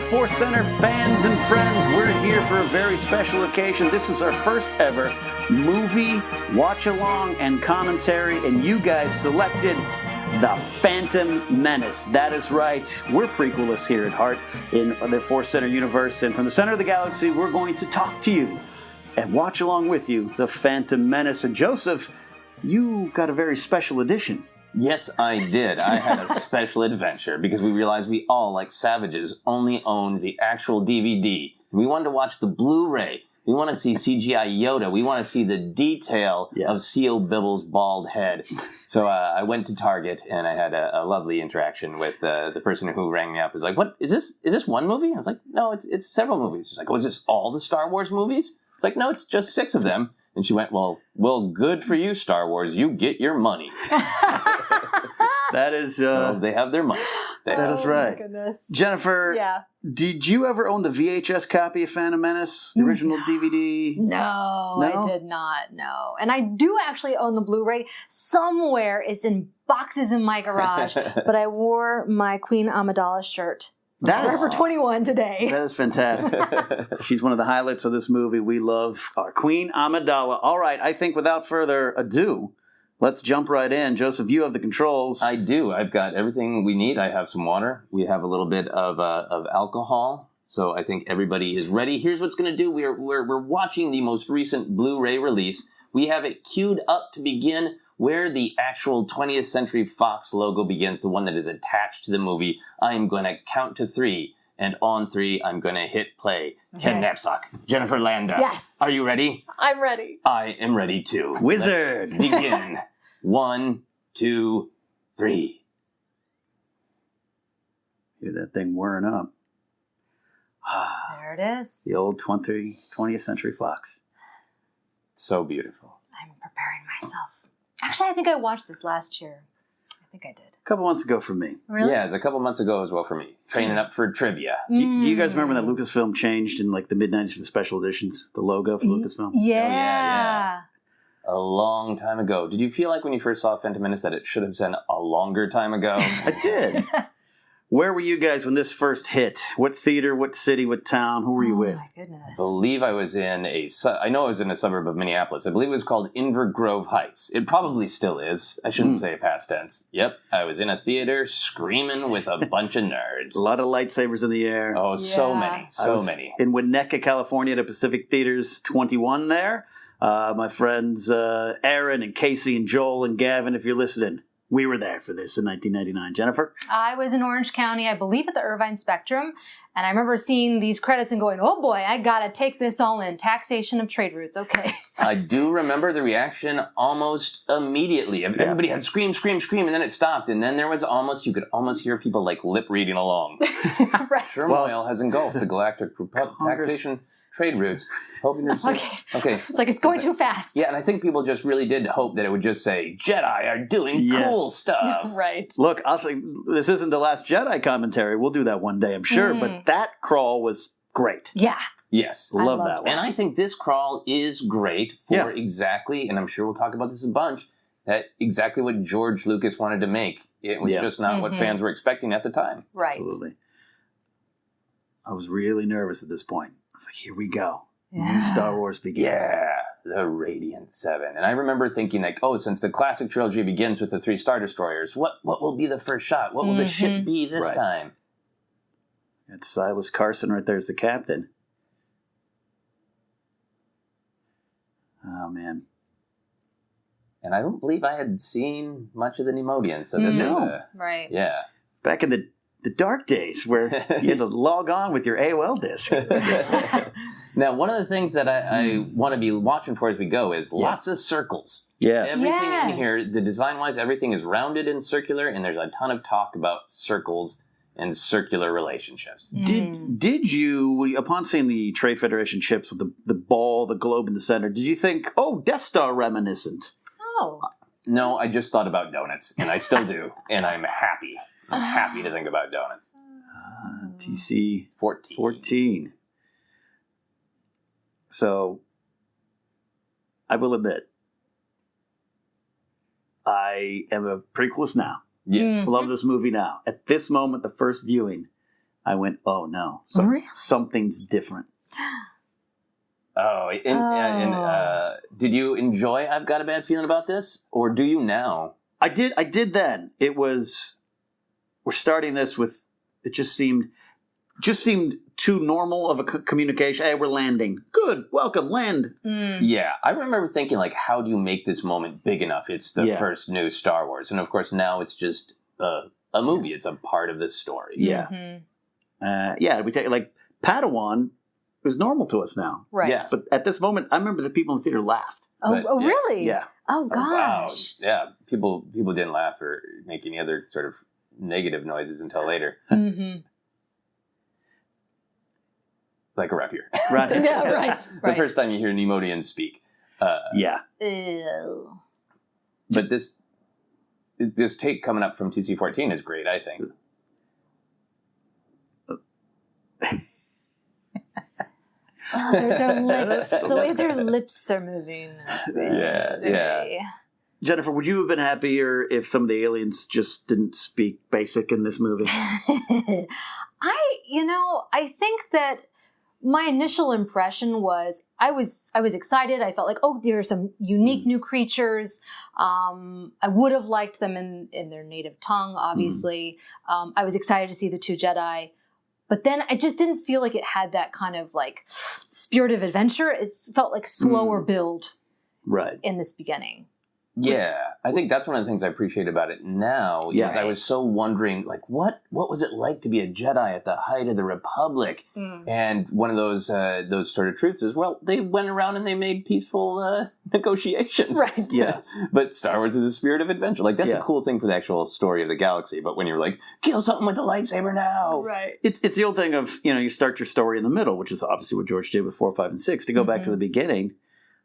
Force Center fans and friends. We're here for a very special occasion. This is our first ever movie watch-along and commentary, and you guys selected The Phantom Menace. That is right. We're prequelists here at heart in the Force Center universe, and from the center of the galaxy, we're going to talk to you and watch along with you The Phantom Menace. And Joseph, you got a very special edition. Yes, I did. I had a special adventure because we realized we all, like savages, only owned the actual DVD. We wanted to watch the Blu-ray. We want to see CGI Yoda. We want to see the detail of Seal Bibble's bald head. So I went to Target and I had a lovely interaction with the person who rang me up. Was like, "What is this? Is this one movie?" I was like, "No, it's several movies." She's like, "Oh, is this all the Star Wars movies?" It's like, "No, it's just 6 of them." And she went, well, good for you, Star Wars. You get your money. That is... so they have their money. That is right. Oh, my goodness. Jennifer, did you ever own the VHS copy of Phantom Menace? The original DVD? No, I did not, no. And I do actually own the Blu-ray. Somewhere it's in boxes in my garage. But I wore my Queen Amidala shirt. Forever 21 today. That is fantastic. She's one of the highlights of this movie. We love our Queen Amidala. All right, I think without further ado, let's jump right in. Joseph, you have the controls. I do. I've got everything we need. I have some water. We have a little bit of alcohol. So I think everybody is ready. Here's what's going to do. We're watching the most recent Blu-ray release. We have it queued up to begin where the actual 20th Century Fox logo begins, the one that is attached to the movie. I'm going to count to 3, and on 3, I'm going to hit play. Okay. Ken Knapsack, Jennifer Landa. Yes. Are you ready? I'm ready. I am ready too. Wizard. Let's begin. 1, 2, 3. Hear that thing whirring up. There it is. The old 20th Century Fox. So beautiful. I'm preparing myself. Actually, I think I watched this last year. I think I did. A couple months ago for me. Really? Yeah, it was a couple months ago as well for me. Training up for trivia. Do you guys remember when that Lucasfilm changed in like the mid-90s for the special editions? The logo for Lucasfilm? Yeah. Oh, yeah. A long time ago. Did you feel like when you first saw Phantom Menace that it should have been a longer time ago? I did. Where were you guys when this first hit? What theater, what city, what town? Who were you with? Oh, my goodness. I believe I was in I know I was in a suburb of Minneapolis. I believe it was called Inver Grove Heights. It probably still is. I shouldn't say past tense. Yep, I was in a theater screaming with a bunch of nerds. A lot of lightsabers in the air. Oh, so many. So many. In Winnetka, California, at Pacific Theaters 21 there. My friends Aaron and Casey and Joel and Gavin, if you're listening, we were there for this in 1999. Jennifer? I was in Orange County, I believe at the Irvine Spectrum, and I remember seeing these credits and going, oh boy, I gotta take this all in. Taxation of trade routes, okay. I do remember the reaction almost immediately. Everybody had scream, scream, scream, and then it stopped, and then there was you could almost hear people like lip reading along. Right. Turmoil has engulfed the Galactic Taxation trade routes. Hoping okay. It's like it's going too fast. Yeah, and I think people just really did hope that it would just say, Jedi are doing cool stuff. Right. Look, I'll say, this isn't the Last Jedi commentary. We'll do that one day, I'm sure. But that crawl was great. Yeah. Yes. Love that one. And I think this crawl is great for exactly, and I'm sure we'll talk about this a bunch, that exactly what George Lucas wanted to make. It was just not what fans were expecting at the time. Right. Absolutely. I was really nervous at this point. I was like, here we go. New Star Wars begins. Yeah, the Radiant 7. And I remember thinking like, since the classic trilogy begins with the 3 Star Destroyers, what will be the first shot? What will the ship be this time? That's Silas Carson right there as the captain. Oh, man. And I don't believe I had seen much of the Nemodians. So this is right. Yeah. Back in the dark days where you had to log on with your AOL disk. Now, one of the things that I want to be watching for as we go is lots of circles. Yeah. Everything in here, the design-wise, everything is rounded and circular, and there's a ton of talk about circles and circular relationships. Did you, upon seeing the Trade Federation ships with the ball, the globe in the center, did you think, Death Star reminiscent? Oh. No, I just thought about donuts, and I still do, and I'm happy. I'm happy to think about donuts. TC 14. So, I will admit, I am a prequelist now. Yes. I love this movie now. At this moment, the first viewing, I went, oh no, something's different. Oh, did you enjoy I've Got a Bad Feeling About This? Or do you now? I did then. It was, we're starting this with, it just seemed too normal of a communication. Hey, we're landing. Good, welcome, land. Yeah, I remember thinking, like, how do you make this moment big enough? It's the first new Star Wars. And of course, now it's just a movie. It's a part of this story. Yeah. We take, like, Padawan is normal to us now. Right. Yeah. But at this moment, I remember the people in the theater laughed. Really? Yeah. Oh, gosh. Wow. Yeah, people didn't laugh or make any other sort of negative noises until later. Like a rapier. Right. Yeah, right. The first time you hear Nemodians speak. Yeah. Ew. But this take coming up from TC-14 is great, I think. Oh, their lips. The way their lips are moving. Yeah. Jennifer, would you have been happier if some of the aliens just didn't speak basic in this movie? I think that my initial impression was I was excited. I felt like, oh, there are some unique new creatures. I would have liked them in their native tongue, obviously. I was excited to see the two Jedi. But then I just didn't feel like it had that kind of like spirit of adventure. It felt like slower build in this beginning. Yeah, I think that's one of the things I appreciate about it now. Yeah. Is I was so wondering, like, what was it like to be a Jedi at the height of the Republic? And one of those sort of truths is, well, they went around and they made peaceful negotiations. Right. Yeah. But Star Wars is a spirit of adventure. Like, that's a cool thing for the actual story of the galaxy. But when you're like, kill something with the lightsaber now. Right. It's the old thing of, you start your story in the middle, which is obviously what George did with 4, 5, and 6. To go back to the beginning,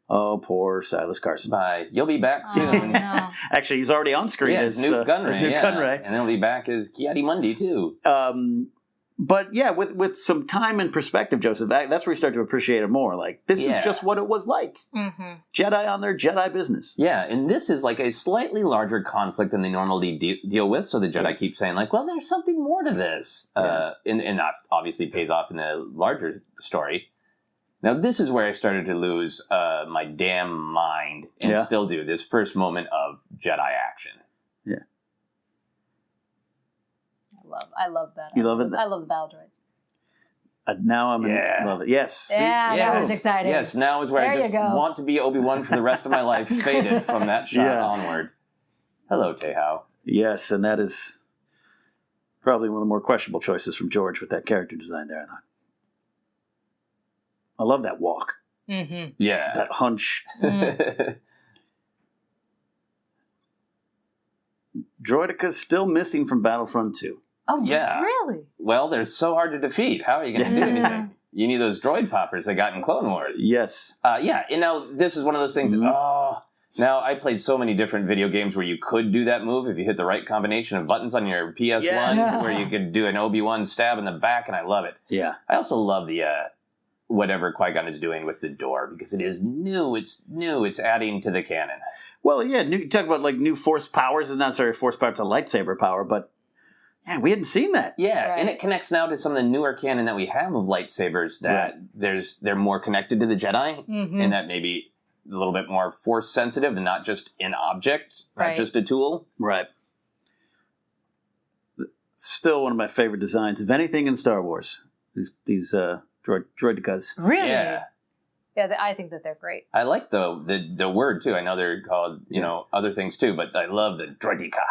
oh, poor Silas Carson. Bye. You'll be back soon. Oh, no. Actually, he's already on screen as Newt Gunray. And he'll be back as Kiadi Mundi, too. But yeah, with some time and perspective, Joseph, that's where you start to appreciate it more. Like, this is just what it was like. Jedi on their Jedi business. Yeah, and this is like a slightly larger conflict than they normally deal with, so the Jedi keep saying, like, well, there's something more to this. And that obviously pays off in the larger story. Now, this is where I started to lose my damn mind, and still do, this first moment of Jedi action. Yeah. I love that. You love it? I love the battle droids. Now I'm in love it. Yes. Yeah, that was exciting. Yes, now is where I just want to be Obi-Wan for the rest of my life, faded from that shot onward. Hello, Tehao. Yes, and that is probably one of the more questionable choices from George with that character design there, I thought. I love that walk. Yeah. That hunch. Droideca's still missing from Battlefront 2. Oh, yeah. Really? Well, they're so hard to defeat. How are you going to do anything? You need those droid poppers they got in Clone Wars. Yes. And now this is one of those things now I played so many different video games where you could do that move if you hit the right combination of buttons on your PS1 where you could do an Obi-Wan stab in the back, and I love it. Yeah. I also love the whatever Qui-Gon is doing with the door, because it is new. It's new. It's adding to the canon. Well, yeah, you talk about like new force powers, and not necessarily force power, it's a lightsaber power, but yeah, we hadn't seen that. Yeah, and it connects now to some of the newer canon that we have of lightsabers, that they're more connected to the Jedi, and that maybe a little bit more force sensitive and not just an object, not just a tool. Right. Still one of my favorite designs of anything in Star Wars. These droidecas. Really? Yeah. Yeah, I think that they're great. I like the word too. I know they're called other things too, but I love the droideca.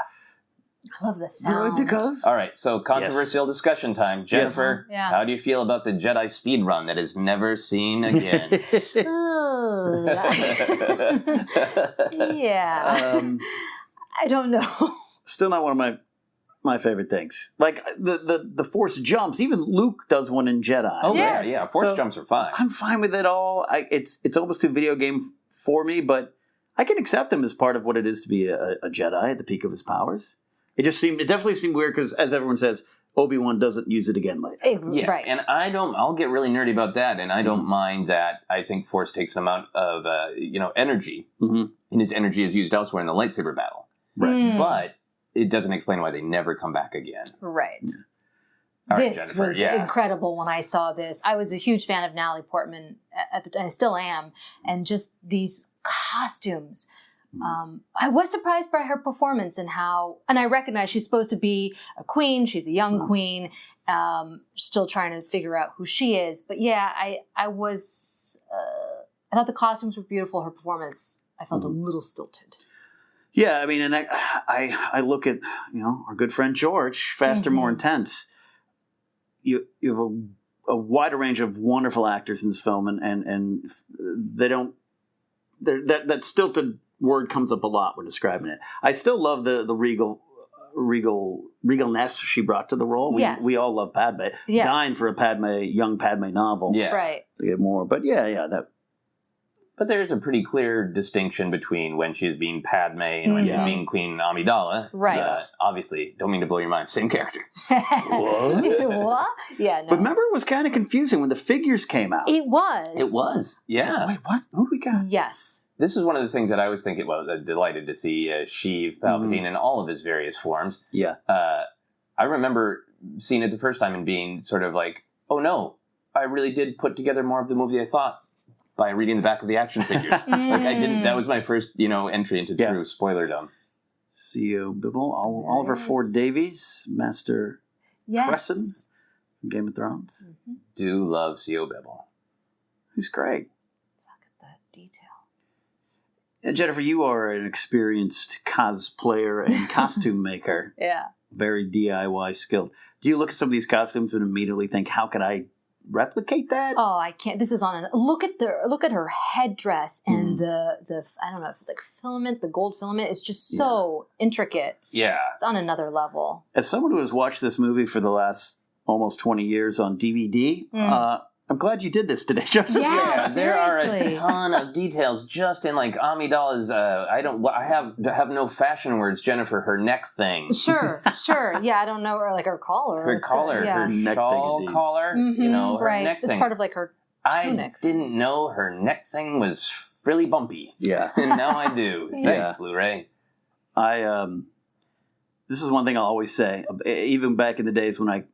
I love the sound. Droidecas. All right, so controversial discussion time. Jennifer, how do you feel about the Jedi speed run that is never seen again? Yeah. I don't know. Still not one of my favorite things. Like the force jumps. Even Luke does one in Jedi. Oh yeah. Force jumps are fine. I'm fine with it all. It's almost too video game for me, but I can accept him as part of what it is to be a Jedi at the peak of his powers. It definitely seemed weird because, as everyone says, Obi-Wan doesn't use it again later. Yeah, right. And I'll get really nerdy about that, and I don't mind that. I think Force takes an amount of energy, and his energy is used elsewhere in the lightsaber battle. Right. But it doesn't explain why they never come back again. Right. All right, This Jennifer, was yeah. incredible when I saw this. I was a huge fan of Natalie Portman at the time, I still am, and just these costumes. I was surprised by her performance and I recognize she's supposed to be a queen. She's a young queen, still trying to figure out who she is. But yeah, I thought the costumes were beautiful. Her performance, I felt a little stilted. Yeah, I mean, and I look at, our good friend George, Faster, More Intense. You have a wider range of wonderful actors in this film, and they don't. That stilted word comes up a lot when describing it. I still love the regalness she brought to the role. We all love Padme. Yes. Dying for a young Padme novel. Yeah. Right. To get more, but that. But there's a pretty clear distinction between when she's being Padme and when she's being Queen Amidala. Right. Obviously, don't mean to blow your mind, same character. What? Yeah, no. But remember, it was kind of confusing when the figures came out. It was. It was, yeah. Wait, what? Who do we got? Yes. This is one of the things that I was thinking, delighted to see Sheev Palpatine in all of his various forms. Yeah. I remember seeing it the first time and being sort of like, oh no, I really did put together more of the movie I thought by reading the back of the action figures. I didn't, that was my first, entry into true spoilerdom. C.O. Bibble, Oliver Ford Davies, Master Crescent from Game of Thrones. Do love C.O. Bibble. Who's great. Look at that detail. And Jennifer, you are an experienced cosplayer and costume maker. Yeah. Very DIY skilled. Do you look at some of these costumes and immediately think, how could I replicate that? Oh, I can't. This is look at her headdress and the I don't know if it's like filament, the gold filament is just so intricate. Yeah. It's on another level. As someone who has watched this movie for the last almost 20 years on DVD, I'm glad you did this today, Joseph. Yeah, there are a seriously. ton of details just in like Amidala's. I have no fashion words, Jennifer. Her neck thing, Sure. Yeah, I don't know, or like her collar. her collar, her Neck shawl thing, indeed. collar. Her right. neck It's thing. part of like her tunic. I didn't know her neck thing was really bumpy. Yeah. And now I do. Thanks, Blu-ray. This is one thing I'll always say, even back in the days when I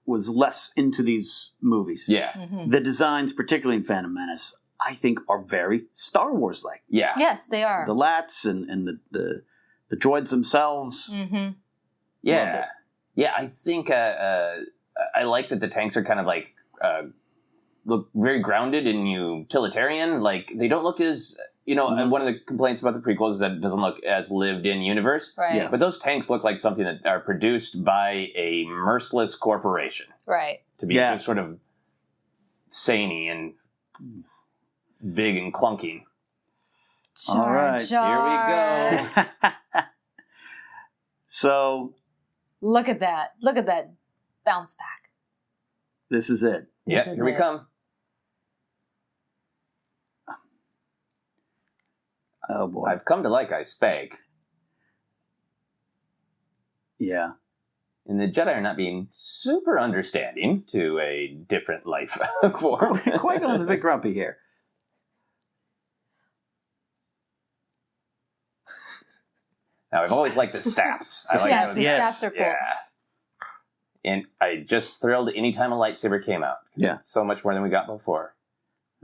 was less into these movies. Yeah. The designs, particularly in Phantom Menace, I think are very Star Wars-like. Yeah. Yes, they are. The lats and the droids themselves. Yeah. Yeah, I think I like that the tanks are kind of like look very grounded and utilitarian. Like they don't look as and one of the complaints about the prequels is that it doesn't look as lived in universe. Right. Yeah. But those tanks look like something that are produced by a merciless corporation. Right. To be just sort of samey and big and clunking. All right. Here we go. So Look at that. Look at that bounce back. this is it. Yeah, here we come. Oh boy. I've come to like I spake. Yeah. And the Jedi are not being super understanding to a different life form. Qui-Gon's a bit grumpy here. Now, I've always liked the staffs. I like Yes, those. the staffs are cool. Yeah. And I just thrilled anytime a lightsaber came out. Yeah. It's so much more than we got before.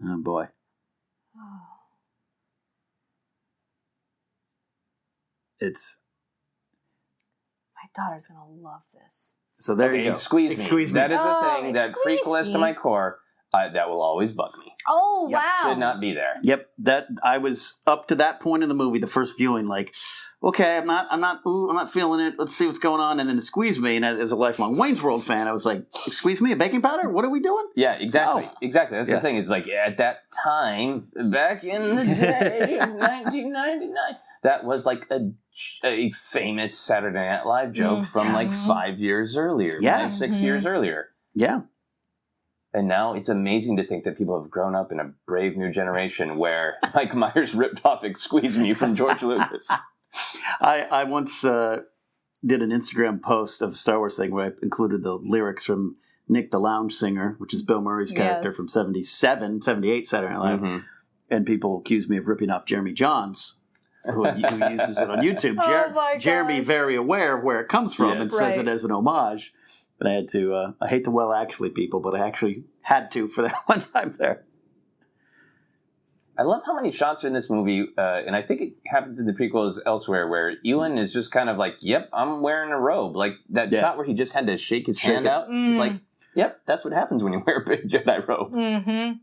Oh boy. Oh. It's My daughter's going to love this. so there you go. Excuse me. Excuse me. That is a Oh, thing that excuse frequeless to me. my core, that will always bug me. Oh, Yep. wow. Should not be there. Yep, that I was up to that point in the movie, the first viewing, like, okay, I'm not feeling it. Let's see what's going on, and then it squeezed me. And as a lifelong Wayne's World fan, I was like, "Squeeze me a baking powder? What are we doing?" Yeah, exactly. Oh. Exactly. That's Yeah. the thing. Is like at that time, back in the day of 1999, that was like a famous Saturday Night Live joke from like 5 years earlier, Yeah. 6 years earlier. Yeah, And now it's amazing to think that people have grown up in a brave new generation where Mike Myers ripped off "Squeeze Me" from George Lucas. I once did an Instagram post of a Star Wars thing where I included the lyrics from Nick the Lounge Singer, which is Bill Murray's character from 78 Saturday Night Live, Mhm. and people accused me of ripping off Jeremy Johns, who uses it on YouTube. Oh my Jeremy, gosh. very aware of where it comes from, Yes. and says Right. it as an homage. But I had to, I hate the actually people, but I actually had to for that one time there. I love how many shots are in this movie, and I think it happens in the prequels elsewhere, where Ewan is just kind of like, yep, I'm wearing a robe. Like that shot where he just had to shake his hand out. It's like, yep, that's what happens when you wear a big Jedi robe. Mm-hmm.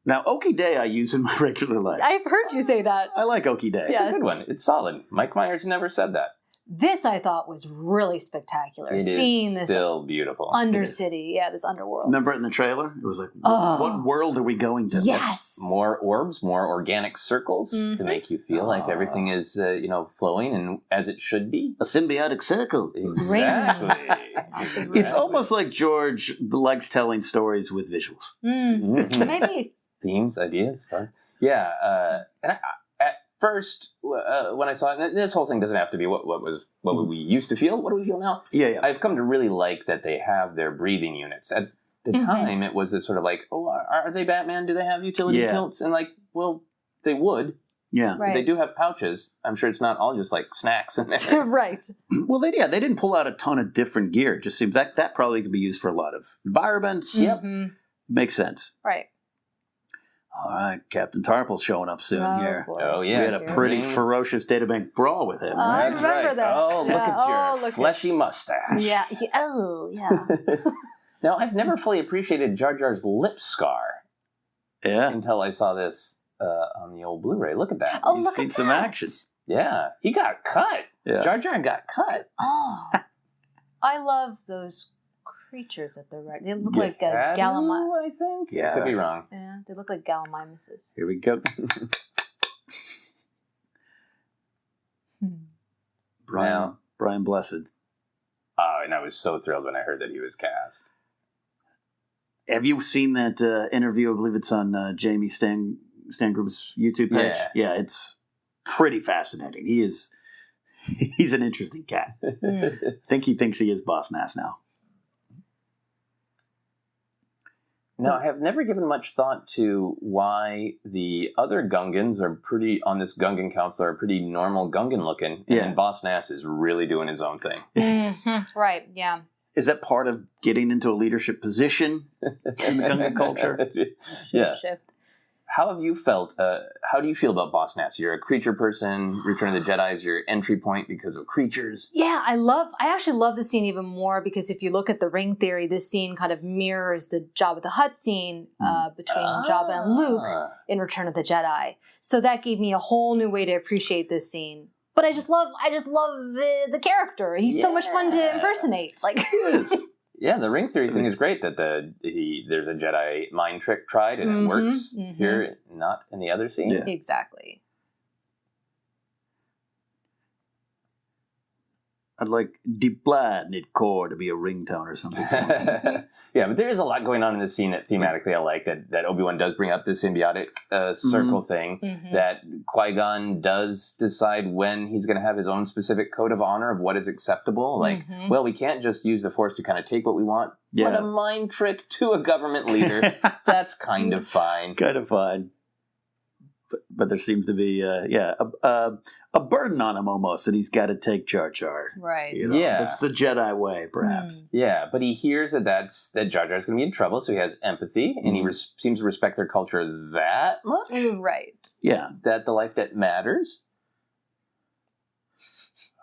Now, Oki Day I use in my regular life. I've heard you say that. I like Oki Day. It's a good one. It's solid. Mike Myers never said that. This I thought was really spectacular. It Seeing is this still beautiful. Undercity, this underworld. Remember it in the trailer? It was like, what world are we going to? Yes. More orbs, more organic circles to make you feel like everything is, flowing and as it should be. A symbiotic circle. Exactly. It's almost like George likes telling stories with visuals. Maybe. Themes, ideas, fun. Yeah, and at first, when I saw it, this whole thing doesn't have to be what we used to feel. What do we feel now? Yeah. I've come to really like that they have their breathing units. At the time, it was this sort of like, oh, are they Batman? Do they have utility kilts? And like, well, they would. Yeah. Right. They do have pouches. I'm sure it's not all just like snacks in there. Right. Well, they didn't pull out a ton of different gear. It just seems that probably could be used for a lot of environments. Yep. Makes sense. Right. All right, Captain Tarple's showing up soon here. Boy. Oh, yeah. We had a pretty ferocious databank brawl with him. I Right? remember that. Oh, look at your look fleshy mustache. Yeah. Yeah. Now, I've never fully appreciated Jar Jar's lip scar Yeah. until I saw this on the old Blu-ray. Look at that. Oh, You've look seen at some that. action. Yeah, he got cut. Yeah. Jar Jar got cut. Oh. I love those creatures that they're right. They look like Adu, Gallimimus. I think. Yeah. Could be wrong. Yeah, they look like Gallimimuses. Here we go. Brian Blessed. Oh, and I was so thrilled when I heard that he was cast. Have you seen that interview? I believe it's on Jamie Stan Group's YouTube page. Yeah, it's pretty fascinating. He's an interesting cat. I think he thinks he is Boss Nass now. Now, I have never given much thought to why the other Gungans are pretty, on this Gungan council, are pretty normal Gungan looking, and then Boss Nass is really doing his own thing. Right, yeah. Is that part of getting into a leadership position in the Gungan culture? Yeah. Shift. How have you felt? How do you feel about Boss Nass? You're a creature person. Return of the Jedi is your entry point because of creatures. Yeah, I actually love this scene even more because if you look at the ring theory, this scene kind of mirrors the Jabba the Hutt scene between Jabba and Luke in Return of the Jedi. So that gave me a whole new way to appreciate this scene. But I just love the character. He's so much fun to impersonate. Like. Yeah, the ring theory thing is great. That there's a Jedi mind trick tried and it works here, not in the other scene. Yeah. Exactly. I'd like Deep Blood Knit Core to be a ringtone or something. Yeah, but there is a lot going on in this scene that thematically I like. That Obi-Wan does bring up the symbiotic circle thing. That Qui-Gon does decide when he's going to have his own specific code of honor of what is acceptable. Like, well, we can't just use the Force to kind of take what we want. Yeah. But a mind trick to a government leader, that's kind of fine. Kind of fine. But there seems to be, a burden on him almost that he's got to take Jar Jar. Right. You know? Yeah. That's the Jedi way, perhaps. Yeah, but he hears that Jar Jar's going to be in trouble, so he has empathy, and he seems to respect their culture that much. Right. Yeah. That the life debt matters.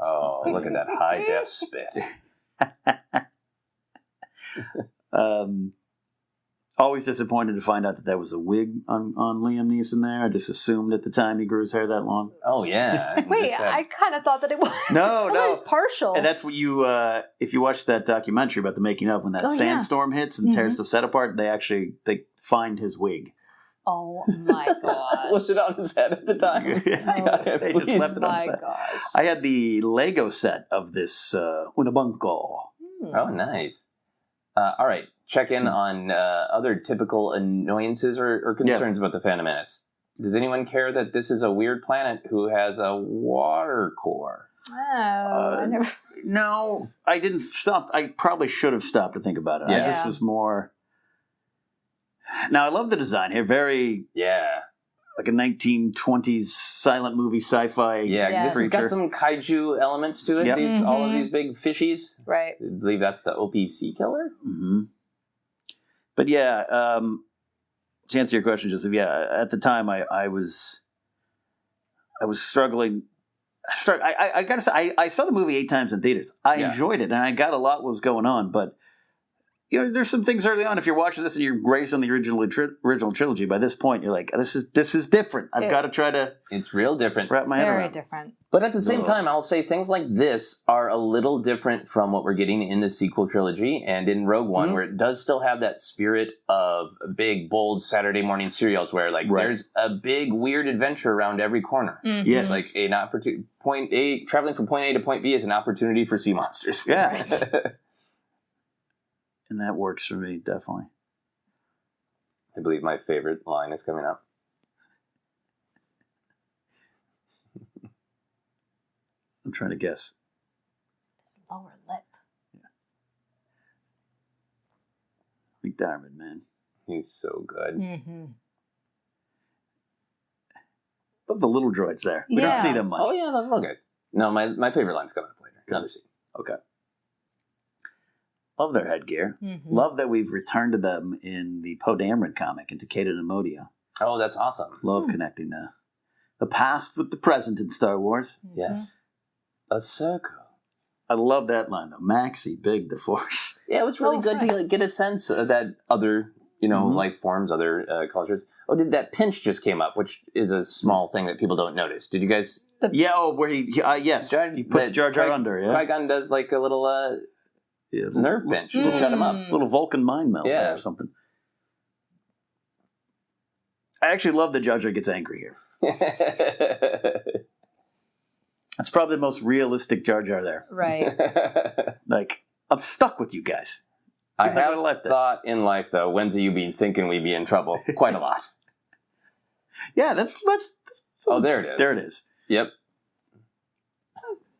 Oh, look at that high def spit. Always disappointed to find out that was a wig on Liam Neeson there. I just assumed at the time he grew his hair that long. Oh, yeah. Wait, I kind of thought that it was. No. It was partial. And that's what you, if you watch that documentary about the making of, when that sandstorm hits and tears the set apart, they find his wig. Oh my gosh. Was it on his head at the time? They just left it on set. Gosh. I had the Lego set of this Unabunko. Oh, nice. All right. Check in on other typical annoyances or concerns about the Phantom Menace. Does anyone care that this is a weird planet who has a water core? Oh, I never. No, I didn't stop. I probably should have stopped to think about it. Yeah. I just was more. Now I love the design here. Very like a 1920s silent movie sci-fi. Yeah, this has got some kaiju elements to it. Yep. All of these big fishies. Right. I believe that's the OPC killer. Mm-hmm. But yeah, to answer your question, Joseph, at the time I was struggling. I gotta say, I saw the movie 8 times in theaters. I enjoyed it, and I got a lot what was going on. But there's some things early on. If you're watching this and you're raised on the original trilogy, by this point you're like, this is different. I've got to try to. It's real different. Wrap my head around. Very different. But at the same time, I'll say things like this are a little different from what we're getting in the sequel trilogy and in Rogue One, where it does still have that spirit of big, bold Saturday morning serials where there's a big, weird adventure around every corner. Mm-hmm. Yes. Like traveling from point A to point B is an opportunity for sea monsters. Yeah. Right. And that works for me, definitely. I believe my favorite line is coming up. I'm trying to guess. His lower lip. McDiarmid, man. He's so good. Mm-hmm. Love the little droids there. We don't see them much. Oh, yeah, those little guys. No, my favorite line's coming up later. Another scene. Okay. Love their headgear. Mm-hmm. Love that we've returned to them in the Poe Dameron comic, in Takeda and Modia. Oh, that's awesome. Love connecting the past with the present in Star Wars. Mm-hmm. Yes. A circle. I love that line, though. Maxie, big, the Force. Yeah, it was really good to get a sense of that other, life forms, other cultures. Oh, did that pinch just came up, which is a small thing that people don't notice. Did you guys? Where he puts Jar Jar under. Yeah, Qui-Gon does like a little nerve pinch to shut him up. Little Vulcan mind meld there or something. I actually love that Jar Jar gets angry here. That's probably the most realistic Jar Jar there. Right. Like, I'm stuck with you guys. I have thought in life, though, when's you been thinking we'd be in trouble? Quite a lot. Yeah, that's oh, there it is. There it is. Yep.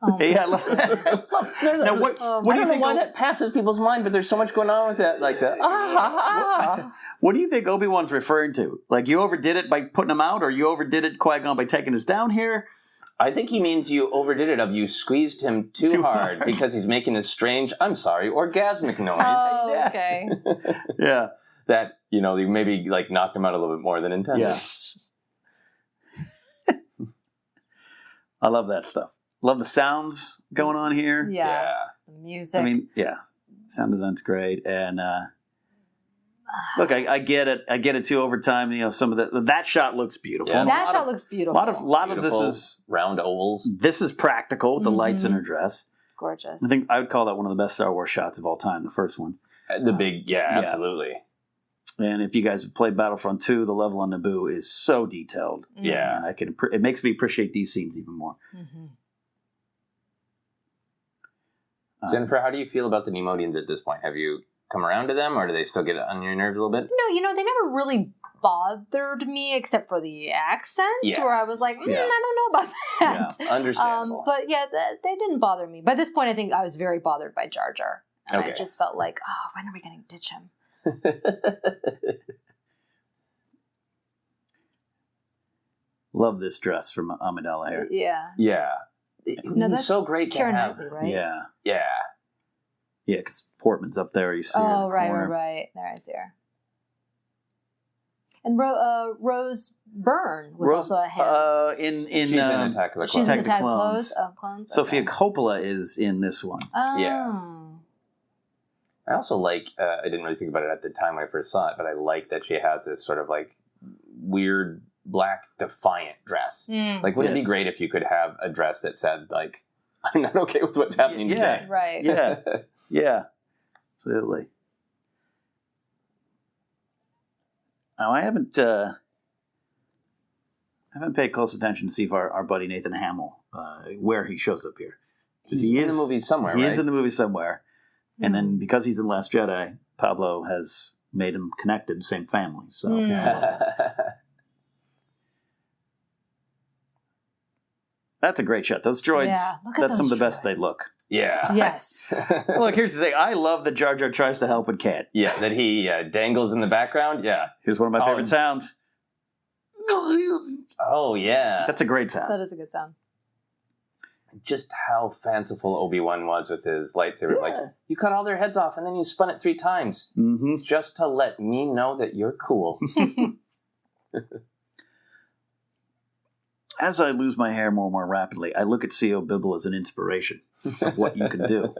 Oh. Yeah, I love that. Now, what do you think? Why that passes people's mind, but there's so much going on with that. Like the What do you think Obi-Wan's referring to? Like, you overdid it by putting him out, or you overdid it, Qui-Gon, by taking us down here? I think he means you overdid it. You squeezed him too hard because he's making this strange, orgasmic noise. Oh, okay. Yeah. That, you maybe knocked him out a little bit more than intended. Yeah. I love that stuff. Love the sounds going on here. Yeah. The music. I mean, sound design's great. And look, I get it. I get it too over time. Some of that shot looks beautiful. Yeah. That shot looks beautiful. A lot of this is round ovals. This is practical with the lights in her dress. Gorgeous. I think I would call that one of the best Star Wars shots of all time. The first one. The big, absolutely. And if you guys have played Battlefront 2, the level on Naboo is so detailed. Yeah, and it makes me appreciate these scenes even more. Mm-hmm. Jennifer, how do you feel about the Nemodians at this point? Have you come around to them, or do they still get on your nerves a little bit? No, they never really bothered me except for the accents, where I was like, I don't know about that. Yeah, understandable. But they didn't bother me. By this point, I think I was very bothered by Jar Jar. And I just felt like, when are we going to ditch him? Love this dress from Amidala here. Yeah. Yeah. That's so great to have. Knightley, right? Yeah. Yeah. Yeah, because Portman's up there. You see her in the corner. Right. There I see her. And Rose Byrne was also a hand. She's in Attack of the Clones. She's in Attack of the Clones. Sophia Coppola is in this one. Oh. Yeah. I also like, I didn't really think about it at the time when I first saw it, but I like that she has this sort of weird black defiant dress. Wouldn't it be great if you could have a dress that said, I'm not okay with what's happening today? Right. Yeah. Yeah. Absolutely. Now, I haven't paid close attention to see if our buddy Nathan Hamill, where he shows up here. He's in the movie somewhere, right? He is in the movie somewhere. And then because he's in Last Jedi, Pablo has made him connected, same family. So that's a great shot. Those droids, that's some of the best they look. Yeah. Yes. Look, here's the thing. I love that Jar Jar tries to help and can't. Yeah, that he dangles in the background. Yeah. Here's one of my favorite sounds. Oh, yeah. That's a great sound. That is a good sound. Just how fanciful Obi-Wan was with his lightsaber. Yeah. Like, you cut all their heads off and then you spun it 3 times. Mm-hmm. Just to let me know that you're cool. As I lose my hair more and more rapidly, I look at C.O. Bibble as an inspiration of what you can do.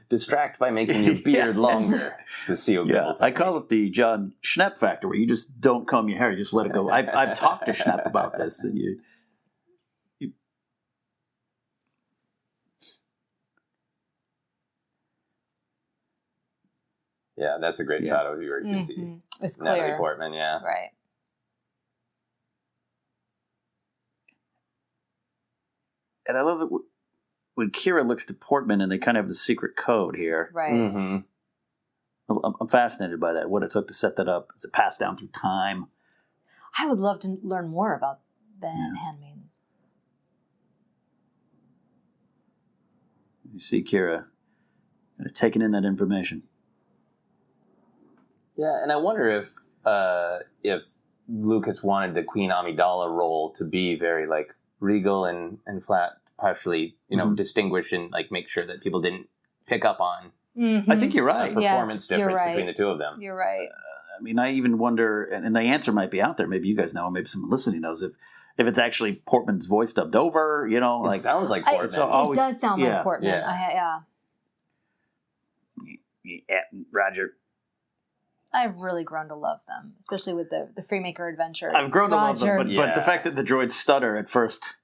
Distract by making your beard longer. It's the C.O. Bibble I call it the John Schnepp factor, where you just don't comb your hair, you just let it go. I've talked to Schnepp about this. And Yeah, that's a great shot of you where you can see it's clear. Natalie Portman, yeah. Right. And I love that when Kira looks to Portman and they kind of have the secret code here. Right. Mm-hmm. I'm fascinated by that, what it took to set that up. Is it passed down through time? I would love to learn more about the handmaidens. You see Kira taking in that information. Yeah, and I wonder if Lucas wanted the Queen Amidala role to be very like regal and flat, partially distinguish and like make sure that people didn't pick up on. I think you're right. Performance difference between the two of them. You're right. I mean, I even wonder, and the answer might be out there. Maybe you guys know, maybe someone listening knows if it's actually Portman's voice dubbed over. It sounds like Portman. It does sound like Portman. Yeah. Yeah, Roger. I've really grown to love them, especially with the Freemaker adventures. I've grown to love them, but the fact that the droids stutter at first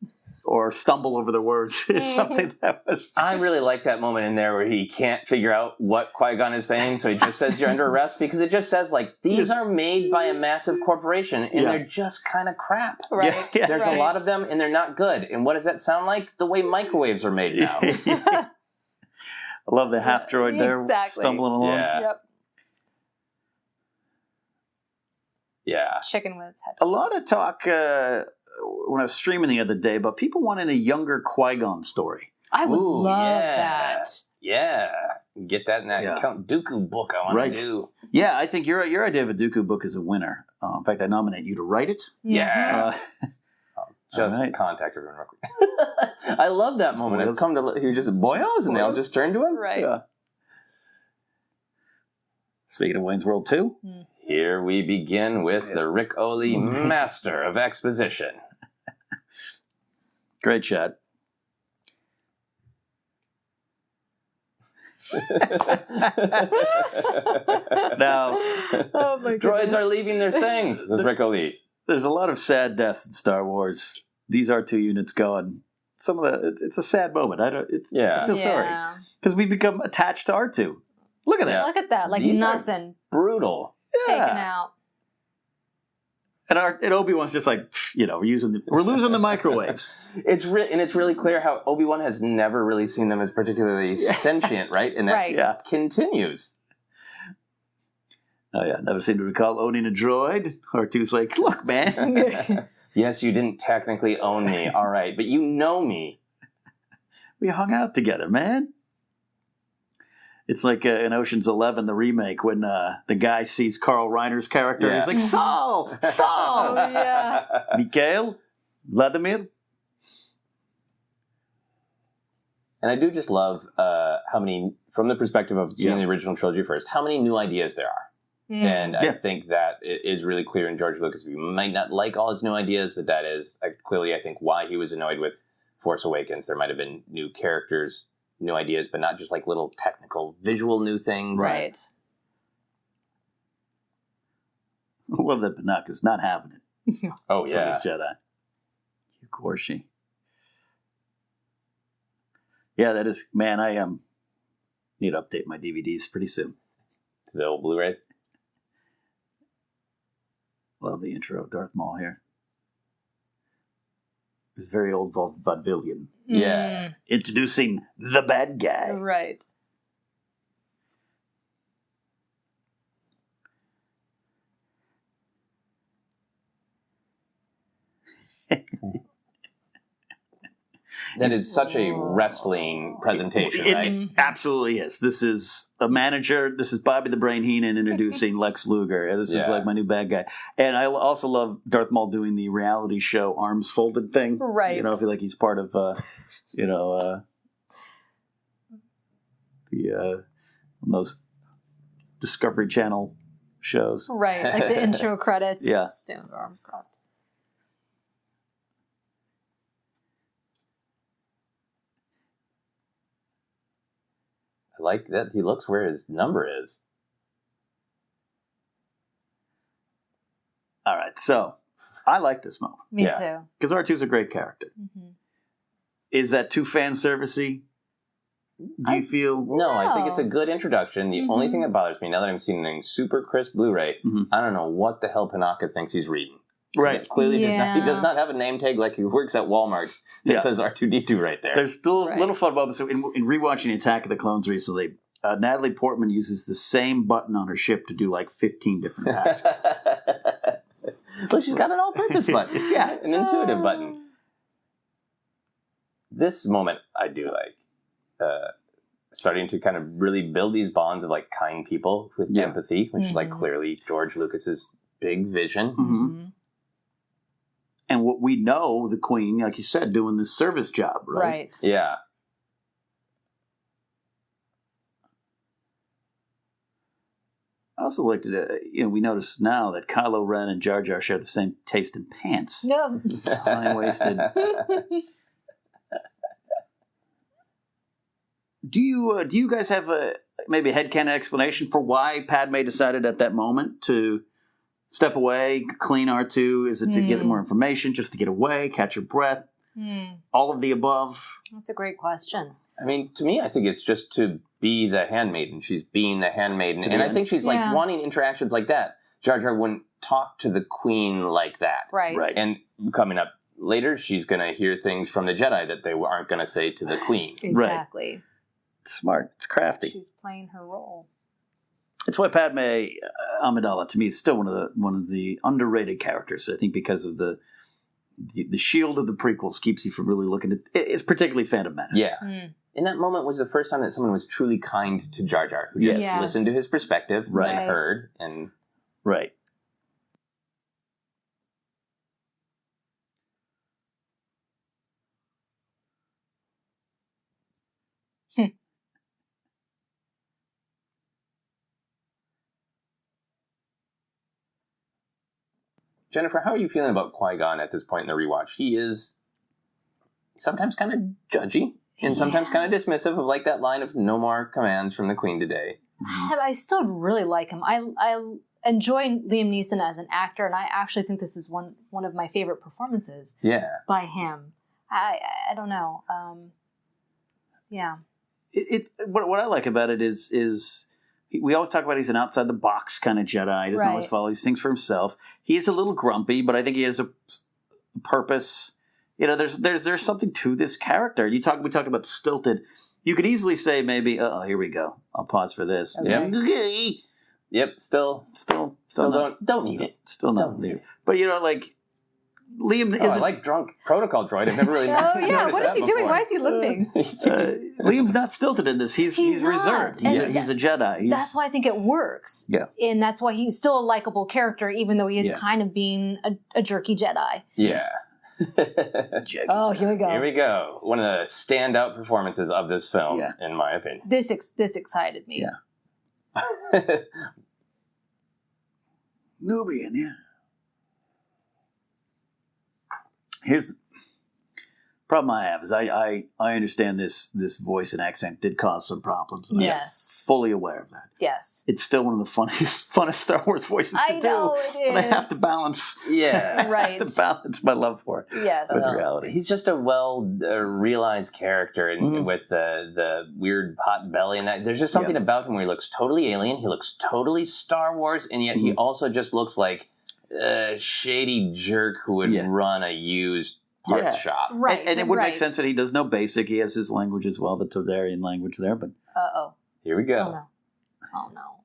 or stumble over the words is something that was... I really like that moment in there where he can't figure out what Qui-Gon is saying, so he just says you're under arrest, because it just says, like, these are made by a massive corporation, and they're just kind of crap. Right. Yeah. There's a lot of them, and they're not good. And what does that sound like? The way microwaves are made now. I love the half droid there stumbling along. Yeah. Yep. Yeah. Chicken with its head. A lot of talk when I was streaming the other day about people wanting a younger Qui-Gon story. I would love that. Yeah. Get that in that Count Dooku book I want to do. Yeah, I think your idea of a Dooku book is a winner. In fact, I nominate you to write it. Yeah. Contact everyone real quick. I love that moment. I've come to he just boyos and they all just turn to him. Right. Yeah. Speaking of Wayne's World 2. Here we begin with the Rick Oley Master of Exposition. Great shot. Now, droids are leaving their things, says Rick Oley. There's a lot of sad deaths in Star Wars. These R2 units gone. Some of it's a sad moment. I feel sorry because we become attached to R2. Look at that. Look at that. Like These nothing. Brutal. Taken out. And Obi-Wan's just like, we're losing the microwaves. It's really clear how Obi-Wan has never really seen them as particularly sentient, right? And that continues. Oh yeah, never seem to recall owning a droid. R2's like, look, man. Yes, you didn't technically own me, all right, but you know me. We hung out together, man. It's like in Ocean's 11, the remake, when the guy sees Carl Reiner's character. Yeah. He's like, Saul! Saul! Oh, yeah. Mikhail? Vladimir? And I do just love how many, from the perspective of seeing the original trilogy first, how many new ideas there are. And I think that it is really clear in George Lucas. We might not like all his new ideas, but that is clearly, I think, why he was annoyed with Force Awakens. There might have been new characters, new ideas, but not just like little technical, visual new things. Right. I love that Banaka's not having it. Oh, yeah. Jedi. Of course she. Yeah, that is, man, I need to update my DVDs pretty soon. To the old Blu-rays? Love the intro of Darth Maul here. It's very old vaudevillian. Yeah. Introducing the bad guy. Right. That is such a wrestling presentation, right? It absolutely is. This is a manager. This is Bobby the Brain Heenan introducing Lex Luger. And this is like my new bad guy. And I also love Darth Maul doing the reality show arms folded thing. Right. You know, I feel like he's part of, those Discovery Channel shows. Right, like the intro credits. Yeah. Stand with arms crossed. I like that he looks where his number is. All right, so I like this moment. Me too. Because R2's a great character. Mm-hmm. Is that too fan servicey? Do you feel? No, I think it's a good introduction. The only thing that bothers me, now that I'm seeing it in super crisp Blu-ray, I don't know what the hell Panaka thinks he's reading. Right. It clearly he does not have a name tag like he works at Walmart that says R2-D2 right there. There's still a little fun moments. So in rewatching Attack of the Clones recently, Natalie Portman uses the same button on her ship to do like 15 different tasks. Well, she's got an all-purpose button. An intuitive button. This moment I do like. Starting to kind of really build these bonds of like kind people with empathy, which is like clearly George Lucas's big vision. Mm-hmm. And what we know, the Queen, like you said, doing this service job, right? Right. Yeah. I also like to, we notice now that Kylo Ren and Jar Jar share the same taste in pants. No. High-waisted. Do you guys have maybe a headcanon explanation for why Padme decided at that moment to step away, clean R2? Is it to get more information, just to get away, catch her breath? All of the above? That's a great question. I mean, to me, I think it's just to be the handmaiden. She's being the handmaiden. And I think she's like wanting interactions like that. Jar Jar wouldn't talk to the Queen like that. Right. And coming up later, she's going to hear things from the Jedi that they aren't going to say to the Queen. Exactly. Right. It's smart. It's crafty. She's playing her role. It's why Padme Amidala, to me, is still one of the underrated characters. I think because of the shield of the prequels keeps you from really looking at it's particularly Phantom Menace. Yeah. And that moment was the first time that someone was truly kind to Jar Jar, who just listened to his perspective and heard. And right. Jennifer, how are you feeling about Qui-Gon at this point in the rewatch? He is sometimes kind of judgy and sometimes kind of dismissive of like that line of no more commands from the Queen today. I still really like him. I enjoy Liam Neeson as an actor, and I actually think this is one of my favorite performances by him. I don't know. What I like about it is we always talk about he's an outside the box kind of Jedi. He doesn't always follow these things for himself. He is a little grumpy, but I think he has a purpose. There's something to this character. We talked about stilted. You could easily say maybe, here we go. I'll pause for this. Okay. Yep. Still don't need it. Still not need it. But Liam isn't... I like drunk protocol droid. I've never really what is he doing? Why is he limping? Liam's not stilted in this. He's reserved. He's a Jedi. That's why I think it works. Yeah. And that's why he's still a likable character, even though he is kind of being a jerky Jedi. Yeah. Here we go. Here we go. One of the standout performances of this film, in my opinion. This excited me. Yeah. Nubian, Here's the problem I have is I understand this voice and accent did cause some problems. And I'm fully aware of that. Yes. It's still one of the funnest Star Wars voices to do. It is. But I have to balance. Yeah. Right. I have to balance my love for it. Yes. With reality. He's just a realized character, and with the weird pot belly and that. There's just something about him where he looks totally alien. He looks totally Star Wars, and yet he also just looks like a shady jerk who would run a used parts shop. Right. And it would make sense that he does know basic. He has his language as well, the Todarian language there. But here we go. Oh no.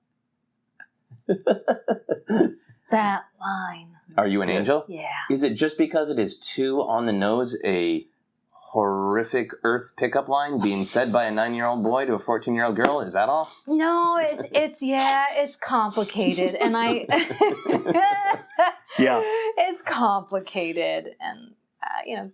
That line. Are you an angel? Yeah. Is it just because it is too on the nose a horrific Earth pickup line being said by a 9-year-old boy to a 14-year-old girl? Is that all? No, it's complicated, and Yeah. it's complicated, and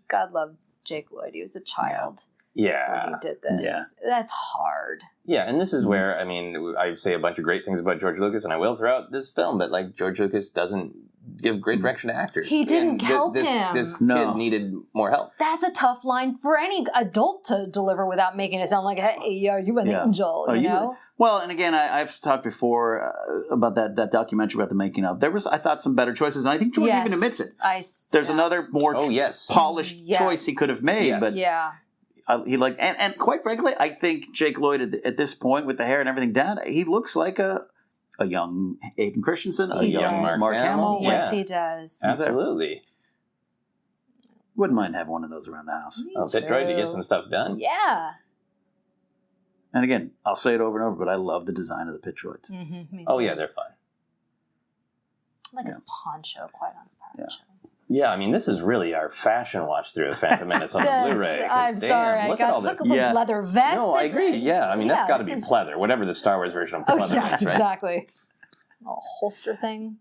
God love Jake Lloyd. He was a child when he did this. Yeah. That's hard. Yeah, and this is where, I mean, I say a bunch of great things about George Lucas, and I will throughout this film, but, like, George Lucas doesn't give great direction to actors. He didn't help him. This kid needed more help. That's a tough line for any adult to deliver without making it sound like, hey, are you an angel, you know? Well, and again, I've talked before about that documentary about the making of. There was, I thought, some better choices, and I think George even admits it. There's another more polished choice he could have made, but he and quite frankly, I think Jake Lloyd at this point with the hair and everything down, he looks like a young Aiden Christensen, a young Mark Hamill. Yes, he does. Absolutely. Wouldn't mind having one of those around the house. A bit droid to get some stuff done. Yeah. And again, I'll say it over and over, but I love the design of the pit droids. Mm-hmm, oh yeah, they're fun. I like his poncho, Qui-Gon's poncho. Yeah, I mean, this is really our fashion watch through of Phantom Menace on the Blu-ray. I'm sorry, look at all this. Look at the leather vest. No, I agree. Yeah, I mean, that's got to be pleather, whatever the Star Wars version of pleather is, right? Exactly. A holster thing.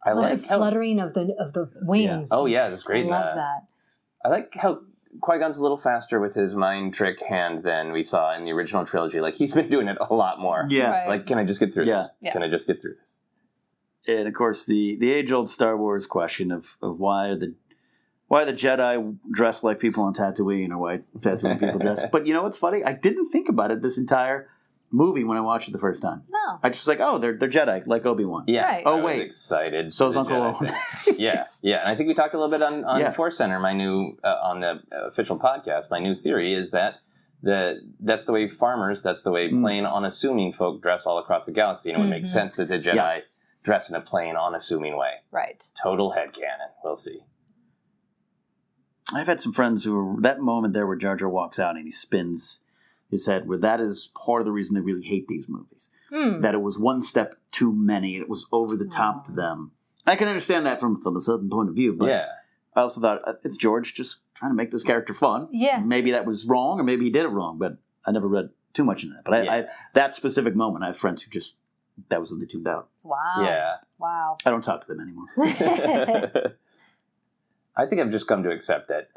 I like how fluttering of the wings. Yeah. Oh yeah, that's great. I love that. I like how Qui-Gon's a little faster with his mind trick hand than we saw in the original trilogy. Like, he's been doing it a lot more. Yeah. Right. Like, can I just get through this? Yeah. Can I just get through this? And of course, the age-old Star Wars question of why the Jedi dress like people on Tatooine, or why Tatooine people dress. But you know what's funny? I didn't think about it this entire movie when I watched it the first time. No. I just was like, oh, they're Jedi, like Obi-Wan. Yeah. Right. Oh, I was wait. excited. So's Uncle Owen. Yeah. And I think we talked a little bit on ForceCenter, my new, on the official podcast, my new theory is that that's the way farmers, that's the way plain, unassuming folk dress all across the galaxy. You know, it makes sense that the Jedi dress in a plain, unassuming way. Right. Total headcanon. We'll see. I've had some friends who were, that moment there where Jar Jar walks out and he spins his head, where that is part of the reason they really hate these movies. That it was one step too many, it was over the top to them. I can understand that from a certain point of view, but I also thought, it's George just trying to make this character fun. Yeah. Maybe that was wrong, or maybe he did it wrong, but I never read too much into that. But I that specific moment, I have friends who just, that was when they tuned out. Wow. Yeah. Wow. I don't talk to them anymore. I think I've just come to accept that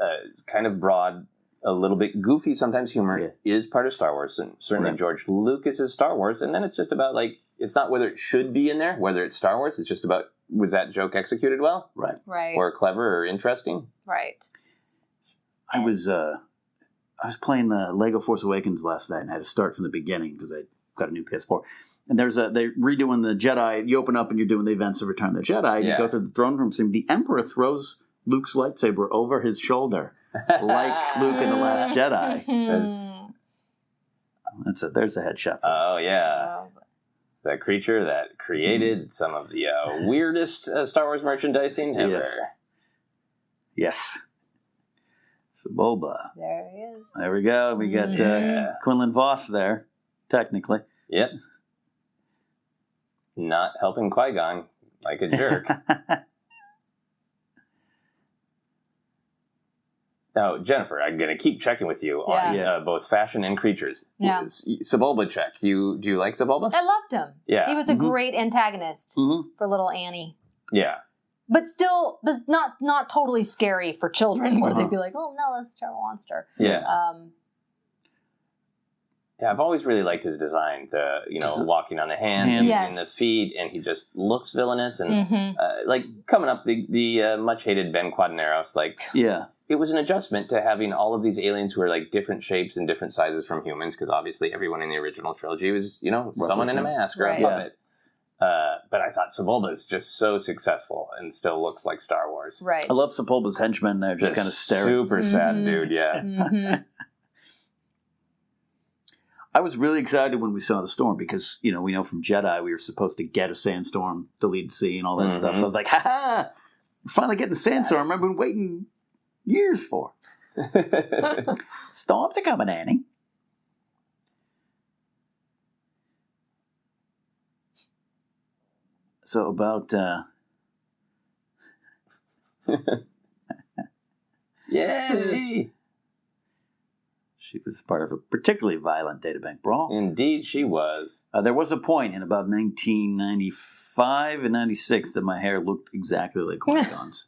kind of broad, a little bit goofy sometimes humor is part of Star Wars, and certainly George Lucas's Star Wars. And then it's just about, like, it's not whether it should be in there, whether it's Star Wars. It's just about, was that joke executed well? Right. Or clever or interesting? Right. I was playing the Lego Force Awakens last night, and I had to start from the beginning because I got a new PS4. And they're redoing the Jedi. You open up and you're doing the events of Return of the Jedi. And you go through the throne room scene. The Emperor throws Luke's lightsaber over his shoulder, like Luke in The Last Jedi. That's it. There's the headshot. Oh, yeah. The creature that created some of the weirdest Star Wars merchandising ever. Yes. Sebulba. There he is. There we go. We got Quinlan Vos there, technically. Yep. Not helping Qui-Gon like a jerk. Now, Jennifer, I'm going to keep checking with you on both fashion and creatures. Yeah. Sebulba check. Do you like Sebulba? I loved him. Yeah. He was a great antagonist for little Annie. Yeah. But still, not totally scary for children, where they'd be like, "Oh no, that's a terrible monster." Yeah. Yeah, I've always really liked his design. The walking on the hands, using the feet, and he just looks villainous. And like coming up, the much hated Ben Quaderneros, it was an adjustment to having all of these aliens who are like different shapes and different sizes from humans, because obviously everyone in the original trilogy was someone in a mask or a puppet. But I thought Sebulba is just so successful and still looks like Star Wars. Right. I love Sebulba's henchmen there, just kind of staring. Super sad dude, yeah. I was really excited when we saw the storm because, we know from Jedi we were supposed to get a sandstorm to lead the sea and all that stuff. So I was like, ha-ha! We're finally getting the sandstorm I've been waiting years for. Storms are coming, Annie. So about Yay! She was part of a particularly violent databank brawl. Indeed, she was. There was a point in about 1995 and 96 that my hair looked exactly like Qui-Gon's.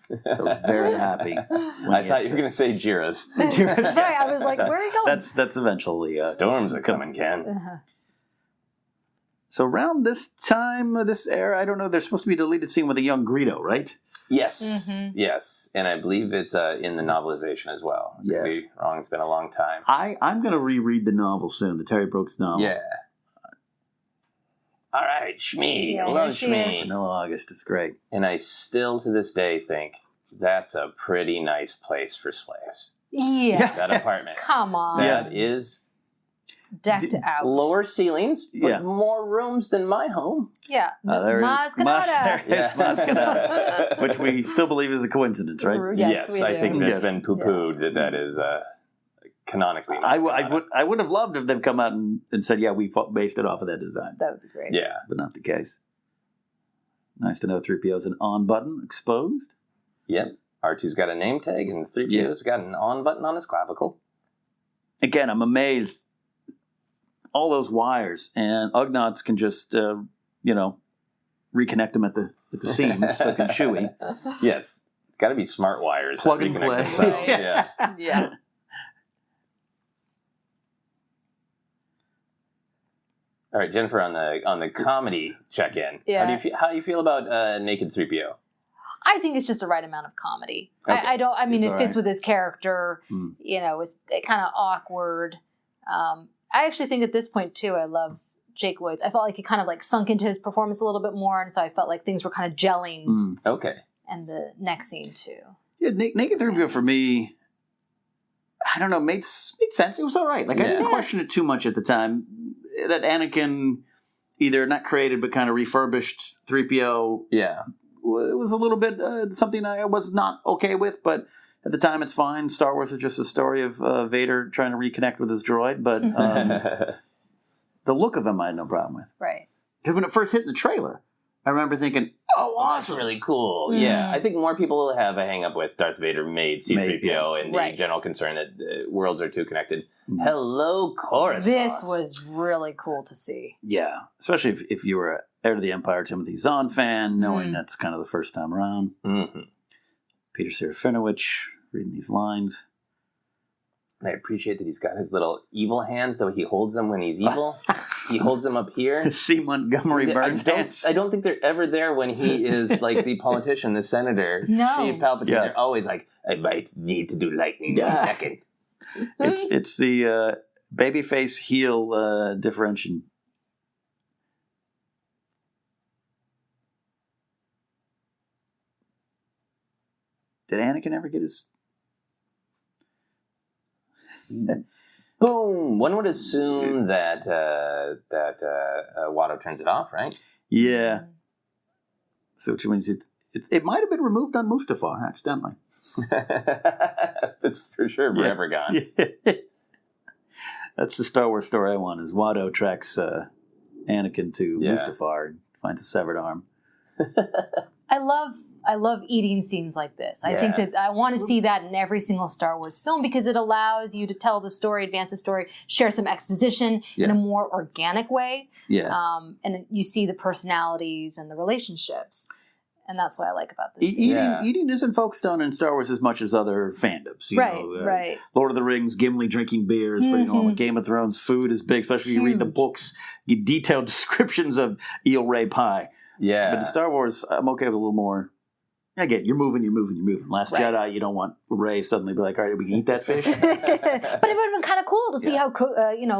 So I was very happy. I thought you were going to say Jira's. Right, I was like, where are you going? That's eventually... Storms are coming, Ken. Uh-huh. So around this time, this era, I don't know, there's supposed to be a deleted scene with a young Greedo, right? Yes, yes. And I believe it's in the novelization as well. I could be wrong, it's been a long time. I'm going to reread the novel soon, the Terry Brooks novel. Yeah. All right, Shmi. Yeah, I love here she Shmi. Vanilla August is great. And I still, to this day, think that's a pretty nice place for slaves. Yeah. That apartment. Come on. That is Decked out. lower ceilings, but more rooms than my home. Yeah. There is Mos Espa. Mos Espa, which we still believe is a coincidence, right? Yes, we I do. think there's been poo-pooed that is canonically. I would have loved if they've come out and said, yeah, we based it off of that design. That would be great. Yeah. But not the case. Nice to know 3PO's an on button exposed. Yep. R2's got a name tag and 3PO's got an on button on his clavicle. Again, I'm amazed. All those wires, and Ugnaughts can just, reconnect them at the seams, so can Chewie. Yes. Got to be smart wires. Plug that and reconnect play. themselves. Yes. Yeah. Yeah. All right, Jennifer, on the comedy check-in. Yeah. How do you feel about naked 3PO? I think it's just the right amount of comedy. Okay. I mean, It's it fits right. with his character. Mm. It's kind of awkward. I actually think at this point, too, I love Jake Lloyd's. I felt like it kind of sunk into his performance a little bit more, and so I felt like things were kind of gelling. Mm. Okay. And the next scene, too. Yeah, Naked 3PO for me, I don't know, made sense. It was all right. I didn't question it too much at the time. That Anakin either not created but kind of refurbished 3PO. Yeah. It was a little bit something I was not okay with, but at the time it's fine. Star Wars is just a story of Vader trying to reconnect with his droid, but the look of him I had no problem with. Right. Because when it first hit in the trailer, I remember thinking, oh, That's awesome. really cool. Mm. Yeah. I think more people have a hang-up with Darth Vader made C-3PO and the Right. general concern that worlds are too connected. Mhm. Hello, Coruscant. This was really cool to see. Yeah, especially if you were an Heir to the Empire Timothy Zahn fan, knowing that's kind of the first time around. Mm-hmm. Peter Serafinowicz reading these lines. And I appreciate that he's got his little evil hands, though he holds them when he's evil. He holds them up here. C. Montgomery Burns hands. I don't think they're ever there when he is like the politician, the senator, No. Chief Palpatine. Yeah. They're always like, I might need to do lightning in a second. It's the babyface heel differentiation. Did Anakin ever get his... Boom! One would assume that Watto turns it off, right? Yeah. So which means it might have been removed on Mustafar, accidentally. It's for sure forever gone. That's the Star Wars story I want, is Watto tracks Anakin to Mustafar and finds a severed arm. I love eating scenes like this. I think that I want to see that in every single Star Wars film because it allows you to tell the story, advance the story, share some exposition in a more organic way. Yeah. And you see the personalities and the relationships. And that's what I like about this. Eating isn't focused on in Star Wars as much as other fandoms. You know, right. Lord of the Rings, Gimli drinking beers, but with Game of Thrones, food is big, especially if you read the books, you detailed descriptions of eel ray pie. Yeah. But in Star Wars, I'm okay with a little more. Again, you're moving. Last Jedi, you don't want Rey suddenly be like, all right, we can eat that fish. But it would have been kind of cool to see how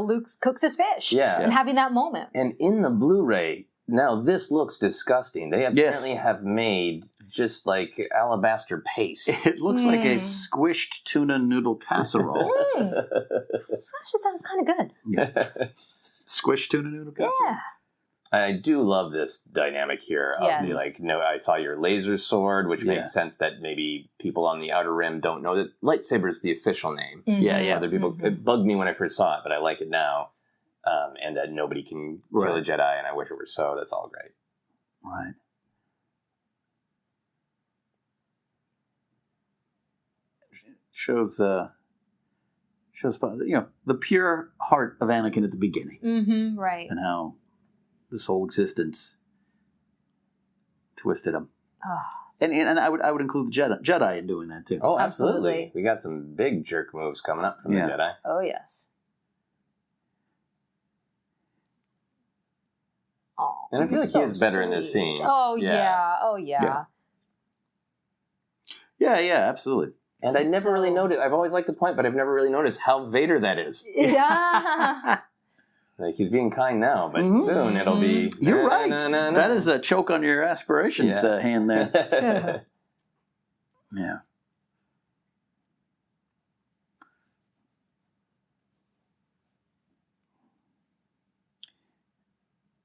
Luke cooks his fish. Yeah. And having that moment. And in the Blu-ray, now this looks disgusting. They apparently have made just like alabaster paste. It looks like a squished tuna noodle casserole. This actually sounds kind of good. Yeah. Squished tuna noodle casserole? Yeah. I do love this dynamic here of the I saw your laser sword, which makes sense that maybe people on the Outer Rim don't know that lightsaber is the official name. Yeah. Other people, it bugged me when I first saw it, but I like it now. And that nobody can kill a Jedi, and I wish it were so. That's all great. Right. shows the pure heart of Anakin at the beginning. Mm-hmm, right. And how this whole existence twisted him. Oh. And I would include the Jedi in doing that too. Oh, absolutely. Absolutely. We got some big jerk moves coming up from the Jedi. Oh, yes. Oh, And I feel like he is better in this scene. Oh, yeah. Oh, yeah. Yeah, absolutely. And I never really noticed. I've always liked the point, but I've never really noticed how Vader that is. Yeah. Like, he's being kind now, but soon it'll be... You're right. That is a choke on your aspirations hand there. Yeah.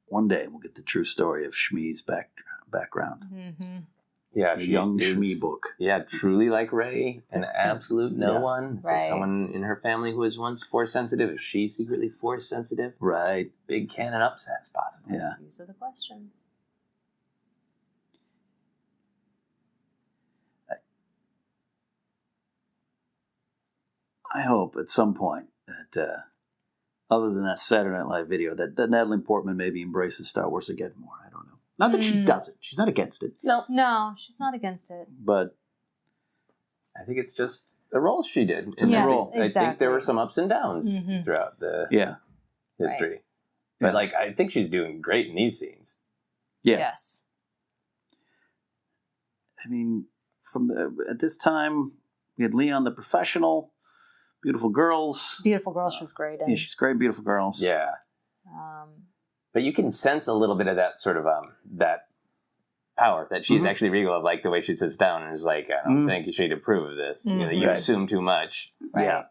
One day we'll get the true story of Shmi's background. Mm-hmm. Yeah, the young Shmi book. Yeah, truly like Rey, an absolute no one. It's like someone in her family who was once Force sensitive. Is she secretly Force sensitive? Right. Big canon upsets, possible. Yeah. These are the questions. I hope at some point that, other than that Saturday Night Live video, that Natalie Portman maybe embraces Star Wars again more. I don't know. Not that she doesn't. She's not against it. No, she's not against it. But I think it's just the role she did. Just the role. Exactly. I think there were some ups and downs throughout the history. Right. But I think she's doing great in these scenes. Yeah. Yes. I mean, at this time, we had Leon the Professional, Beautiful Girls. Beautiful Girls, she was great. Yeah, she's great, Beautiful Girls. Yeah. But you can sense a little bit of that sort of that power that she's actually regal of, like the way she sits down and is like, I don't think you should approve of this. You know, you assume too much. Right. Yeah.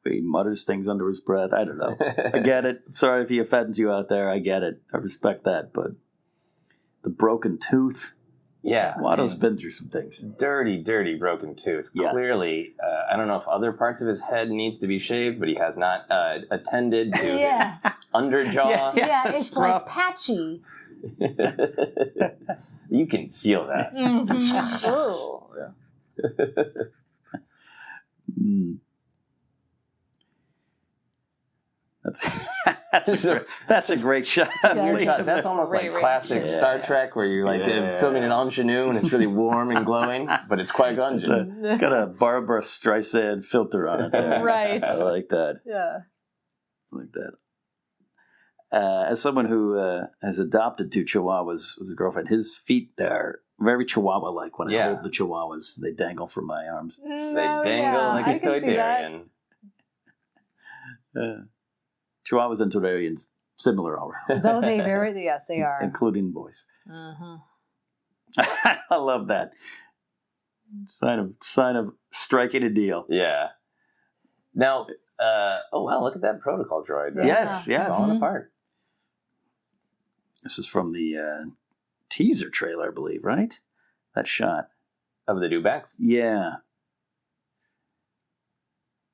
But he mutters things under his breath. I don't know. I get it. Sorry if he offends you out there. I get it. I respect that. But the broken tooth. Yeah. Watto's been through some things. Dirty, dirty broken tooth. Yeah. Clearly, I don't know if other parts of his head needs to be shaved, but he has not attended to his underjaw. Yeah, it's like patchy. You can feel that. That's a great shot. That's almost like classic Star Trek, where you're like filming an ingenue and it's really warm and glowing, but it's Qui-Gon. It's got a Barbara Streisand filter on it there. Right. I like that. Yeah. I like that. As someone who has adopted two chihuahuas as a girlfriend, his feet are very chihuahua-like. When I hold the chihuahuas, they dangle from my arms. They dangle like a Toydarian. Chihuahuas and Toydarians similar all around. Though they vary, yes, they are. Including boys. I love that. Sign of striking a deal. Yeah. Now, oh wow, look at that protocol droid. Yes. Falling apart. This was from the teaser trailer, I believe, right? That shot. Of the dewbacks? Yeah.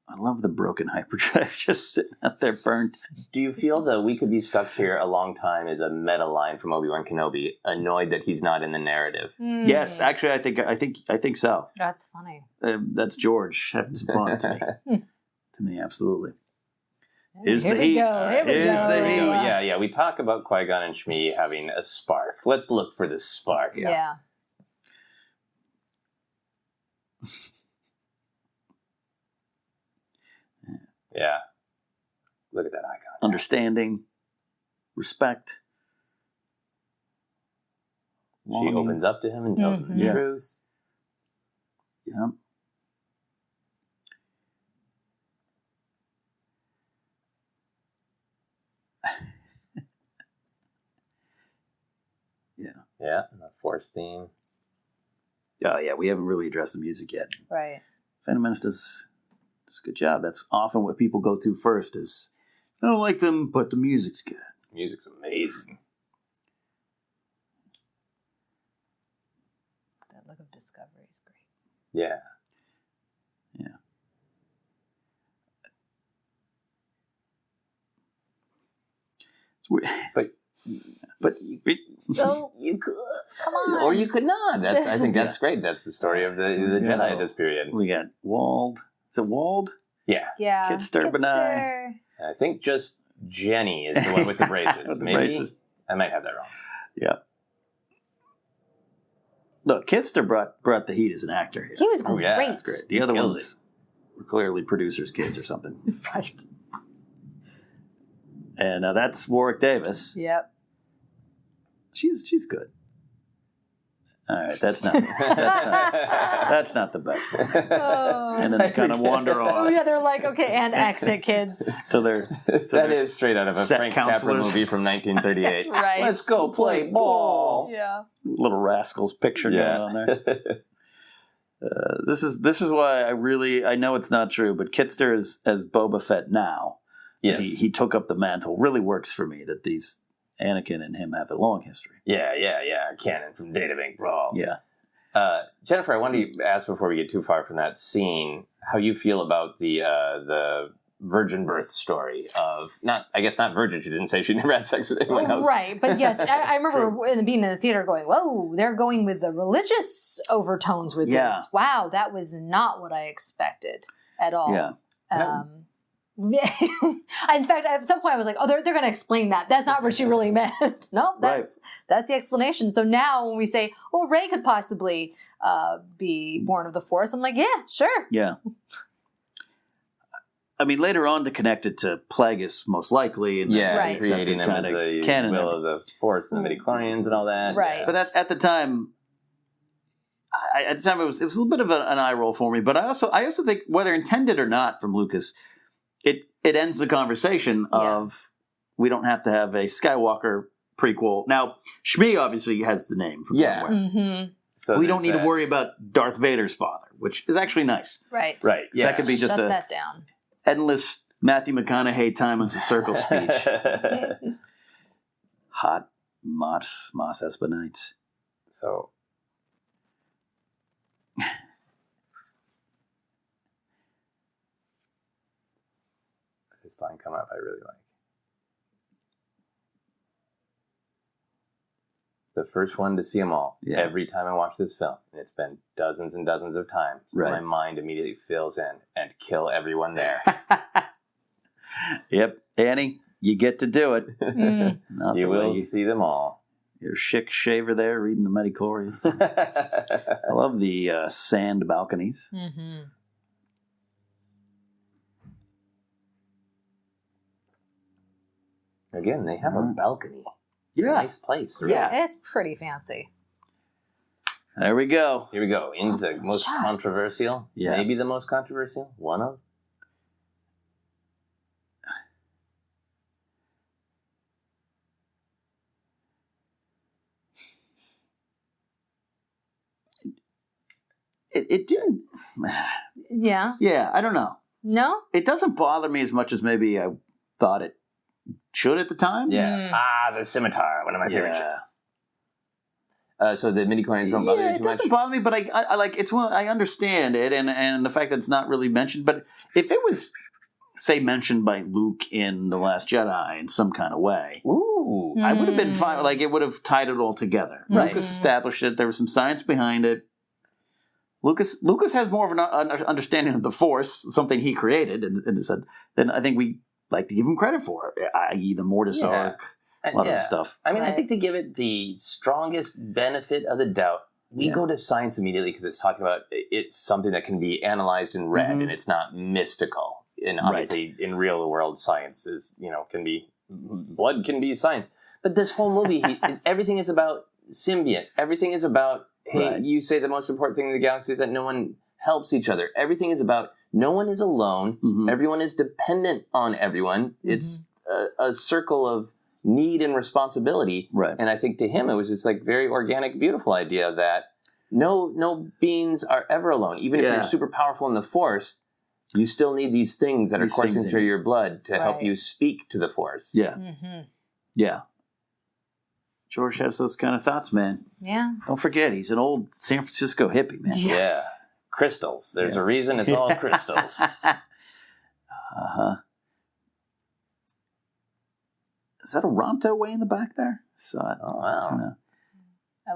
I love the broken hyperdrive just sitting out there burnt. Do you feel that we could be stuck here a long time as a meta line from Obi-Wan Kenobi, annoyed that he's not in the narrative? Yes, actually, I think so. That's funny. That's George having some fun to me. To me, absolutely. Here's Here the we heat. go. Here we Here's go. the heat. Yeah. We talk about Qui-Gon and Shmi having a spark. Let's look for the spark. Yeah. Yeah. Look at that icon. Understanding, respect. She opens up to him and tells him the truth. Yeah. Yeah, and the Force theme. Oh, yeah, we haven't really addressed the music yet. Right. Phantom Menace does a good job. That's often what people go to first is, I don't like them, but the music's good. Music's amazing. That look of discovery is great. Yeah. Yeah. It's weird. But But So, You could. come on. Or you could not. I think that's great. That's the story of the Jedi at this period. we got Wald. Is it Wald? Yeah. Yeah. Kitster, Benai. I think just Jenny is the one with the braces. With the Maybe braces. I might have that wrong. Yeah. Look, Kitster brought the heat as an actor here. He was Oh, great. yeah. That's great. The other Killed ones were clearly producers' kids or something. Right. And that's Warwick Davis. Yep. She's good. All right, that's not the best one. Oh. And then they kind of wander Oh, off yeah, they're like, okay, and exit, kids. to their. That is straight out of a set Frank Capra counselors. movie from 1938. Right. Let's go play ball. Yeah. Little Rascals picture going on there. This is why I know it's not true, but Kitster as Boba Fett now. Yes. He took up the mantle. Really works for me that these Anakin and him have a long history. Yeah. Canon from Databank Brawl. Yeah. Jennifer, I wanted to ask before we get too far from that scene, how you feel about the virgin birth story of not virgin. She didn't say she never had sex with anyone else. Right, but yes, I remember being in the theater going, whoa, they're going with the religious overtones with this. Wow, that was not what I expected at all. Yeah. In fact, at some point I was like, oh, they're going to explain that. That's not what she really meant. No, that's the explanation. So now when we say, oh, Rey could possibly be born of the Force, I'm like, yeah, sure. Yeah. I mean, later on to connect it to Plagueis, most likely. And Right. Creating him as the canon will of the Force and the midichlorians and all that. Right. Yeah. But at the time, it was a little bit of an eye roll for me. But I also think, whether intended or not from Lucas, it ends the conversation of we don't have to have a Skywalker prequel. Now, Shmi obviously has the name from somewhere. Mm-hmm. So we don't need to worry about Darth Vader's father, which is actually nice. Right. Right. Yeah. That could be just Shut that down. endless Matthew McConaughey time as a circle speech. Hot Mos Espa nights. So. This line come up I really like. The first one to see them all. Yeah. Every time I watch this film, and it's been dozens and dozens of times, Right. my mind immediately fills in and kill everyone there. Yep, Annie, you get to do it. Not You the way will see them all. Your chic shaver there reading the midichlorians. I love the sand balconies. Mm-hmm. Again, they have a balcony. Yeah. Nice place. Yeah, it's pretty fancy. There we go. Here we go. Into the most Shots. controversial. Yeah. Maybe the most controversial. One of. It didn't. Yeah. Yeah, I don't know. No? It doesn't bother me as much as maybe I thought it should at the time. Yeah. The scimitar. One of my favorite Yeah. ships. So the midichlorians don't bother you it too much? doesn't bother me, but I like it's one. I understand it, and the fact that it's not really mentioned. But if it was, say, mentioned by Luke in The Last Jedi in some kind of way, Ooh. I would have been fine. Like it would have tied it all together. Right. Lucas established it. There was some science behind it. Lucas has more of an understanding of the Force, something he created, and said. Then I think we like to give him credit for it, i.e., the Mortis arc. A lot of the stuff. I mean, I Right. think to give it the strongest benefit of the doubt, we go to science immediately because it's talking about it's something that can be analyzed and read, and it's not mystical. And obviously, in real world, science is blood can be science. But this whole movie, everything is about symbiont. Everything is about you say the most important thing in the galaxy is that no one helps each other. Everything is about no one is alone. Mm-hmm. Everyone is dependent on everyone. It's a circle of need and responsibility. Right. And I think to him, it was this like very organic, beautiful idea that no beings are ever alone. Even if you're super powerful in the Force, you still need these things that are coursing through your blood to help you speak to the Force. Yeah. Mm-hmm. Yeah. George has those kind of thoughts, man. Yeah. Don't forget, he's an old San Francisco hippie, man. Yeah. Crystals. There's a reason it's all crystals. Uh-huh. Is that a Ronto way in the back there? Saw it. Oh, wow. I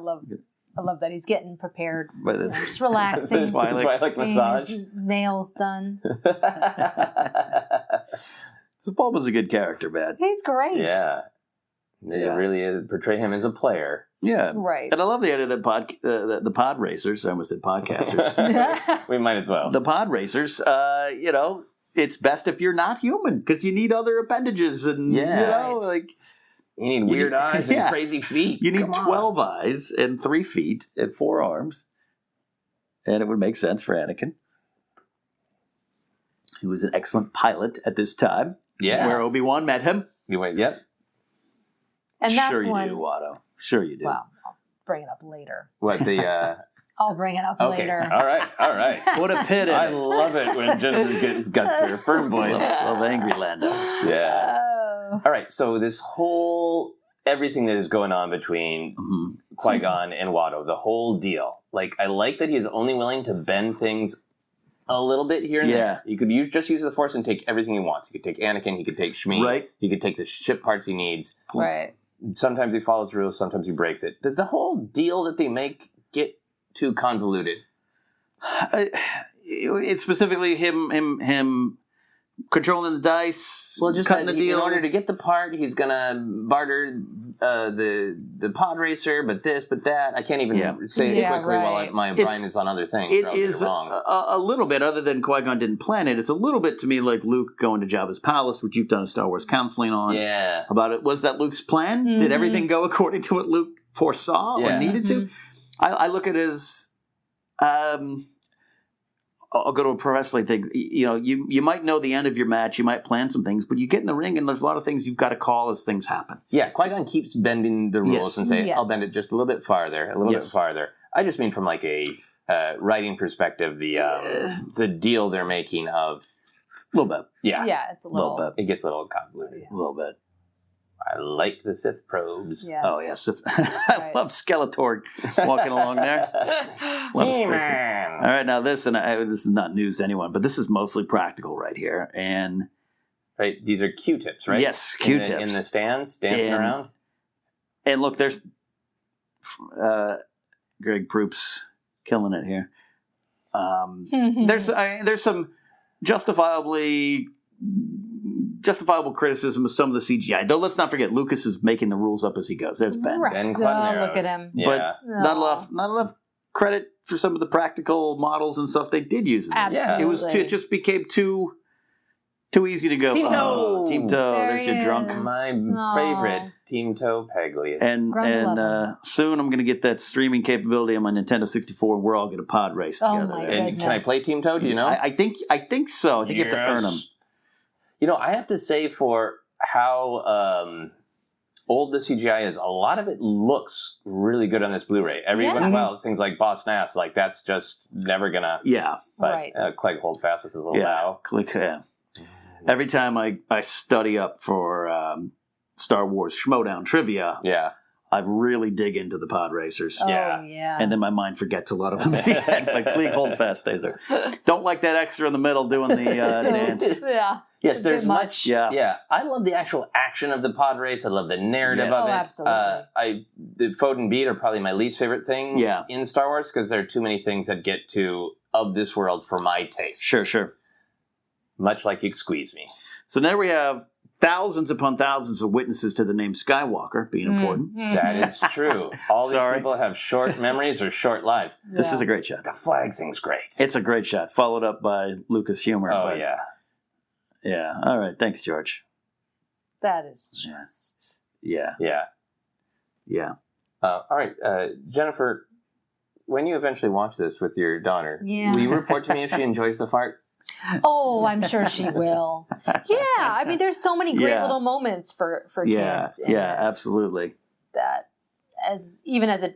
love that he's getting prepared. But You know, it's just relaxing. Twilight massage. Getting his nails done. so Paul was a good character, man. He's great. Yeah. It really is. Portray him as a player. Yeah, Right. And I love the idea that the pod racers. I almost said podcasters. We might as well. The pod racers. It's best if you're not human because you need other appendages and Yeah. you know, like You need weird eyes and yeah. crazy feet. you need Come on. 12 eyes and 3 feet and 4 arms, and it would make sense for Anakin. He was an excellent pilot at this time. Yeah. Where Obi-Wan met him. You wait. Yep. And that's sure you when, do, Watto. Sure you do. well, I'll bring it up later. What the? I'll bring it up Okay. later. All right. What a pit in I it. love it when Jennifer gets her firm voice. Love angry Lando. Yeah. Oh. All right. So this whole everything that is going on between Qui-Gon and Watto, the whole deal. Like, I like that he is only willing to bend things a little bit here and there. He could just use the Force and take everything he wants. He could take Anakin. He could take Shmi. Right. He could take the ship parts he needs. Right. Sometimes he follows rules. Sometimes he breaks it. Does the whole deal that they make get too convoluted? It's specifically him controlling the dice, Well, just cutting that the deal. in order to get the part, he's gonna barter the podracer, but this, but that. I can't even say it quickly while my brain is on other things. It or I'll get is wrong. a little bit, other than Qui-Gon didn't plan it, it's a little bit to me like Luke going to Jabba's palace, which you've done a Star Wars counseling on. Yeah. About it. Was that Luke's plan? Mm-hmm. Did everything go according to what Luke foresaw or needed to? I look at it as... I'll go to a pro wrestling thing. You know, you might know the end of your match, you might plan some things, but you get in the ring and there's a lot of things you've got to call as things happen. Yeah, Qui-Gon keeps bending the rules and saying, I'll bend it just a little bit farther, a little bit farther. I just mean from like a writing perspective, the deal they're making of... A little bit. Yeah. Yeah, it's a little bit. It gets a little convoluted. A little bit. I like the Sith probes. Yes. Oh, yes. I love Skeletor walking along there. He-Man. All right, now this, this is not news to anyone, but this is mostly practical right here. And right, these are Q-tips, right? Yes, Q-tips. In the stands, dancing around. And look, there's Greg Proops killing it here. There's some justifiable criticism of some of the CGI. Though let's not forget, Lucas is making the rules up as he goes. There's Ben. Right. Ben Oh, Quadneros. look at him. Yeah. But not enough credit for some of the practical models and stuff they did use in this. Absolutely. It just became too easy to go. Team Toe! Team Toe. There There's your he drunk. is. My Aw. favorite, Team Toe Pegley. And Grumble soon I'm going to get that streaming capability on my Nintendo 64, and we're all going to pod race Oh together. my there. And can I play Team Toe? Do you know? I think so. I think you have to earn them. You know, I have to say for how old the CGI is, a lot of it looks really good on this Blu-ray. Every once in a while, things like Boss Nass, like that's just never gonna. Yeah. But, Right. Clegg hold fast with his little bow. Yeah. Every time I study up for Star Wars Schmodown trivia, I really dig into the pod racers. Oh, Yeah. yeah. And then my mind forgets a lot of them at the end. Like Clegg Holdfast stays there. Don't like that extra in the middle doing the dance. Yeah. Yes, there's Bit much. Yeah. I love the actual action of the pod race. I love the narrative Yes. of it. Absolutely. The Fode and Beat are probably my least favorite thing in Star Wars because there are too many things that get to of this world for my taste. Sure. Much like You'd Squeeze Me. So now we have thousands upon thousands of witnesses to the name Skywalker being important. That is true. All these people have short memories or short lives. This is a great shot. The flag thing's great. It's a great shot, followed up by Lucas humor. Oh, but, yeah. Yeah. All right. Thanks, George. That is just... Yeah. All right, Jennifer, when you eventually watch this with your daughter, will you report to me if she enjoys the fart? Oh, I'm sure she will. Yeah, I mean, there's so many great little moments for kids. in this Absolutely. That, even as a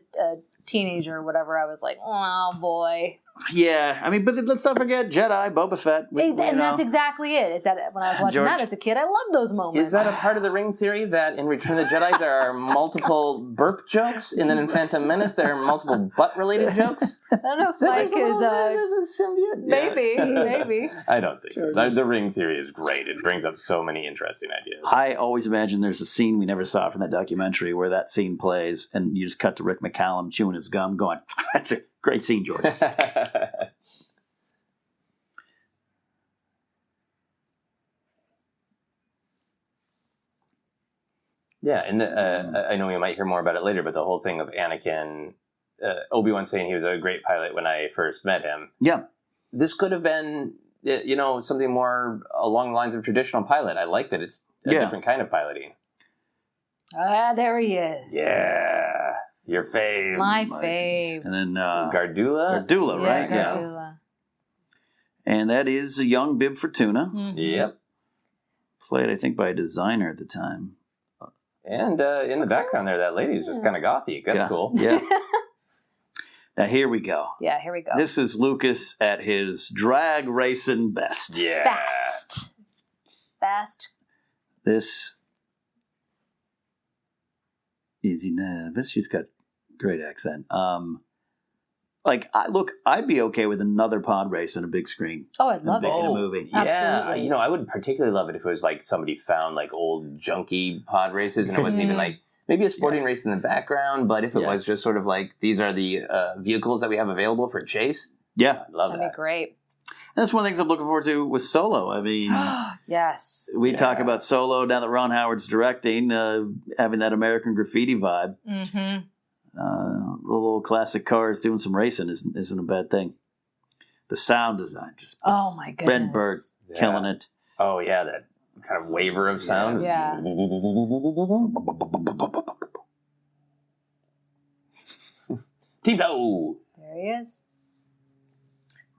teenager or whatever, I was like, oh boy, Yeah, I mean, but let's not forget Jedi, Boba Fett. And that's exactly it. Is that when I was watching that as a kid, I loved those moments. Is that a part of the ring theory that in Return of the Jedi there are multiple burp jokes, and then in Phantom Menace there are multiple butt-related jokes? I don't know if Mike is... There's a symbiote? Maybe. I don't think so. The ring theory is great. It brings up so many interesting ideas. I always imagine there's a scene we never saw from that documentary where that scene plays, and you just cut to Rick McCallum chewing his gum going, that's a great scene, George. Yeah, and I know we might hear more about it later, but the whole thing of Anakin, Obi-Wan saying he was a great pilot when I first met him. Yeah. This could have been, something more along the lines of traditional pilot. I like that it's a different kind of piloting. There he is. Yeah. Your fave. My fave. And then... Gardula? Gardula, right? Yeah, Gardula. And that is a young Bib Fortuna. Mm-hmm. Yep. Played, I think, by a designer at the time. And in the background there, that lady is just kind of gothy. That's cool. Yeah. Now, here we go. Yeah, here we go. This is Lucas at his drag racing best. Yeah. Fast. This... Easy nervous. She's got great accent. I'd be okay with another pod race on a big screen. Oh, I'd love it. In a movie. Yeah, Absolutely. I would particularly love it if it was like somebody found like old junky pod races and it wasn't even like maybe a sporting race in the background, but if it was just sort of like these are the vehicles that we have available for chase. Yeah. I'd love that. That'd be great. And that's one of the things I'm looking forward to with Solo. I mean, yes. We talk about Solo now that Ron Howard's directing, having that American Graffiti vibe. Mm-hmm. The little classic cars doing some racing isn't a bad thing. The sound design, just oh my goodness, Ben Burtt killing it. Oh yeah, that kind of waver of sound. Yeah. Team Toe. There he is.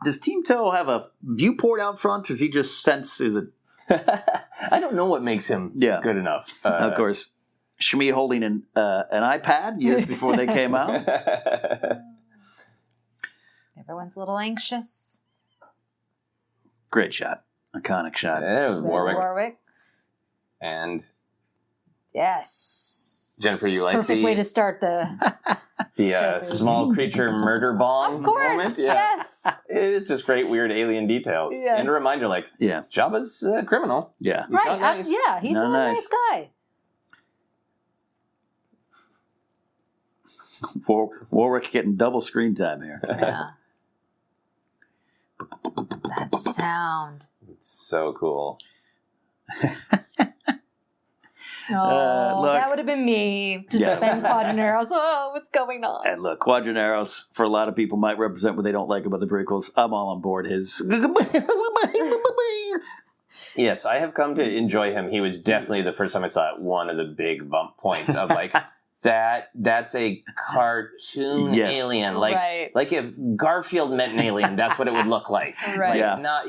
Does Team Toe have a viewport out front, or does he just sense? Is it? I don't know what makes him good enough. Of course, Shmi holding an iPad years before they came out. Everyone's a little anxious. Great shot, iconic shot. Yeah, Warwick. And yes, Jennifer, you like perfect way to start the small creature murder bong of course, moment? Yes. It's just great, weird alien details. Yes. And a reminder, Jabba's a criminal. Yeah. He's not nice. He's not a nice guy. Warwick getting double screen time here. Yeah. That sound. It's so cool. That would have been me. Just Ben Quadraneros. Oh, what's going on? And look, Quadraneros, for a lot of people, might represent what they don't like about the prequels. I'm all on board his... Yes, I have come to enjoy him. He was definitely, the first time I saw it, one of the big bump points of like... That's a cartoon alien. Like if Garfield met an alien, that's what it would look like. Right. Not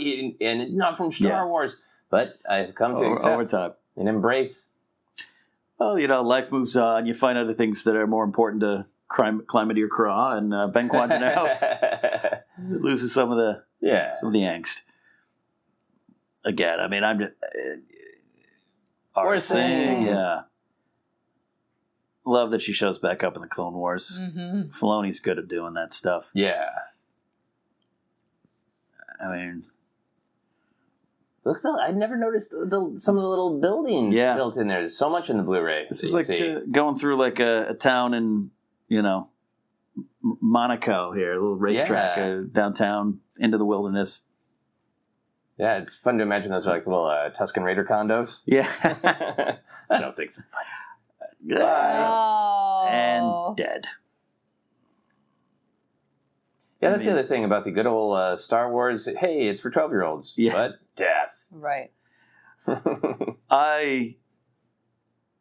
from Star Wars. But I've come to accept over time and embrace. Well, life moves on. You find other things that are more important to climb into your craw, and Ben Quadraneros loses some of the angst. Again, I mean, I'm just Arsene. Love that she shows back up in the Clone Wars. Mm-hmm. Filoni's good at doing that stuff. Yeah. I mean... Look, I'd never noticed some of the little buildings built in there. There's so much in the Blu-ray. This is like going through like a town in, Monaco here. A little racetrack downtown into the wilderness. Yeah, it's fun to imagine those are like little Tusken Raider condos. Yeah. I don't think so. And dead. Yeah, that's the other thing about the good old Star Wars. Hey, it's for 12-year-olds. Yeah. But death. Right. I,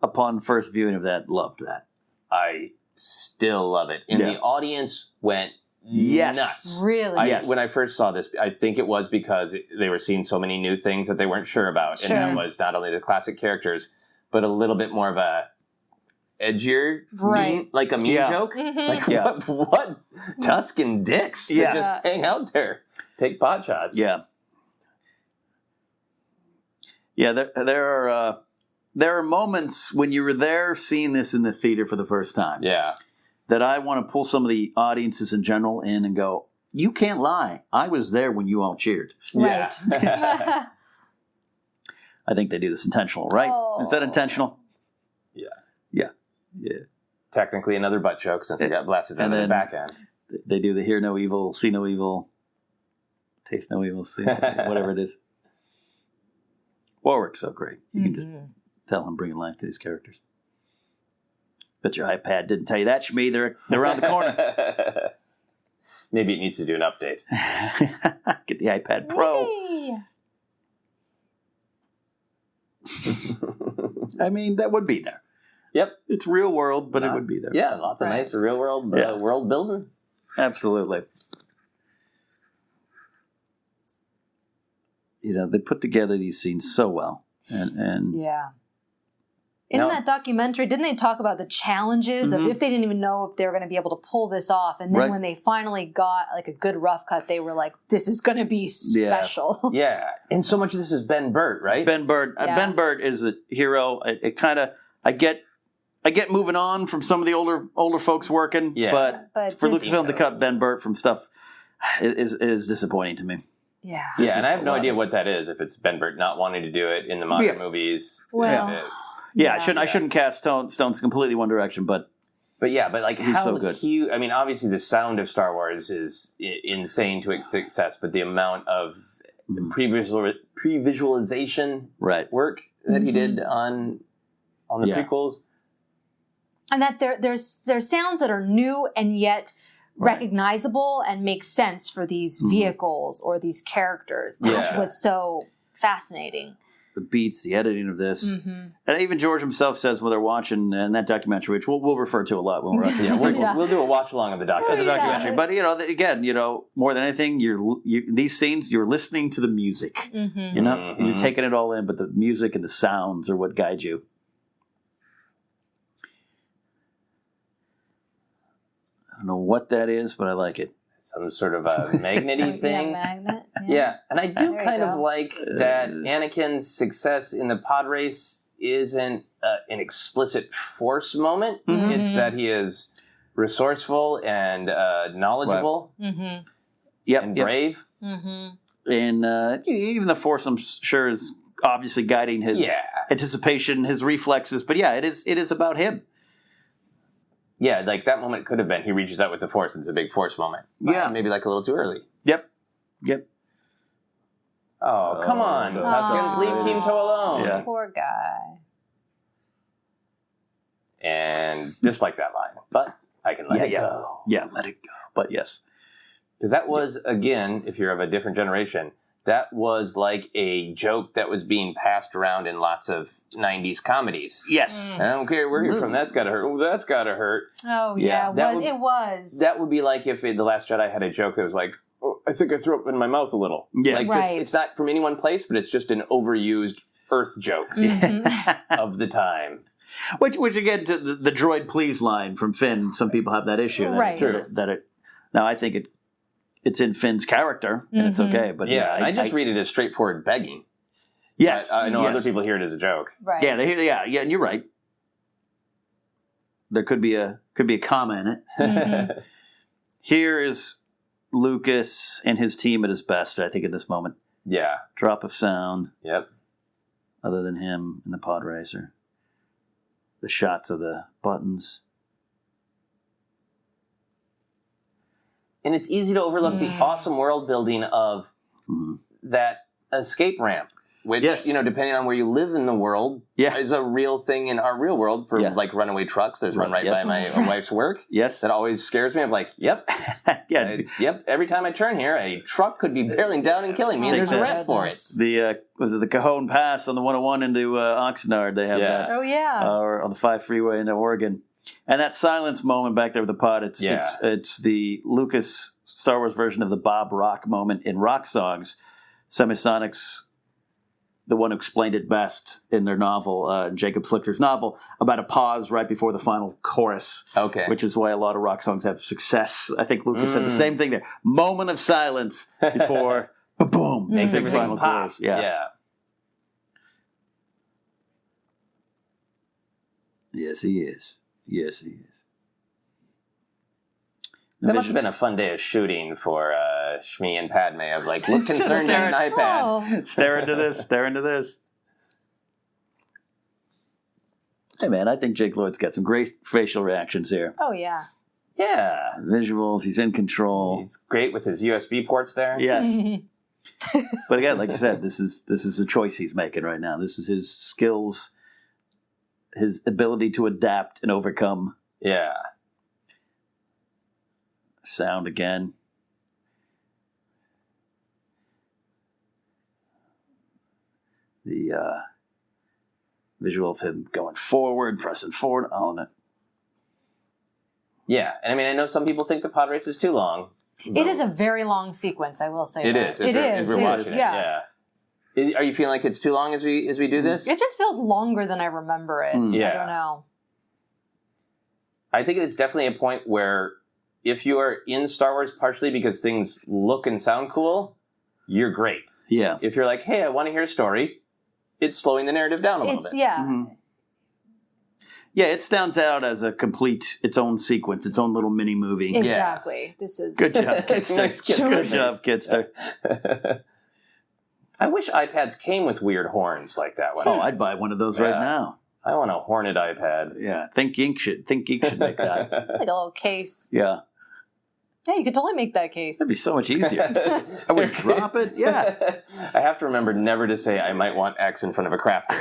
upon first viewing of that, loved that. I still love it. And the audience went nuts. Really? When I first saw this, I think it was because they were seeing so many new things that they weren't sure about. Sure. And that was not only the classic characters, but a little bit more of a edgier, Right. mean, like a mean joke. Like what Tuscan dicks that just hang out there, take pot shots. Yeah. There are moments when you were there seeing this in the theater for the first time. Yeah. That I want to pull some of the audiences in general in and go, you can't lie. I was there when you all cheered. Right. Yeah. I think they do this intentional, right? Oh. Is that intentional? Yeah. Technically another butt joke since he got blasted into the back end. They do the hear no evil, see no evil, taste no evil, see whatever it is. Warwick's so great. You can just tell him bringing life to these characters. Bet your iPad didn't tell you that, Shmi. They're around the corner. Maybe it needs to do an update. Get the iPad Pro. Yay. I mean, that would be there. Yep. It's real world, but it would be there. Yeah, lots of nice real world world building. Absolutely. You know, they put together these scenes so well. And Yeah. In that documentary, didn't they talk about the challenges of if they didn't even know if they were going to be able to pull this off? And then when they finally got like a good rough cut, they were like, this is going to be special. Yeah. And so much of this is Ben Burt, right? Ben Burt. Ben Burt is a hero. It kind of, I get moving on from some of the older folks working, but for Lucasfilm to cut Ben Burt from stuff is disappointing to me. Yeah. Yeah, and I have no idea what that is, if it's Ben Burt not wanting to do it in the modern movies. Well, I shouldn't cast stones completely one direction, but like he's how so good. I mean, obviously the sound of Star Wars is insane to its success, but the amount of pre-visualization work that he did on the prequels. And that there's sounds that are new and yet recognizable and make sense for these vehicles or these characters. That's what's so fascinating. The beats, the editing of this. And even George himself says when they're watching in that documentary, which we'll refer to a lot when we're out there. We'll do a watch along of the documentary. But again, more than anything, these scenes, you're listening to the music. You're taking it all in, but the music and the sounds are what guide you. I don't know what that is, but I like it. Some sort of a magnet-y thing. Magnet. Yeah, and I do kind of like that Anakin's success in the Podrace isn't an explicit Force moment. It's that he is resourceful and knowledgeable and brave. And even the Force, I'm sure, is obviously guiding his anticipation, his reflexes. But it is about him. Yeah, like that moment could have been he reaches out with the Force. It's a big Force moment. Yeah. Maybe like a little too early. Yep. Oh, come on. Tuskens, leave Team Toe alone. Yeah. Poor guy. And just like that line. But I can let it go. Yeah, let it go. But yes. Because that was, again, if you're of a different generation, that was like a joke that was being passed around in lots of 90s comedies. Yes. I don't care where you're from. That's got to hurt. Oh, that's got to hurt. Oh, yeah. It was. That would be like if The Last Jedi had a joke that was like, oh, I think I threw up in my mouth a little. Yeah. Like it's not from any one place, but it's just an overused Earth joke of the time. Which again, to the droid please line from Finn, some people have that issue. Now, I think it's in Finn's character, and it's okay. But I just read it as straightforward begging. Yes, I know other people hear it as a joke. Right. Yeah, they hear. Yeah, and you're right. There could be a comma in it. Here is Lucas and his team at his best, I think, at this moment. Yeah. Drop of sound. Yep. Other than him and the Podracer. The shots of the buttons. And it's easy to overlook the awesome world building of that escape ramp, which, depending on where you live in the world, is a real thing in our real world for like runaway trucks. There's one by my wife's work. Yes. That always scares me. I'm like, yep. Every time I turn here, a truck could be barreling down and killing me, and there's a ramp for it. Was it the Cajon Pass on the 101 into Oxnard? They have that. Oh, yeah. Or on the 5 freeway into Oregon. And that silence moment back there with the pod, it's the Lucas Star Wars version of the Bob Rock moment in rock songs. Semisonics the one who explained it best in their novel, Jacob Slicker's novel, about a pause right before the final chorus. Okay. Which is why a lot of rock songs have success. I think Lucas said the same thing there. Moment of silence before, boom, makes big everything final pop. chorus. Yeah. Yes, he is. Yes, he is. That must have been a fun day of shooting for Shmi and Padme. Of like, look concerned on an iPad. Oh. Stare into this. Stare into this. Hey, man, I think Jake Lloyd's got some great facial reactions here. Oh, yeah. Yeah. Visuals. He's in control. He's great with his USB ports there. Yes. But again, like you said, this is a choice he's making right now. This is his skills, his ability to adapt and overcome. Yeah. Sound again. The visual of him going forward, pressing forward on it. Yeah, and I mean, I know some people think the pod race is too long. It is a very long sequence, I will say. It that. is. If we're watching it, yeah. Are you feeling like it's too long as we do this? It just feels longer than I remember it. Yeah. I don't know. I think it's definitely a point where if you are in Star Wars partially because things look and sound cool, you're great. Yeah. If you're like, hey, I want to hear a story, it's slowing the narrative down a little bit. Yeah. Mm-hmm. Yeah, it stands out as a complete, its own sequence, its own little mini movie. Exactly. This is Good job, Kitster. Nice, Good job, Kitster. I wish iPads came with weird horns like that one. Oh, I'd buy one of those right now. I want a horned iPad. Yeah, Think Geek should make that. like a little case. Yeah. Yeah, you could totally make that case. That'd be so much easier. I would drop it. Yeah. I have to remember never to say I might want X in front of a crafter.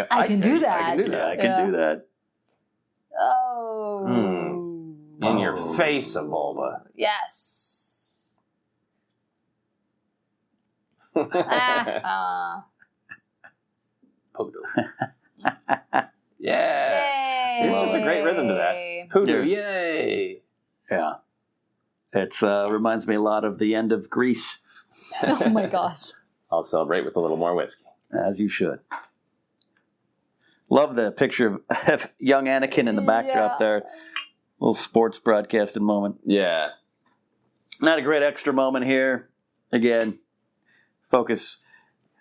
I can do that. I can do that. Yeah, I can do that. Oh. In your face, a Bulba. Yes. Podo. Yeah. Yay. There's just a great rhythm to that. Poodoo, yay. Yeah. It reminds me a lot of the end of Grease. Oh my gosh. I'll celebrate with a little more whiskey. As you should. Love the picture of young Anakin in the backdrop there. Little sports broadcasting moment. Yeah. Not a great extra moment here. Again, focus.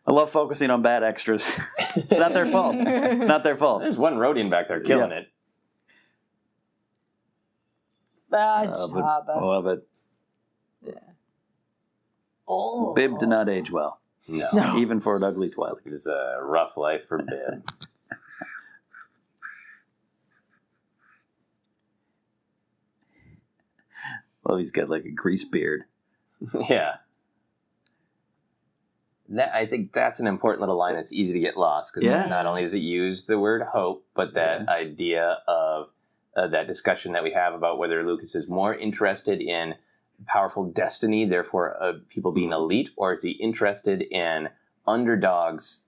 I love focusing on bad extras. It's not their fault. It's not their fault. There's one Rodian back there killing it. Bad job. Love it. Yeah. Oh. Bib did not age well. No. Even for an ugly Twilight. It is a rough life for Bib. Well, he's got like a grease beard. Yeah. I think that's an important little line that's easy to get lost because not only does it use the word hope, but that idea of that discussion that we have about whether Lucas is more interested in powerful destiny, therefore people being elite, or is he interested in underdogs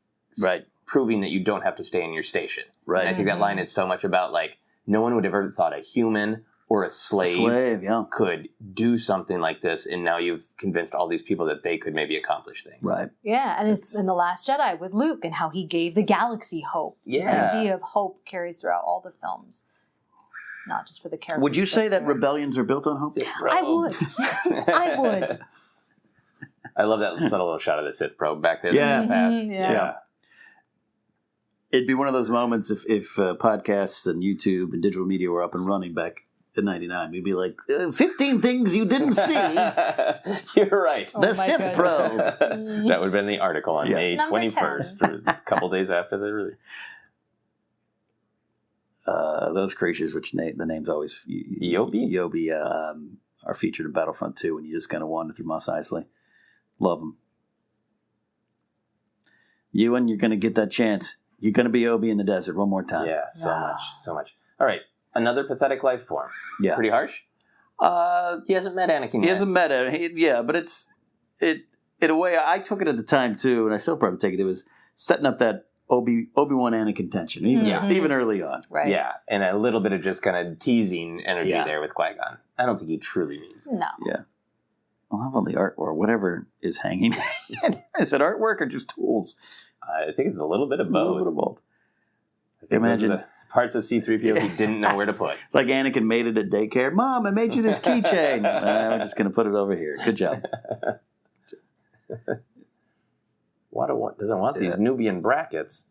proving that you don't have to stay in your station? Right. And I think that line is so much about like no one would have ever thought a human or a slave could do something like this, and now you've convinced all these people that they could maybe accomplish things. Right. Yeah, and it's in The Last Jedi with Luke and how he gave the galaxy hope. Yeah. This idea of hope carries throughout all the films, not just for the characters. Would you say that rebellions are built on hope? I would. I would. I love that subtle little shot of the Sith probe back there. Yeah. Yeah. It'd be one of those moments if podcasts and YouTube and digital media were up and running back in 99. We'd be like, 15 things you didn't see. You're right. The Sith probe. That would have been the article on May Number 21st, or a couple days after the release. Those creatures, which the name's always Yobi, are featured in Battlefront 2 when you just kind of wander through Mos Eisley. Love them. Ewan, you're going to get that chance. You're going to be Obi in the desert one more time. Yeah, so much. All right, another pathetic life form. Yeah. Pretty harsh? He hasn't met Anakin yet. He hasn't met it. But in a way, I took it at the time too, and I still probably take it. It was setting up that Obi-Wan Anakin tension, even early on. Right. Yeah, and a little bit of just kind of teasing energy there with Qui-Gon. I don't think he truly means it. No. Yeah. I'll have all the art or whatever is hanging. Is it artwork or just tools? I think it's a little bit of A little bit both. of both. I think Imagine- those are the parts of C-3PO he didn't know where to put. It's like Anakin made it at daycare. Mom, I made you this keychain. I'm just going to put it over here. Good job. Doesn't want these Nubian brackets.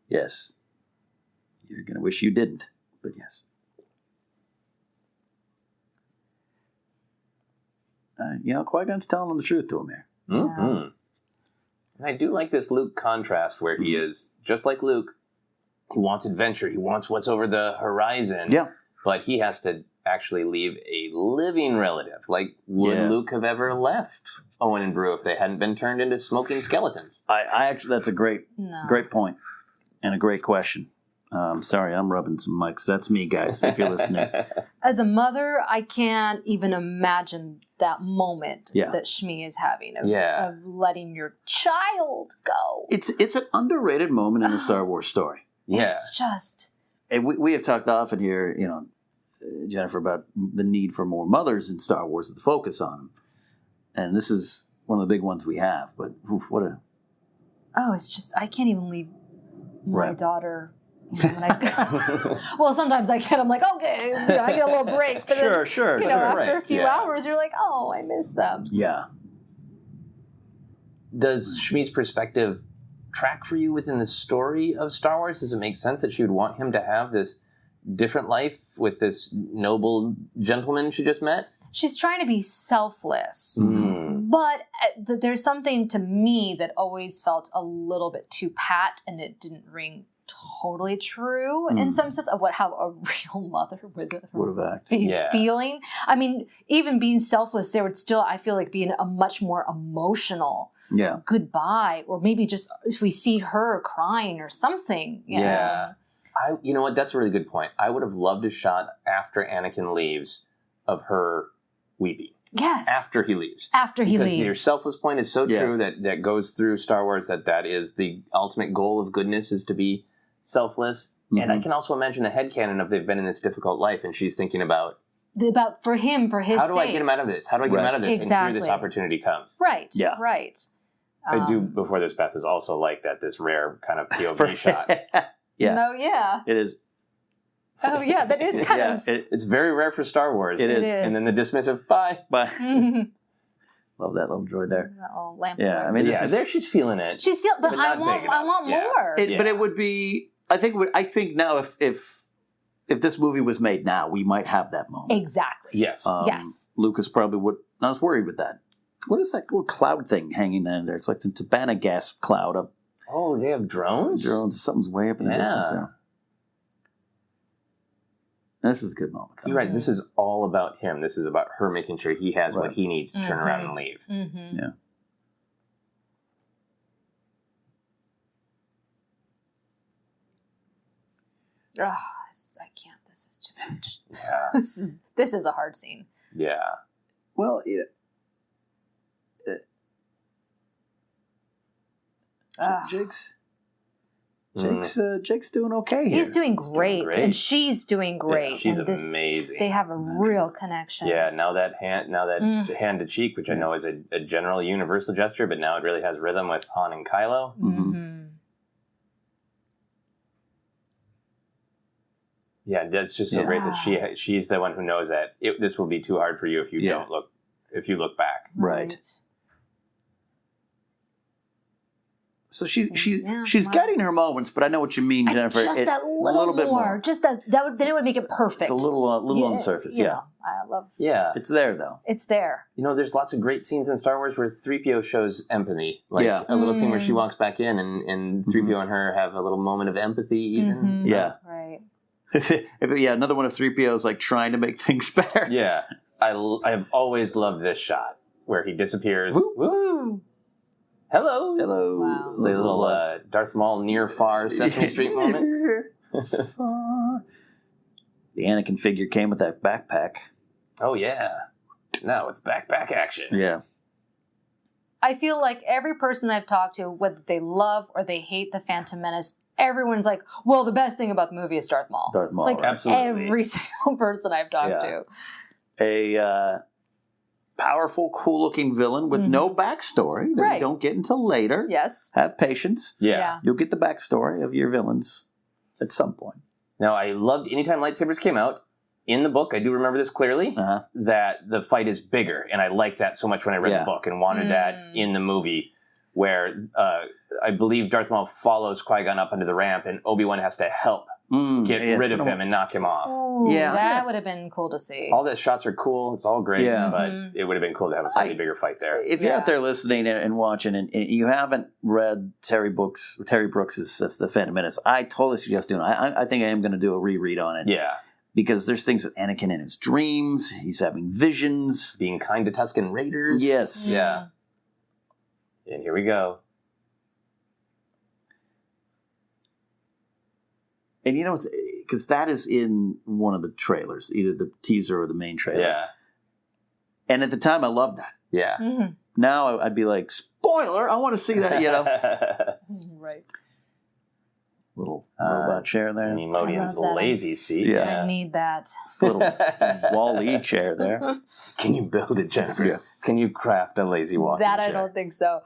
Yes. You're going to wish you didn't, but yes. Qui-Gon's telling him the truth to him here. Mm-hmm. And I do like this Luke contrast where he is, just like Luke, he wants adventure, he wants what's over the horizon, Yeah. but he has to actually leave a living relative. Like, would Luke have ever left Owen and Beru if they hadn't been turned into smoking skeletons? I actually, that's a great point and a great question. Sorry, I'm rubbing some mics. That's me, guys, if you're listening. As a mother, I can't even imagine that moment that Shmi is having of letting your child go. It's an underrated moment in the Star Wars story. Yeah. It's just... And we have talked often here, Jennifer, about the need for more mothers in Star Wars, the focus on them. And this is one of the big ones we have. But what a... Oh, it's just, I can't even leave my daughter... When well, sometimes I can. I'm like, okay, I get a little break. But sure. After a few hours, you're like, oh, I miss them. Yeah. Does Shmi's perspective track for you within the story of Star Wars? Does it make sense that she would want him to have this different life with this noble gentleman she just met? She's trying to be selfless. But there's something to me that always felt a little bit too pat, and it didn't ring totally true in some sense of how a real mother would have be feeling. I mean, even being selfless, there would still, I feel like, being a much more emotional goodbye, or maybe just if we see her crying or something. You know? You know what? That's a really good point. I would have loved a shot after Anakin leaves of her weeping. Yes. After he leaves. Because your selfless point is so true that goes through Star Wars, that is the ultimate goal of goodness, is to be selfless. And I can also imagine the headcanon of they've been in this difficult life and she's thinking about for him, for his how do I get him out of this? How do I get him out of this? Exactly. And here this opportunity comes. Right. Yeah. Right. I do, before this passes, also like this rare kind of POV shot. Yeah. No, yeah. It is. Oh, yeah, that is kind of... It's very rare for Star Wars. It is. And then the dismissive, bye. Love that little droid there. That little lamp. Yeah, I mean, there she's feeling it. She's feeling, but I want more. But it would be. I think now if this movie was made now, we might have that moment. Exactly. Yes. Yes. Lucas probably would not was worried with that. What is that little cloud thing hanging in there? It's like the Tabana gas cloud up. Oh, they have drones? Something's way up in the distance there. This is a good moment. You're right. This is all about him. This is about her making sure he has what he needs to turn around and leave. Mm-hmm. Yeah. Oh, I can't. This is too much. Yeah. This is a hard scene. Yeah. Well, Jake's doing okay here. He's doing great, and she's doing great. Yeah, she's amazing. They have a real connection. Yeah, now that hand to cheek, which I know is a general universal gesture, but now it really has rhythm with Han and Kylo. Mm-hmm. Yeah, that's just so great that she's the one who knows that this will be too hard for you if you don't look look back. Right. So she's getting her moments, but I know what you mean, Jennifer. Just a little bit more. Just then it would make it perfect. It's a little on the surface. You know, I love. Yeah, it's there though. It's there. You know, there's lots of great scenes in Star Wars where 3PO shows empathy. Like a little scene where she walks back in, and 3PO and her have a little moment of empathy. Even right. Another one of 3PO's like trying to make things better. Yeah, I have always loved this shot where he disappears. Woo! Hello. Wow. The little Darth Maul near far Sesame Street moment. The Anakin figure came with that backpack. Oh yeah. Now with backpack action. Yeah. I feel like every person I've talked to, whether they love or they hate the Phantom Menace, everyone's like, well, the best thing about the movie is Darth Maul. Darth Maul, like right. Absolutely. every single person I've talked to. A powerful, cool-looking villain with no backstory that we don't get until later. Yes. Have patience. Yeah. You'll get the backstory of your villains at some point. Now, I loved anytime lightsabers came out. In the book, I do remember this clearly, that the fight is bigger. And I liked that so much when I read the book and wanted that in the movie, where I believe Darth Maul follows Qui-Gon up into the ramp and Obi-Wan has to help get rid of him and knock him off. Ooh, that would have been cool to see. All the shots are cool. It's all great, but it would have been cool to have a slightly bigger fight there. If you're out there listening and watching and you haven't read Terry Brooks' The Phantom Menace, I totally suggest doing it. I think I am going to do a reread on it. Yeah. Because there's things with Anakin in his dreams. He's having visions. Being kind to Tusken Raiders. Yes. Yeah. And here we go. And you know, because that is in one of the trailers, either the teaser or the main trailer. Yeah. And at the time, I loved that. Yeah. Now I'd be like, spoiler, I want to see that, you know. Right. Little robot chair there. And Emodian's lazy seat. I need that. Little Wall-E chair there. Can you build it, Jennifer? Yeah. Can you craft a lazy walking That chair? I don't think so.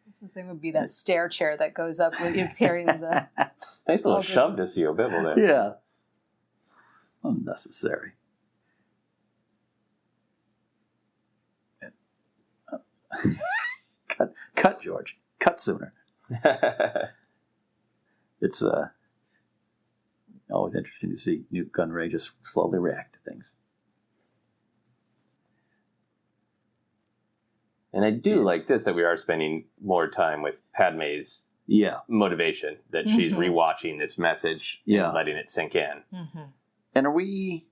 This thing would be that stair chair that goes up with you carrying the... Nice little shove to see Bibble there. Yeah. Unnecessary. Cut, George. Cut sooner. It's always interesting to see Newt Gunray just slowly react to things. And I do like this, that we are spending more time with Padme's motivation, that she's rewatching this message and letting it sink in. And are we...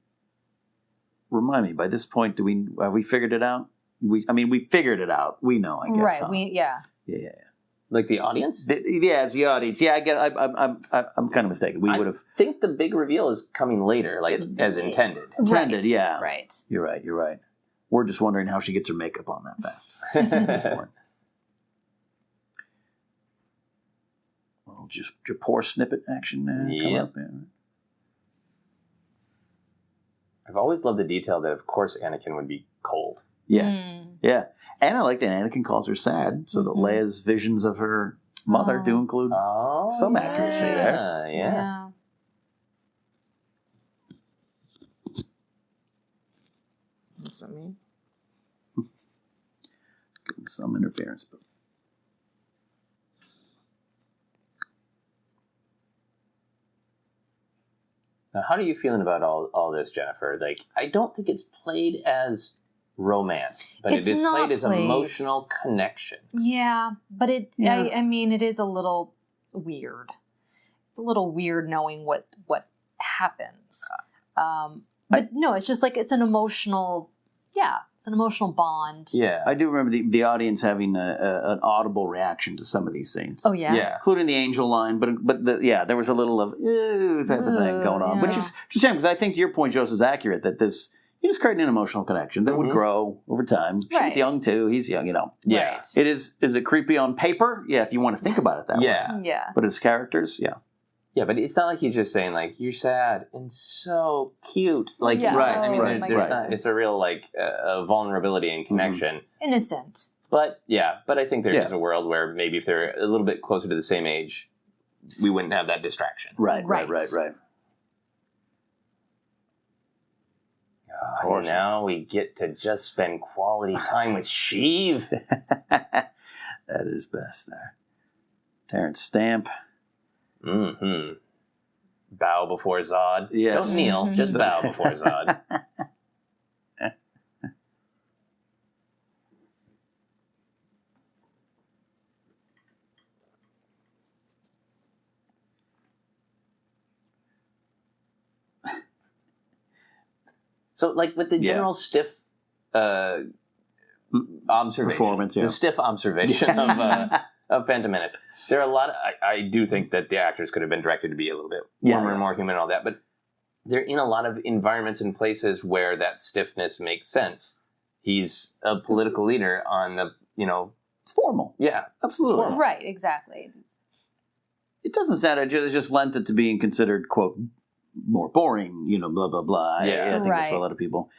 Remind me, by this point, have we figured it out? We figured it out. We know, I guess. Right, huh? Yeah. Like the audience? As the audience. Yeah, I get. I'm kind of mistaken. We would have. I think the big reveal is coming later, as intended. Intended, yeah. Right. You're right. We're just wondering how she gets her makeup on that fast. At this point. Well, just Japor snippet action coming up. Yeah. I've always loved the detail that, of course, Anakin would be cold. Yeah. Yeah. And I like that Anakin calls her sad, so that Leia's visions of her mother do include some accuracy there. Yeah. That's what I mean. Some interference, but now, how are you feeling about all this, Jennifer? Like, I don't think it's played as romance, but it is played as emotional connection. Yeah, but I mean, it is a little weird. It's a little weird knowing what happens. But no, it's just like it's an emotional bond. Yeah. I do remember the audience having an audible reaction to some of these scenes. Oh yeah, yeah, including the angel line, but there was a little of type of thing going on, which is just because I think to your point, Joseph, is accurate that this. You just create an emotional connection that would grow over time. She's young too. He's young, you know. Yeah. Right. It is it creepy on paper? Yeah, if you want to think about it that way. Yeah. But as characters, Yeah, but it's not like he's just saying, like, you're sad and so cute. Like, right. I mean, Right. Not, it's a real, like, vulnerability and connection. Innocent. But I think there is a world where maybe if they're a little bit closer to the same age, we wouldn't have that distraction. Right. And now we get to just spend quality time with Sheev. That is best there. Terrence Stamp. Mm-hmm. Bow before Zod. Yes. Don't kneel, just bow before Zod. So, like, with the general stiff observation, performance, the stiff observation of Phantom Menace, there are a lot of, I do think that the actors could have been directed to be a little bit warmer and more human and all that, but they're in a lot of environments and places where that stiffness makes sense. He's a political leader on the, it's formal. Yeah. Absolutely. Right, exactly. It doesn't sound. It just lent it to being considered, quote, more boring, blah, blah, blah. Yeah. I think that's for a lot of people.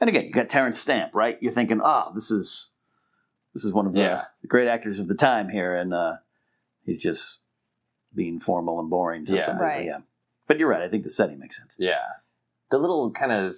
And again, you got Terrence Stamp, right? You're thinking, this is one of the great actors of the time here, and he's just being formal and boring to some people. Right. Yeah. But you're right. I think the setting makes sense. Yeah. The little kind of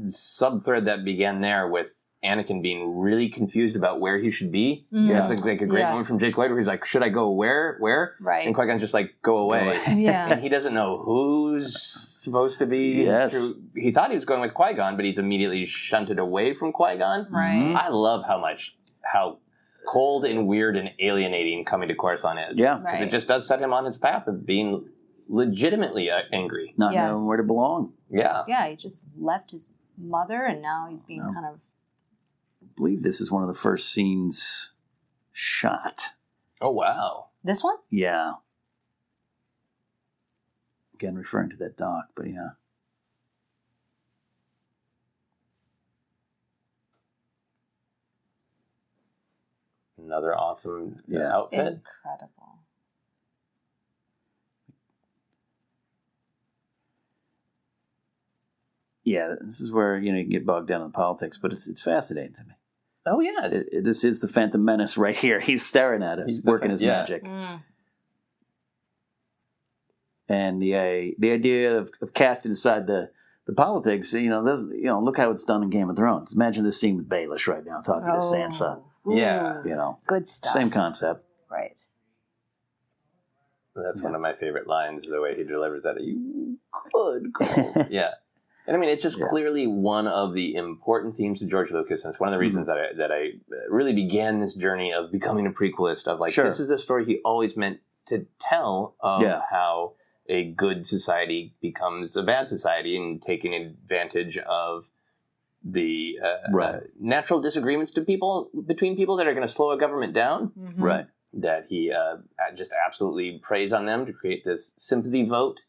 sub-thread that began there with Anakin being really confused about where he should be. Yeah. It's like a great moment from Jake Lloyd where he's like, should I go where? Right. And Qui-Gon's just like, go away. Yeah. And he doesn't know who's supposed to be. Yes. He thought he was going with Qui-Gon, but he's immediately shunted away from Qui-Gon. Right. I love how cold and weird and alienating coming to Coruscant is. Yeah. Because it just does set him on his path of being legitimately angry. Not knowing where to belong. Yeah. Yeah, he just left his mother, and now he's being kind of... I believe this is one of the first scenes shot. Oh, wow. This one? Yeah. Again, referring to that doc, but yeah. Another awesome outfit. Incredible. Yeah, this is where you can get bogged down in politics, but it's fascinating to me. Oh yeah, this is the Phantom Menace right here. He's staring at us, working his magic, and the idea of casting aside the politics. Look how it's done in Game of Thrones. Imagine this scene with Baelish right now talking to Sansa. Yeah, good stuff. Same concept, right? That's one of my favorite lines. The way he delivers that, you could call. Yeah. And I mean, it's just clearly one of the important themes to George Lucas, and it's one of the reasons that I really began this journey of becoming a prequelist. Of this is the story he always meant to tell of how a good society becomes a bad society, and taking advantage of the natural disagreements between people that are going to slow a government down. Mm-hmm. Right. That he just absolutely preys on them to create this sympathy vote.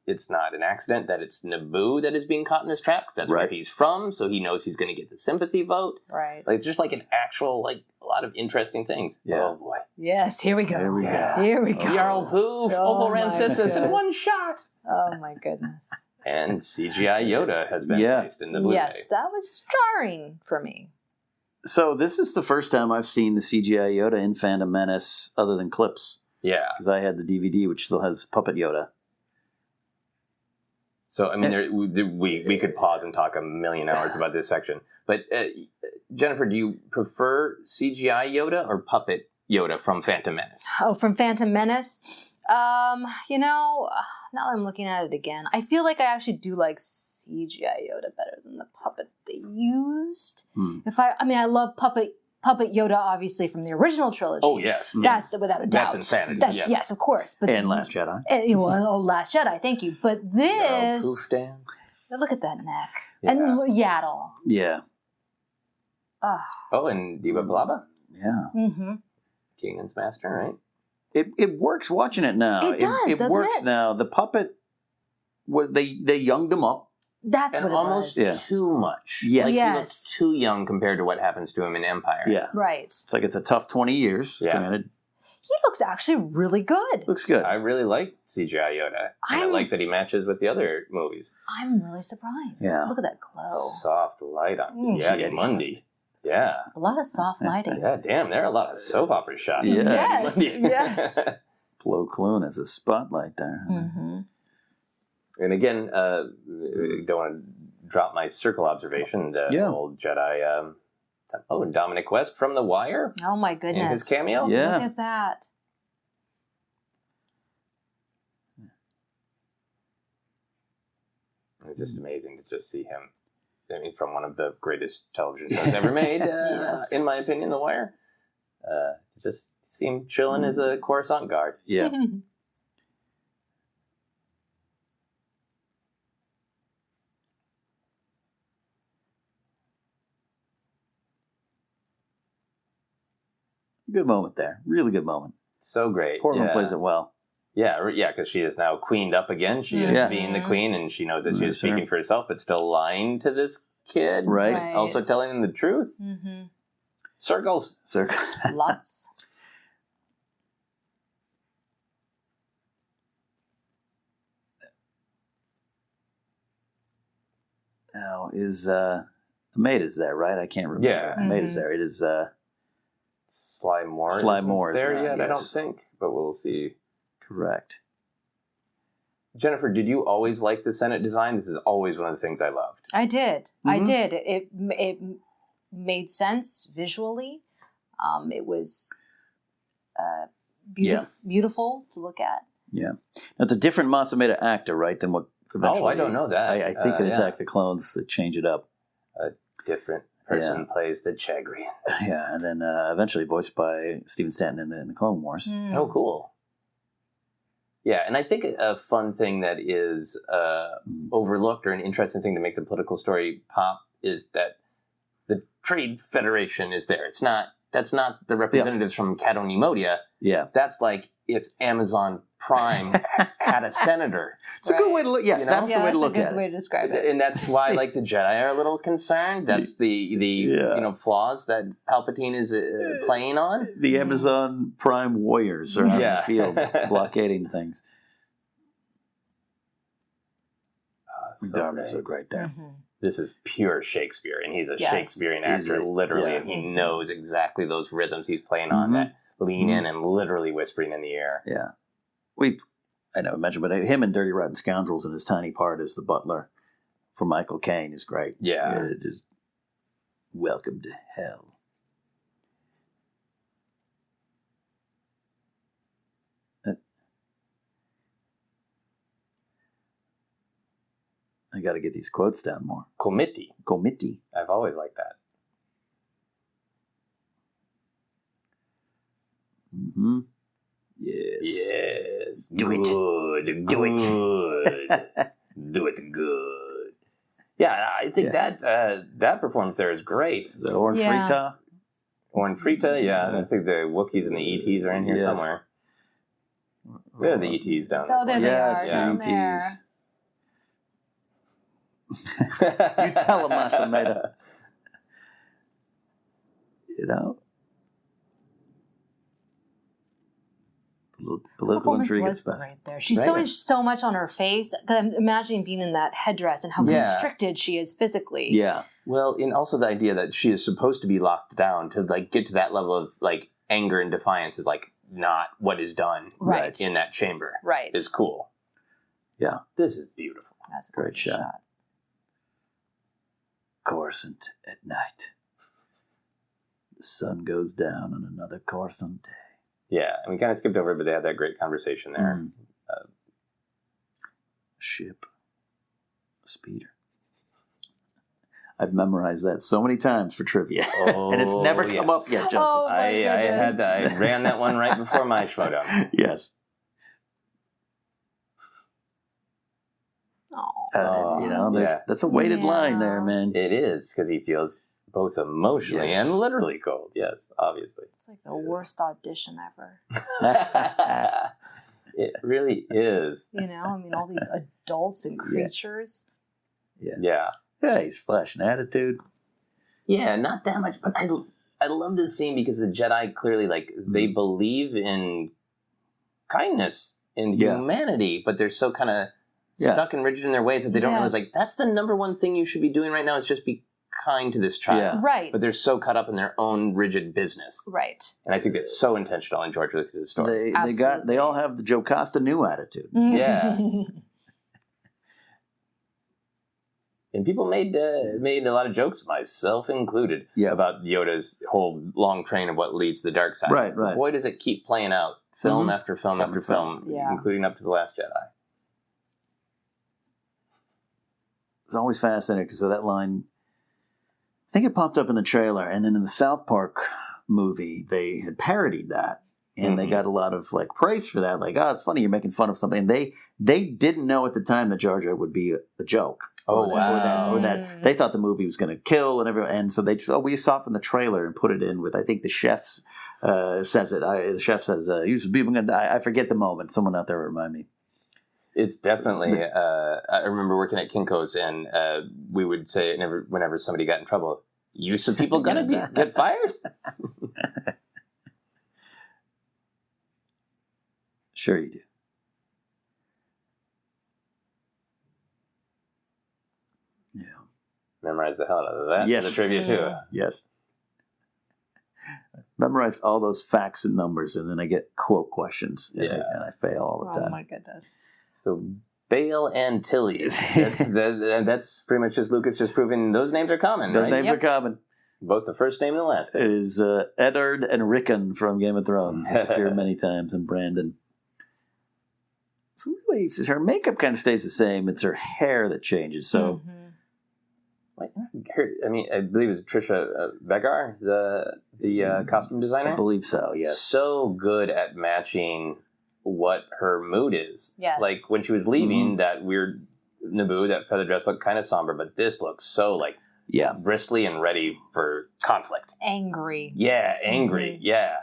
It's not an accident that it's Naboo that is being caught in this trap, because that's where he's from, so he knows he's going to get the sympathy vote. Right. Like, just like an actual, a lot of interesting things. Yeah. Oh, boy. Yes, here we go. Here we go. Jarl Poof, Opal Rancisis in one shot. Oh, my goodness. And CGI Yoda has been placed in the Blu-ray. Yes, that was jarring for me. So this is the first time I've seen the CGI Yoda in Phantom Menace other than clips. Yeah. Because I had the DVD, which still has Puppet Yoda. So, I mean, we could pause and talk a million hours about this section. But, Jennifer, do you prefer CGI Yoda or Puppet Yoda from Phantom Menace? Oh, from Phantom Menace? Now that I'm looking at it again, I feel like I actually do like CGI Yoda better than the puppet they used. I love Puppet Yoda, obviously, from the original trilogy. Oh, yes. That's without a doubt. That's insanity. Yes, of course. But and Last Jedi. Last Jedi, thank you. But this... Poof dance. Look at that neck. Yeah. And Yaddle. Yeah. Oh, and Diva Blaba? Yeah. Mm-hmm. Keenan's master, right? It works watching it now. It does, it doesn't works it? now. The puppet, they younged him up. That's and what it almost was. too much. Yes. Like, Yes. he looks too young compared to what happens to him in Empire. Yeah. Right. It's like it's a tough 20 years. Yeah. Granted. He looks actually really good. Looks good. I really like CGI Yoda. And I like that he matches with the other movies. I'm really surprised. Yeah. Look at that glow. Soft light on Yeti Mundi. Yeah. A lot of soft lighting. Yeah, damn, there are a lot of soap opera shots. Yeah. Yes, Mundi. yes. Plo Koon has a spotlight there. Mm-hmm. And again, don't want to drop my circle observation. The old Jedi. And Dominic West from The Wire. Oh my goodness. In his cameo. Yeah. Look at that. It's just amazing to just see him. I mean, from one of the greatest television shows ever made, Yes. in my opinion, The Wire. Just see him chilling as a Coruscant guard. Yeah. Good moment there. Really good moment. So great. Portman plays it well. Yeah, because she is now queened up again. She is being the queen, and she knows that she is speaking for herself, but still lying to this kid. Right. Also telling him the truth. Mm-hmm. Circles. Lots. Now, is Ameida's there, right? I can't remember. Yeah. Ameida's there. It is Sly Moore. Sly Moore is there now, yet, I don't yes. think, but we'll see. correct. Jennifer, did you always like the Senate design? This is always one of the things I loved. I did. I Mhm. did. It made sense visually. It was beautiful to look at. Yeah. Now, it's a different Mos Espa actor, right, than what eventually... Oh, I don't know that. I think in Attack yeah. the Clones, they change it up. A different person plays the Chagrian. Yeah, and then eventually voiced by Stephen Stanton in the Clone Wars. Mm. Oh, cool. Yeah, and I think a fun thing that is overlooked or an interesting thing to make the political story pop is that the Trade Federation is there. That's not the representatives from Cato Neimoidia. Yeah. That's like if Amazon Prime had a senator. It's a good way to look. Yes, You know? that's the way to look that's a at good way it. to describe it. And that's why, like, the Jedi are a little concerned. That's the flaws that Palpatine is playing on. The Amazon Prime warriors are out in Yeah. the field blockading things. Darn, so great there. Mhm. This is pure Shakespeare, and he's a Yes. Shakespearean actor, literally, Yeah. and he knows exactly those rhythms he's playing on that lean in and literally whispering in the air. Yeah. I never mentioned, but him and Dirty Rotten Scoundrels in his tiny part as the butler for Michael Caine is great. Yeah. Just welcome to hell. I got to get these quotes down more. Committee. Committee. I've always liked that. Mm-hmm. Yes. Yes. Do it. Good. Do it. Good. Do it good. Yeah, I think that performance there is great. The Orin Yeah. Frita. Orin Frita, yeah. I think the Wookiees and the ETs are in here Yes. somewhere. They're the ETs down Oh, there they Yes, are. yeah. Down ETs. there. You tell him, Masameda. You know? Political Performance intrigue at was its best. great there. She's Right. showing so much on her face. 'Cause I'm imagining being in that headdress and how Yeah. constricted she is physically. Yeah. Well, and also the idea that she is supposed to be locked down to like get to that level of like anger and defiance is like not what is done Right. in that chamber. Right. Is cool. Yeah. This is beautiful. That's a Great gorgeous shot. Coruscant at night. The sun goes down on another Coruscant day. Yeah, and we kind of skipped over it, but they had that great conversation there. Mm. Ship. Speeder. I've memorized that so many times for trivia. Oh, and it's never come up yet, Justin. Oh, my I ran that one right before my showdown. Yes. Oh. You know, that's a weighted line there, man. It is, because he feels both emotionally Yes. and literally cold. Yes, obviously. It's like the worst audition ever. It really is. You know, I mean, all these adults and creatures. Yeah. Yeah, he's flashing attitude. Yeah, not that much, but I love this scene because the Jedi clearly, like, they believe in kindness and humanity, but they're so kind of stuck and rigid in their ways that they don't realize, like, that's the number one thing you should be doing right now is just be kind to this child. Yeah. Right. But they're so caught up in their own rigid business. Right. And I think that's so intentional in George Lucas's story. They all have the Jocasta new attitude. Yeah. And people made a lot of jokes, myself included, about Yoda's whole long train of what leads to the dark side. Right, right. Boy, does it keep playing out, film after film after film, including up to The Last Jedi. It's always fascinating because of that line. I think it popped up in the trailer, and then in the South Park movie, they had parodied that, and they got a lot of like praise for that. Like, oh, it's funny you're making fun of something. And they didn't know at the time that Jar Jar would be a joke. Oh, wow. Or that they thought the movie was going to kill and everyone, and so they just we softened the trailer and put it in with. I think the chef says it. The chef says, "You should be going to die." I forget the moment. Someone out there will remind me. It's definitely. I remember working at Kinko's, and we would say whenever somebody got in trouble, "You some people gonna get fired?" Sure, you do. Yeah. memorized the hell out of that. Yes. The trivia too. Yes. Memorize all those facts and numbers, and then I get quote questions, and I fail all the time. Oh my goodness. So Bail Antilles. That's pretty much just Lucas just proving those names are common, Those right? names are common. Both the first name and the last It name. is Eddard and Rickon from Game of Thrones. Appear many times, and Brandon. So really, her makeup kind of stays the same. It's her hair that changes. So. Wait, I believe it's Trisha Begar, the costume designer. I believe so, yes. So good at matching what her mood is. Yes. Like when she was leaving, that weird Naboo, that feather dress looked kind of somber, but this looks so like bristly and ready for conflict. Angry. Yeah, angry. Yeah.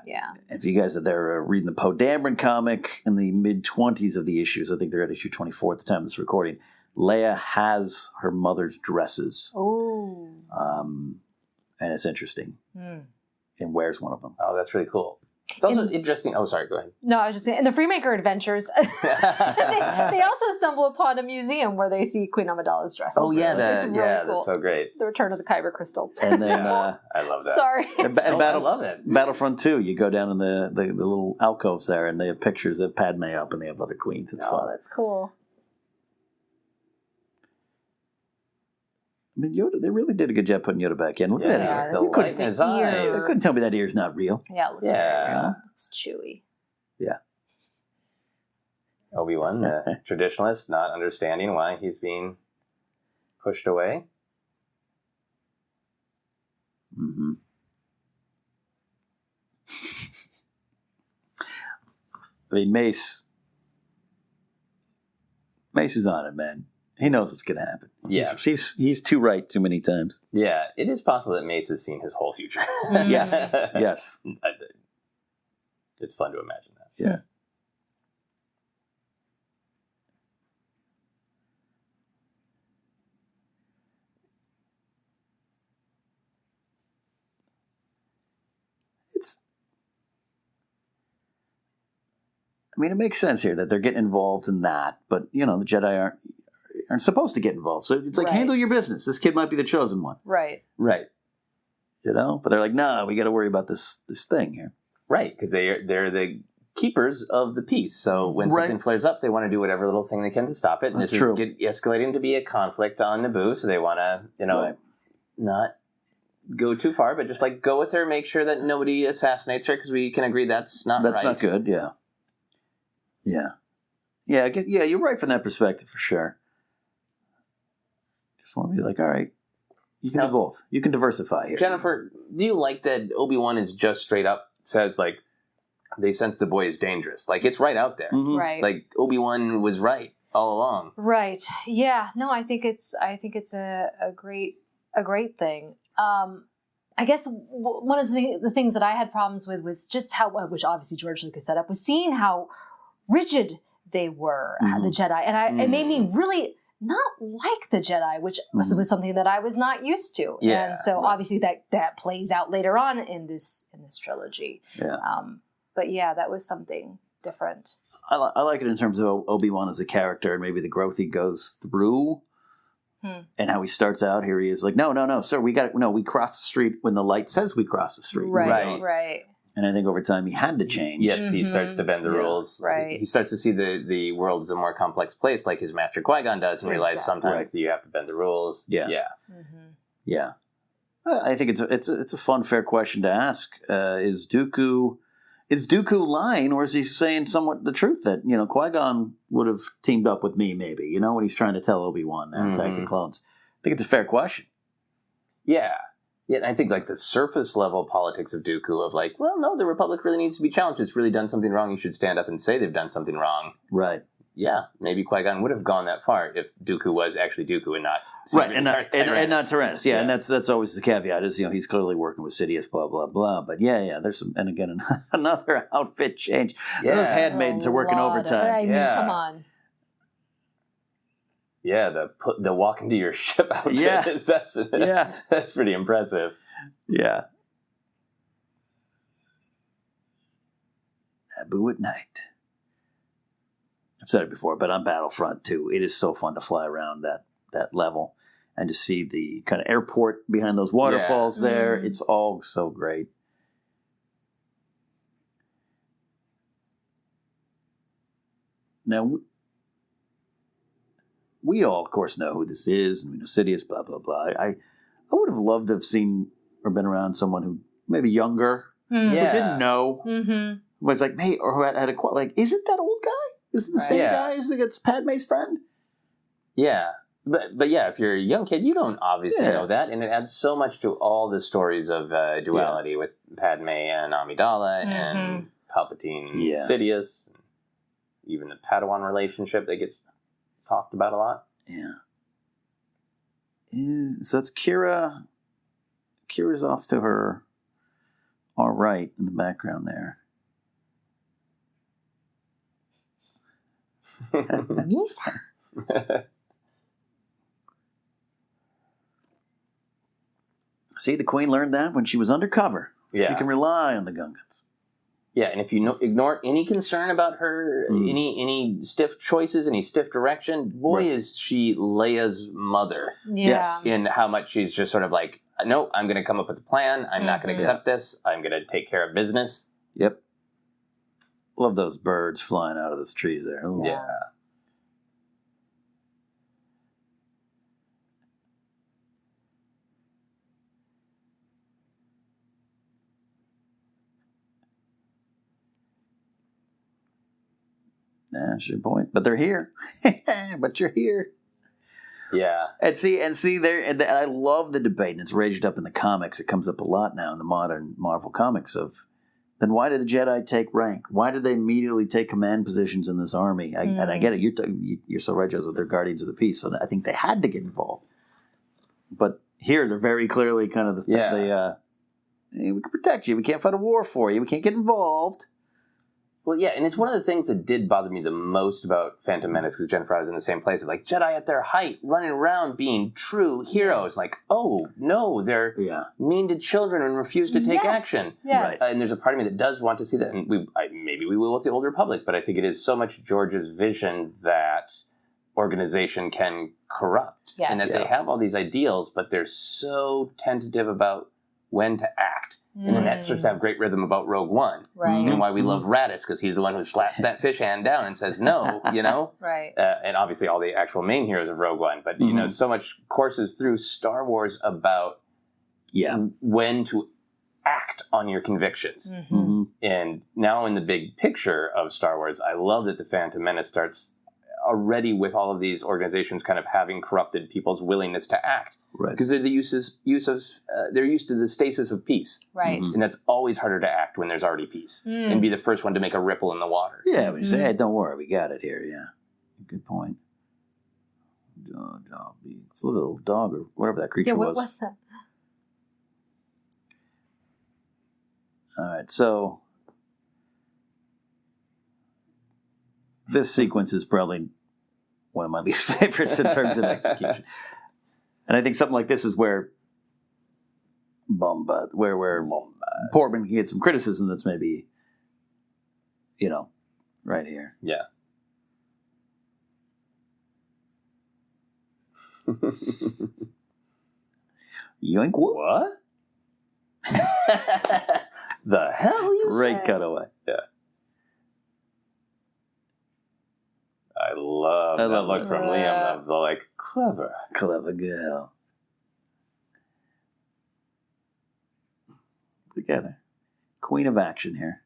If you guys are there reading the Poe Dameron comic in the mid-20s of the issues, I think they're at issue 24 at the time of this recording, Leia has her mother's dresses. Oh. And it's interesting. And wears one of them. Oh, that's really cool. It's also interesting. Oh, sorry, go ahead. No, I was just saying, in the Freemaker Adventures, they also stumble upon a museum where they see Queen Amidala's dresses. Oh, yeah, it's really cool. That's so great. The Return of the Kyber Crystal. And then, I love that. Sorry. I love it. Battlefront 2, you go down in the little alcoves there, and they have pictures of Padme up, and they have other queens. It's fun. That's cool. I mean, Yoda, they really did a good job putting Yoda back in. Look at that ear. The light in his eyes. You couldn't tell me that ear's not real. Yeah, it looks very real. It's chewy. Yeah. Obi-Wan, the traditionalist, not understanding why he's being pushed away. Mm-hmm. I mean, Mace is on it, man. He knows what's going to happen. Yeah. He's too right too many times. Yeah, it is possible that Mace has seen his whole future. Yes. Yes. It's fun to imagine that. Yeah. It makes sense here that they're getting involved in that, but, the Jedi aren't supposed to get involved. So it's like, handle your business. This kid might be the chosen one. Right. Right. But they're like, no, we got to worry about this thing here. Right, because they're the keepers of the peace. So when something flares up, they want to do whatever little thing they can to stop it. And That's this true. is escalating to be a conflict on Naboo, so they want to, not go too far, but just like go with her, make sure that nobody assassinates her, because we can agree that's not right. That's not good, yeah. Yeah, you're right from that perspective, for sure. Just want to be like, all right, you can do both. You can diversify here. Jennifer, do you like that Obi-Wan is just straight up says, like, they sense the boy is dangerous? Like, it's right out there. Mm-hmm. Right. Like, Obi-Wan was right all along. Right. Yeah. No, I think it's a great thing. I guess one of the things that I had problems with was just how, which obviously George Lucas set up, was seeing how rigid they were, the Jedi. And it made me really not like the Jedi, which was something that I was not used to. Yeah. And so obviously that plays out later on in this trilogy. Yeah. But yeah, that was something different. I like it in terms of Obi-Wan as a character and maybe the growth he goes through. And how he starts out, here he is like, no, sir, we cross the street when the light says we cross the street. Right. And I think over time he had to change. Yes, he starts to bend the rules. Right. He starts to see the world as a more complex place, like his master Qui-Gon does, and realize sometimes you have to bend the rules. Yeah. Yeah. I think it's a fun, fair question to ask. Is Dooku lying, or is he saying somewhat the truth that, Qui-Gon would have teamed up with me, maybe, when he's trying to tell Obi-Wan that Attack of the Clones? I think it's a fair question. Yeah. Yeah, and I think, like, the surface level politics of Dooku of, like, well, no, the Republic really needs to be challenged. It's really done something wrong. You should stand up and say they've done something wrong. Right. Yeah, maybe Qui-Gon would have gone that far if Dooku was actually Dooku and not and not Tyrannus. Yeah, and that's always the caveat is, he's clearly working with Sidious, blah, blah, blah. But yeah, there's some, and again, another outfit change. Yeah. Those handmaidens are working overtime. Come on. Yeah, the walk into your ship outfit, that's pretty impressive. Yeah. Naboo at night. I've said it before, but on Battlefront 2, it is so fun to fly around that level. and to see the kind of airport behind those waterfalls there. It's all so great. Now, we all, of course, know who this is, and we know Sidious, blah, blah, blah. I would have loved to have seen or been around someone who maybe younger, who didn't know, was like, hey, or who had a, like, is it that old guy? Is it the same guy as it's Padme's friend? Yeah. But yeah, if you're a young kid, you don't obviously know that, and it adds so much to all the stories of duality with Padme and Amidala and Palpatine and Sidious, and even the Padawan relationship that gets talked about a lot. Yeah. So that's Kira. Kira's off to her all right in the background there. See, the Queen learned that when she was undercover. Yeah. She can rely on the Gungans. Yeah, and if you ignore any concern about her, any stiff choices, any stiff direction, boy, is she Leia's mother. Yeah. In how much she's just sort of like, no, I'm going to come up with a plan. I'm not going to accept this. I'm going to take care of business. Yep. Love those birds flying out of those trees there. Yeah. That's your point. But they're here. But you're here. Yeah. And see there, and I love the debate, and it's raged up in the comics. It comes up a lot now in the modern Marvel comics of, then why did the Jedi take rank? Why did they immediately take command positions in this army? And I get it. You're so right, Joseph. They're guardians of the peace, so I think they had to get involved. But here, they're very clearly kind of hey, we can protect you. We can't fight a war for you. We can't get involved. Well, yeah, and it's one of the things that did bother me the most about Phantom Menace, because Jennifer, I was in the same place of like Jedi at their height, running around being true heroes. Like, oh no, they're mean to children and refuse to take action. Yes. And there's a part of me that does want to see that, and maybe we will with the Old Republic, but I think it is so much George's vision that organization can corrupt, and that they have all these ideals, but they're so tentative about when to act. And then that starts to have great rhythm about Rogue One. Right. And why we love Raditz, because he's the one who slaps that fish hand down and says no, you know? Right. And obviously all the actual main heroes of Rogue One. But, you know, so much courses through Star Wars about when to act on your convictions. And now in the big picture of Star Wars, I love that the Phantom Menace starts already with all of these organizations kind of having corrupted people's willingness to act. Right. Because they're they're used to the stasis of peace. Right. And that's always harder to act when there's already peace. And be the first one to make a ripple in the water. Yeah, when you say, hey, don't worry, we got it here, Good point. It's a little dog or whatever that creature was. What's that? All right, so this sequence is probably one of my least favorites in terms of execution. And I think something like this is where Portman can get some criticism that's maybe, right here. Yeah. Yoink, what? The hell you Great say? cutaway. Yeah. I love that look from Liam of the, like, clever girl. We got a queen of action here.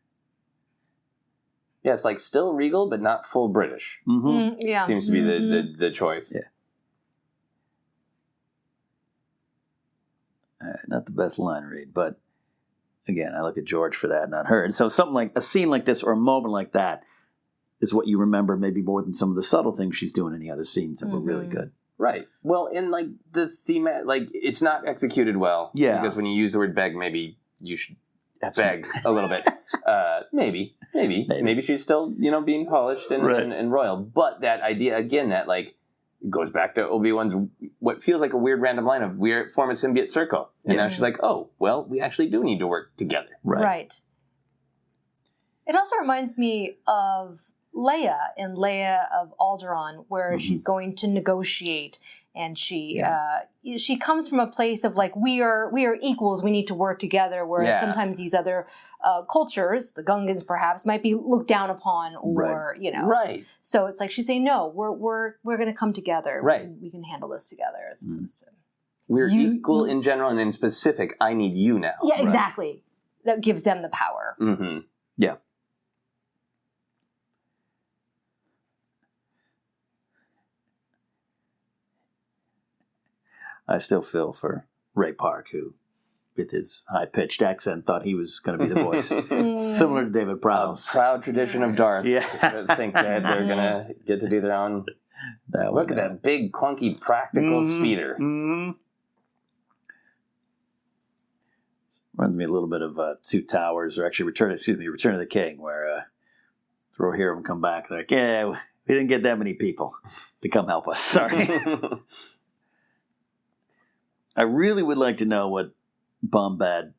Yeah, it's like still regal, but not full British. Yeah. Seems to be the choice. Yeah. All right, not the best line read, but again, I look at George for that, not her. And so something like a scene like this or a moment like that is what you remember maybe more than some of the subtle things she's doing in the other scenes that were really good. Right. Well, and like the theme, like it's not executed well. Yeah. Because when you use the word beg, maybe you should beg a little bit. Maybe she's still, being polished and royal. But that idea, again, that like goes back to Obi-Wan's, what feels like a weird random line of we form a symbiote circle. And now she's like, oh, well, we actually do need to work together. Right. It also reminds me of Leia in Leia of Alderaan, where she's going to negotiate and she comes from a place of like we are equals. We need to work together. Whereas sometimes these other cultures, the Gungans perhaps, might be looked down upon, or Right. So it's like she's saying, no, we're going to come together. Right. We can handle this together, as opposed to we're equal in general, and in specific, I need you now. Yeah, exactly. That gives them the power. Mm-hmm. Yeah. I still feel for Ray Park, who, with his high-pitched accent, thought he was going to be the voice. Similar to David Prowse. A proud tradition of Darth. Yeah. Think that they're going to get to do their own. Look at that big, clunky, practical speeder. Mm-hmm. Reminds me a little bit of Two Towers, or actually Return of the King, where throw here and come back. They're like, yeah, we didn't get that many people to come help us. Sorry. I really would like to know what Bombad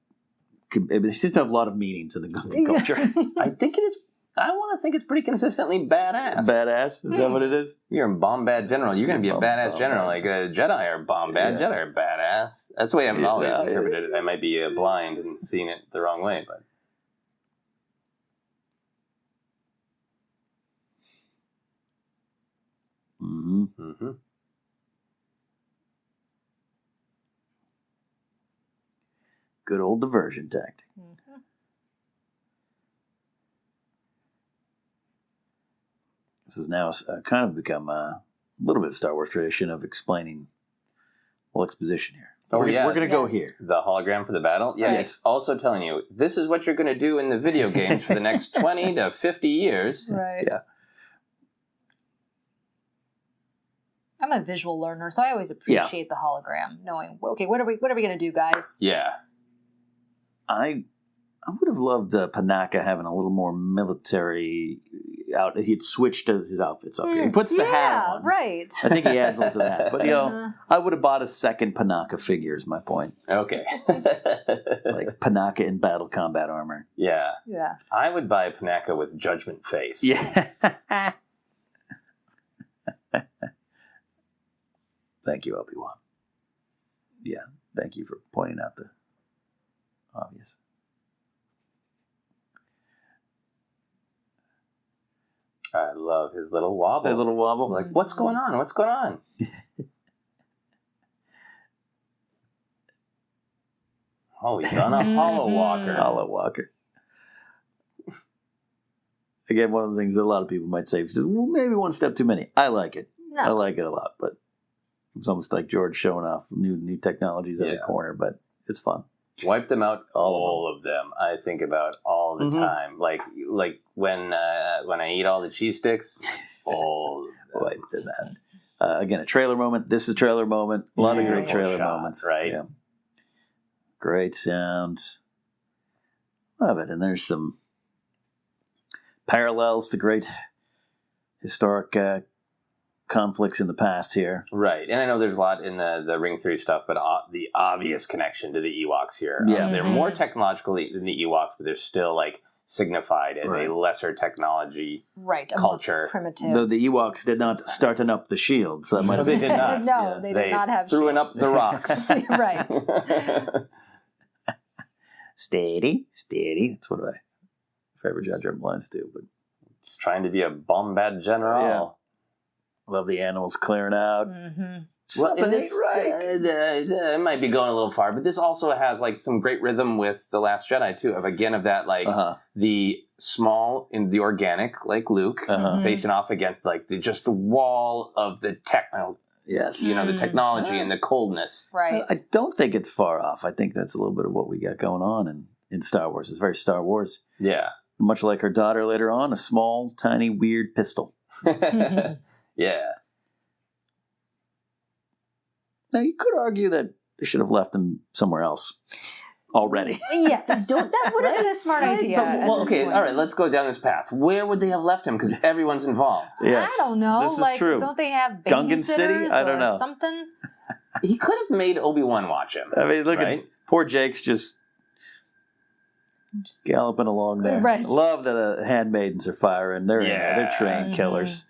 could. They seem to have a lot of meanings in the Gungan culture. I think it is. I want to think it's pretty consistently badass. Badass? Is that what it is? You're a Bombad general. You're going to be a badass general. Like Jedi are Bombad. Jedi are badass. That's the way I've always interpreted it. I might be blind and seeing it the wrong way, but. Mm-hmm. Mm-hmm. Good old diversion tactic. Mm-hmm. This has now kind of become a little bit of Star Wars tradition of explaining exposition here. Oh, We're yeah. going to go here. The hologram for the battle? Yeah, Right. It's also telling you, this is what you're going to do in the video games for the next 20 to 50 years. Right. Yeah. I'm a visual learner, so I always appreciate the hologram, knowing, okay, what are we going to do, guys? Yeah. I would have loved Panaka having a little more military out. He'd switched his outfits up here. He puts the hat on. Right. I think he adds on to that. But, I would have bought a second Panaka figure is my point. Okay. Like Panaka in battle combat armor. Yeah. Yeah. I would buy Panaka with judgment face. Yeah. Thank you, Obi-Wan. Yeah, thank you for pointing out the obvious. I love his little wobble. That little wobble. Like, what's going on? What's going on? Oh, he's on a hollow walker. Hollow walker. Again, one of the things that a lot of people might say, well, maybe one step too many. I like it. No. I like it a lot, but it's almost like George showing off new technologies every corner, but it's fun. Wipe them out, all of them. I think about all the time. Like when I eat all the cheese sticks, all of them. Wipe them out. Again, a trailer moment. This is a trailer moment. A lot of great trailer moments. Right? Yeah. Great sound. Love it. And there's some parallels to great historic conflicts in the past here. Right. And I know there's a lot in the Ring 3 stuff, but the obvious connection to the Ewoks here. Yeah. They're more technological than the Ewoks, but they're still like signified as a lesser technology culture. Primitive. Though the Ewoks did not starten up the shield, so that might have they been. did not. No, they did not have throwing up the rocks. Right. Steady. That's one of my favorite Jar Jar lines too. But Just trying to be a Bombad general. Yeah. Love the animals clearing out. Mm-hmm. Well, Something this, ain't right. It might be going a little far, but this also has like some great rhythm with The Last Jedi too. Of that like the small and the organic, like Luke, facing off against like the wall of the techno. Yes. The technology and the coldness. Right. I don't think it's far off. I think that's a little bit of what we got going on in Star Wars. It's very Star Wars. Yeah. Much like her daughter later on, a small, tiny, weird pistol. Yeah. Now, you could argue that they should have left them somewhere else already. Yes. That would have been a smart idea. Well, okay, all right, let's go down this path. Where would they have left him? Because everyone's involved. Yes. I don't know. This is true. Don't they have Gungan City? babysitters I don't or know. something? He could have made Obi-Wan watch him. I mean, look at poor Jake's just galloping along there. Right. I love that handmaidens are firing. They're in there. They're trained killers.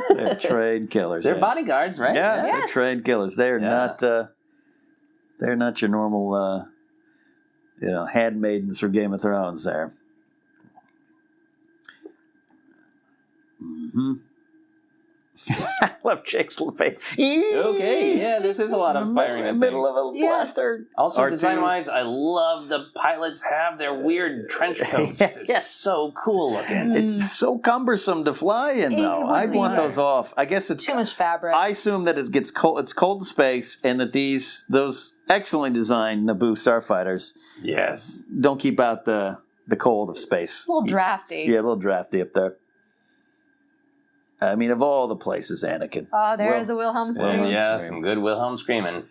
They're trained killers. They're yeah. bodyguards, right? Yeah, Yes. they're trained killers. They're not. They're not your normal, handmaidens from Game of Thrones. There. Mm-hmm. I love Jake's little face. Okay, yeah, this is a lot of firing in the at middle things. of a blaster. Also, R2. design-wise, I love the pilots have their weird trench coats. It's so cool looking. It's so cumbersome to fly in, It though. would I'd be. want those off. I guess it's Too much fabric. I assume that it gets cold. It's cold in space, and that those excellently designed Naboo starfighters Yes. don't keep out the cold of space. a little drafty. Yeah, a little drafty up there. I mean, of all the places, Anakin. Oh, there's the Wilhelm scream. And yeah, some good Wilhelm screaming.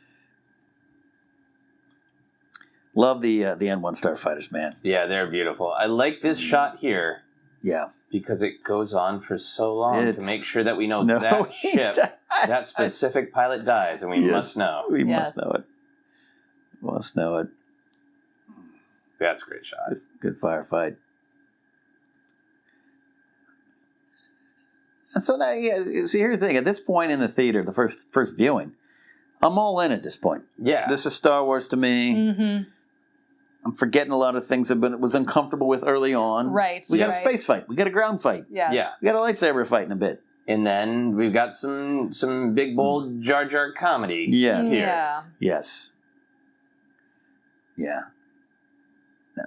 Love the N1 starfighters, man. Yeah, they're beautiful. I like this shot here Yeah. because it goes on for so long to make sure that we know No, that he ship, died. that specific pilot dies, and we Yes. must know. We Yes. must know it. Must know it. That's a great shot. Good firefight. And so now, see, here's the thing. At this point in the theater, the first viewing, I'm all in at this point. Yeah. This is Star Wars to me. Mm-hmm. I'm forgetting a lot of things I was uncomfortable with early on. Right. We got a right. space fight. We got a ground fight. Yeah. Yeah. We got a lightsaber fight in a bit. And then we've got some big, bold Jar Jar comedy. Yes. Here. Yeah. Yes. Yeah. No.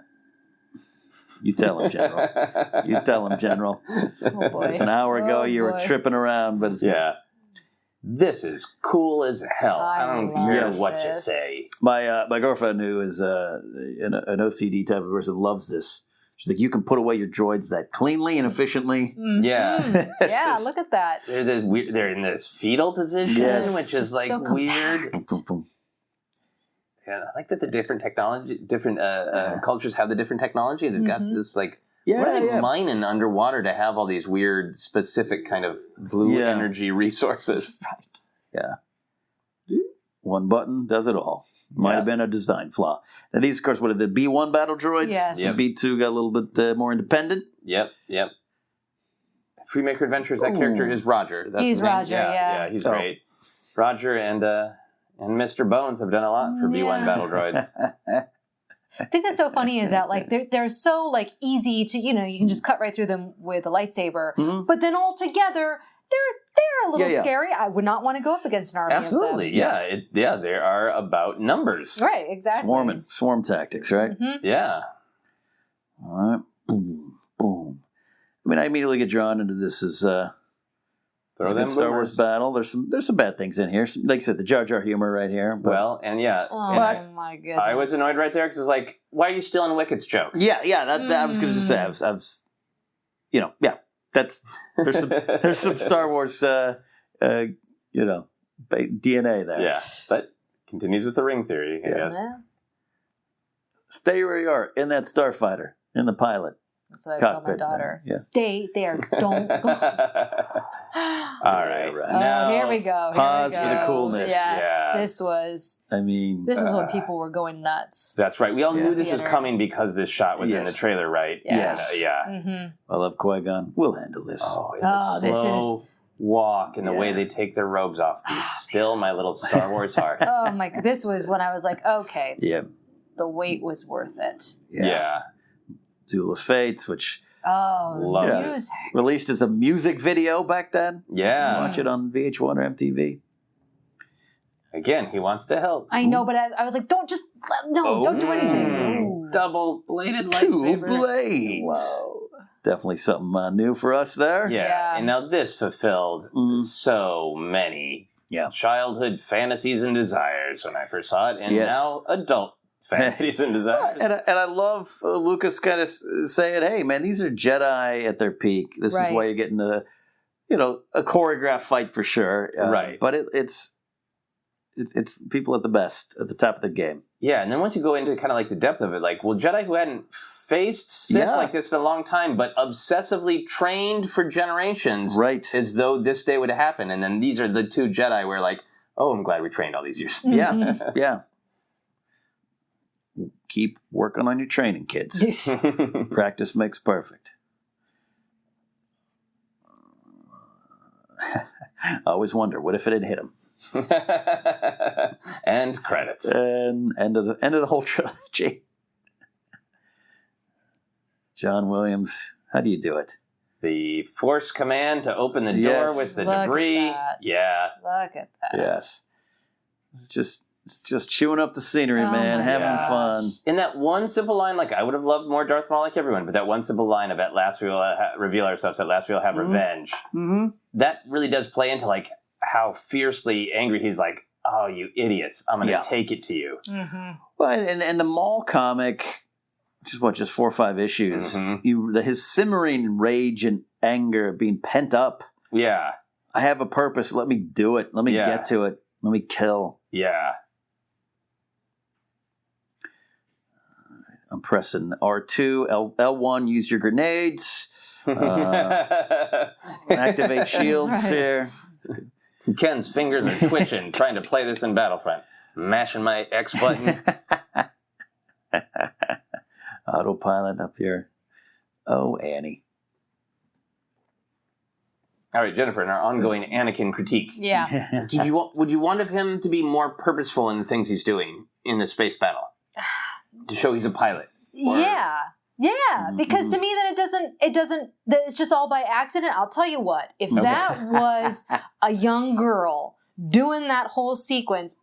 You tell him, General. You tell him, General. Oh boy. It's an hour ago Oh, you were boy. tripping around, but it's Yeah. This is cool as hell. I don't care love what you this. say. my girlfriend, who is an OCD type of person, loves this. She's like, you can put away your droids that cleanly and efficiently. Mhm. Yeah. Yeah, look at that. They're in this fetal position, Yes. which is like So weird. Boom, boom, boom. Yeah, I like that the different cultures have the different technology. They've got this like, what are they mining underwater to have all these weird, specific kind of blue energy resources? Right. Yeah. One button does it all. Might have been a design flaw. Now these, of course, what are the B1 battle droids? Yes. Yep. B2 got a little bit more independent. Yep. Freemaker Adventures, that character is Roger. That's He's his name. Roger, yeah. He's great. Roger and Mr. Bones have done a lot for B1 battle droids. I think that's so funny is that like they're so like easy to you can just cut right through them with a lightsaber, but then all together they're a little scary. I would not want to go up against an army Absolutely, of them. yeah. They are about numbers. Right, exactly. Swarm tactics, right? Mm-hmm. Yeah. All right. Boom, boom. I mean, I immediately get drawn into this as Throw them Star Wars battle. There's some bad things in here. Like I said, the Jar Jar humor right here. But, Well, and yeah. Oh and my goodness! I was annoyed right there because it's like, why are you stealing Wicked's joke? yeah. That I was going to say. I was, That's there's some Star Wars, DNA there. Yeah, but continues with the ring theory, I guess. Yeah. Stay where you are in that starfighter, in the pilot. That's what I tell my Cockpit, daughter. yeah. Stay there. Don't go. All right. right. Now, Here we go. Pause for the coolness. Yes, Yeah. this is I when people were going nuts. That's right. We all knew this was Theater. coming because this shot was in the trailer, right? Yes. Yeah. Mm-hmm. I love Qui-Gon. We'll handle this. Oh, Oh, the this slow walk and the way Yeah. they take their robes off. Be still, my little Star Wars heart. Oh my! This was when I was like, okay, Yeah. the wait was worth it. Yeah. Duel of Fates, which Oh, the Love music. this. released as a music video back then. Yeah. Watch it on VH1 or MTV. Again, he wants to help. I know, but I was like, don't do anything. Ooh. Double-bladed Two lightsaber. blades. Whoa. Definitely something new for us there. Yeah. And now this fulfilled so many childhood fantasies and desires when I first saw it, and now adult fantasies and desires. And I love Lucas kind of saying, "Hey, man, these are Jedi at their peak. This is why you're getting a choreographed fight for sure. Right. But it's people at the best, at the top of the game. Yeah, and then once you go into kind of like the depth of it, like, well, Jedi who hadn't faced Sith like this in a long time, but obsessively trained for generations, Right. as though this day would happen. And then these are the two Jedi where like, oh, I'm glad we trained all these years. Yeah, yeah. Keep working on your training, kids. Practice makes perfect. I always wonder, what if it had hit him? And credits. And end of the whole trilogy. John Williams, how do you do it? The Force command to open the door with the debris. Yeah. Look at that. Yes. It's just chewing up the scenery, man, having fun. In that one simple line, like, I would have loved more Darth Maul like everyone, but that one simple line of at last we will reveal ourselves, at last we will have revenge. Mm-hmm. That really does play into, like, how fiercely angry he's like, oh, you idiots, I'm going to take it to you. Mm-hmm. Well, and the Maul comic, which is just 4 or 5 issues, his simmering rage and anger being pent up. Yeah. I have a purpose. Let me do it. Let me get to it. Let me kill. Yeah. I'm pressing R2, L1, use your grenades. Activate shields here. Ken's fingers are twitching, trying to play this in Battlefront. Mashing my X button. Autopilot up here. Oh, Annie. All right, Jennifer, in our ongoing Anakin critique. Yeah. Would you want of him to be more purposeful in the things he's doing in the space battle? To show he's a pilot? Yeah, because to me then it's just all by accident. I'll tell you what, if that was a young girl doing that whole sequence,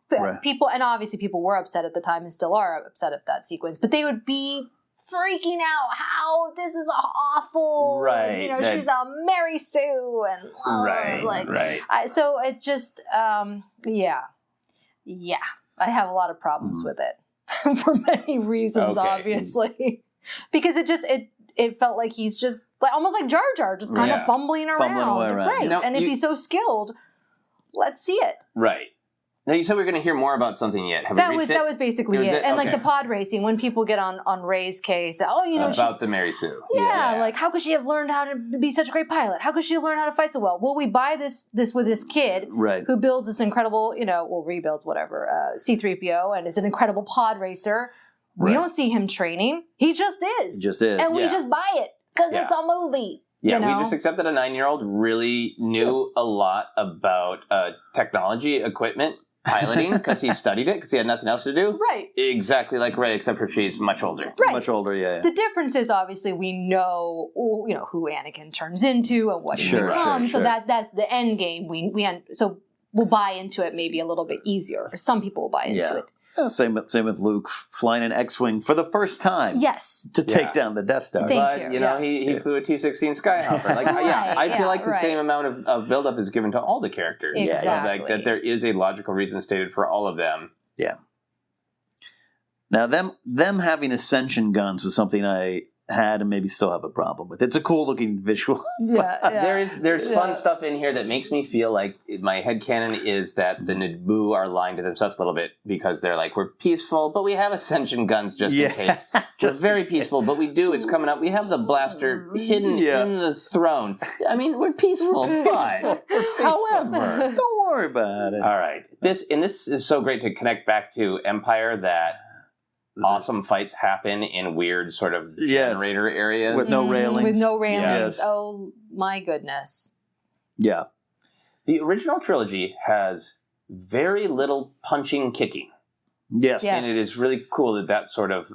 people, and obviously people were upset at the time and still are upset at that sequence, but they would be freaking out how this is awful. Right. You know, she's a Mary Sue and so it just I have a lot of problems with it. For many reasons, obviously, because it felt like he's just almost like Jar Jar, just kind of fumbling around. Right? Now, and if he's so skilled, let's see it. Right. Now you said we were going to hear more about something yet. That was basically it. And like the pod racing, when people get on Rey's case, about the Mary Sue. Yeah, like how could she have learned how to be such a great pilot? How could she have learned how to fight so well? Well, we buy this with this kid who builds this incredible, rebuilds whatever C-3PO and is an incredible pod racer. We don't see him training. He just is. And we just buy it because it's a movie. Yeah, we just accepted a 9-year-old really knew a lot about technology, equipment, piloting, because he studied it, because he had nothing else to do. Right. Exactly like Rey, except for she's much older. Right. Much older, yeah. The difference is obviously we know, who Anakin turns into and what he becomes. So that's the end game. So we'll buy into it maybe a little bit easier. Or some people will buy into it. Yeah, same with Luke flying an X-Wing for the first time. Yes. To take down the Death Star. But he flew a T-16 Skyhopper. I feel like the same amount of buildup is given to all the characters. Exactly. That there is a logical reason stated for all of them. Yeah. Now them having ascension guns was something I had and maybe still have a problem with. It's a cool looking visual. There's fun stuff in here that makes me feel like my headcanon is that the Naboo are lying to themselves a little bit because they're like, we're peaceful, but we have ascension guns just in case. We're very peaceful, but it's coming up. We have the blaster hidden in the throne. I mean, we're peaceful, but however, don't worry about it. All right. This is so great to connect back to Empire that awesome fights happen in weird sort of generator areas. With no railings. Yes. Oh, my goodness. Yeah. The original trilogy has very little punching, kicking. Yes. And it is really cool that sort of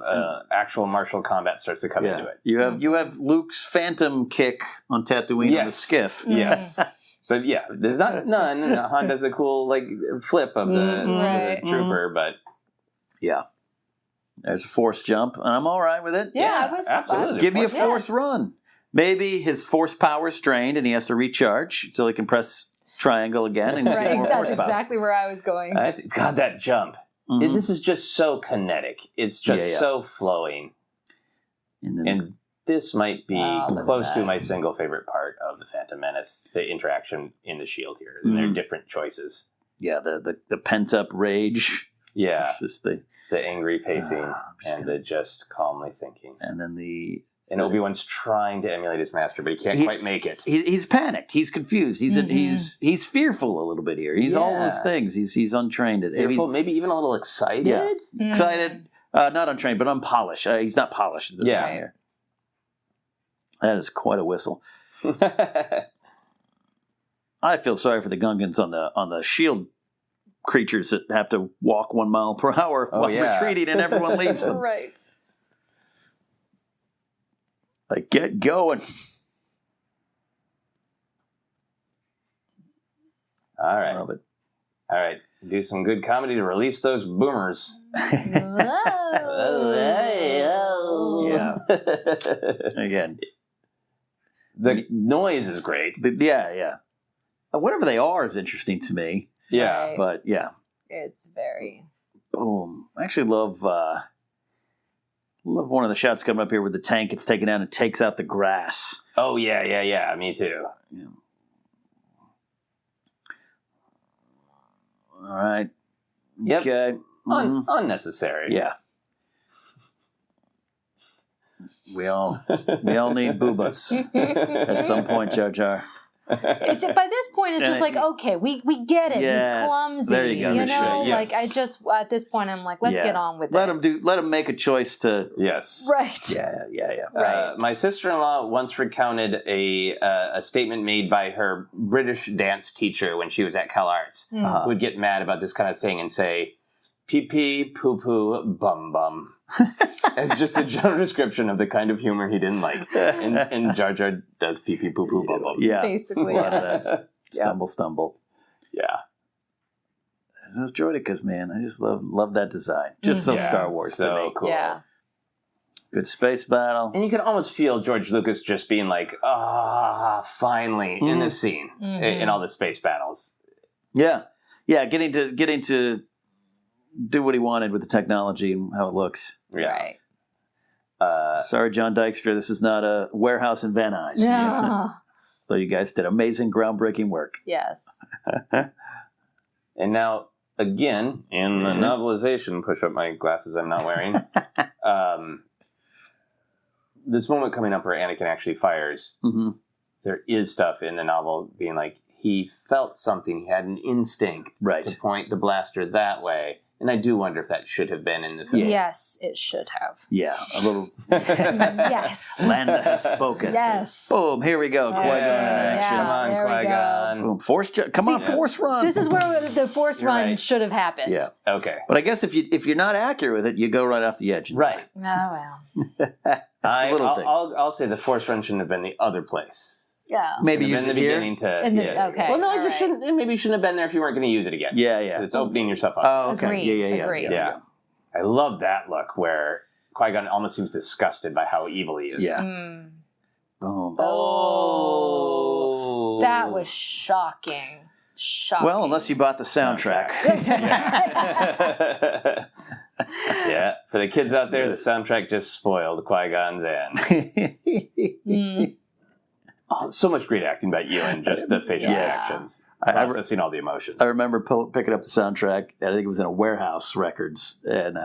actual martial combat starts to come into it. You have Luke's phantom kick on Tatooine on the skiff. Yes. But there's none. Han does a cool flip of the trooper, but there's a force jump, and I'm all right with it. Yeah, absolutely. Give me a force run. Maybe his force power's drained, and he has to recharge until he can press triangle again and get more force power. Exactly where I was going. God, that jump. This is just so kinetic. It's just so flowing. And this might be close to my single favorite part of the Phantom Menace, the interaction in the shield here. And their different choices. Yeah, the pent-up rage. Yeah. It's just the angry pacing and the just calmly thinking. And then and Obi-Wan's trying to emulate his master, but he can't quite make it. He's panicked. He's confused. He's fearful a little bit here. He's all those things. He's untrained. Fearful, maybe even a little excited. Yeah. Excited, not untrained, but unpolished. He's not polished at this point here. That is quite a whistle. I feel sorry for the Gungans on the shield creatures that have to walk 1 mile per hour while retreating, and everyone leaves them. Right. Like, get going. All right. Love it. All right. Do some good comedy to release those boomers. Yeah. Again. The noise is great. Yeah. Whatever they are is interesting to me. Yeah. Right. But, yeah. It's very... Boom. I actually love one of the shots coming up here with the tank. It's taken out and takes out the grass. Oh, yeah. Me too. Yeah. All right. Yep. Okay. Unnecessary. Yeah. We all need boobas at some point, Jar Jar. By this point, it's just like, okay, we get it. Yes. He's clumsy. There you go. Yes. Like I just at this point, I'm like, let's get on with it. Let him make a choice to. Yes. Right. Yeah. Right. My sister-in-law once recounted a statement made by her British dance teacher when she was at Cal Arts, who would get mad about this kind of thing and say, pee-pee, poo-poo, bum-bum. As just a general description of the kind of humor he didn't like. And Jar Jar does pee-pee, poo-poo, bum-bum. Yeah. Basically, yes. Yep. Stumble. Yeah. Those droidicas, man. I just love that design. Just so Star Wars to me. Cool. Yeah. Good space battle. And you can almost feel George Lucas just being like, finally, in this scene, in all the space battles. Yeah. Getting to do what he wanted with the technology and how it looks. Yeah. Right. Sorry, John Dykstra, this is not a warehouse in Van Nuys. Yeah. So you guys did amazing, groundbreaking work. Yes. And now, again, in the novelization, push up my glasses I'm not wearing, this moment coming up where Anakin actually fires, there is stuff in the novel being like, he felt something, he had an instinct to point the blaster that way. And I do wonder if that should have been in the film. Yes, it should have. Yeah, a little. Yes. Landa has spoken. Yes. Boom, here we go. Qui-Gon in action. Come on, there we Qui-Gon. Boom, Force run. This is where the Force run should have happened. Yeah. Okay. But I guess if you're not accurate with it, you go right off the edge. Right. Oh, well. That's a little thing. I'll say the Force run shouldn't have been the other place. Yeah. Maybe Should have use been it the here. beginning to. Okay. Well, no, all it just shouldn't. It maybe shouldn't have been there if you weren't going to use it again. Yeah. So it's opening yourself up. Oh, okay. Agreed. Agreed. Yeah. I love that look where Qui-Gon almost seems disgusted by how evil he is. Yeah. Mm. Boom. Oh. That was shocking. Shocking. Well, unless you bought the soundtrack. Yeah. For the kids out there, the soundtrack just spoiled Qui-Gon's end. Oh, so much great acting by Ewan, just the facial reactions. Processing all the emotions. I remember picking up the soundtrack. I think it was in a Warehouse Records, and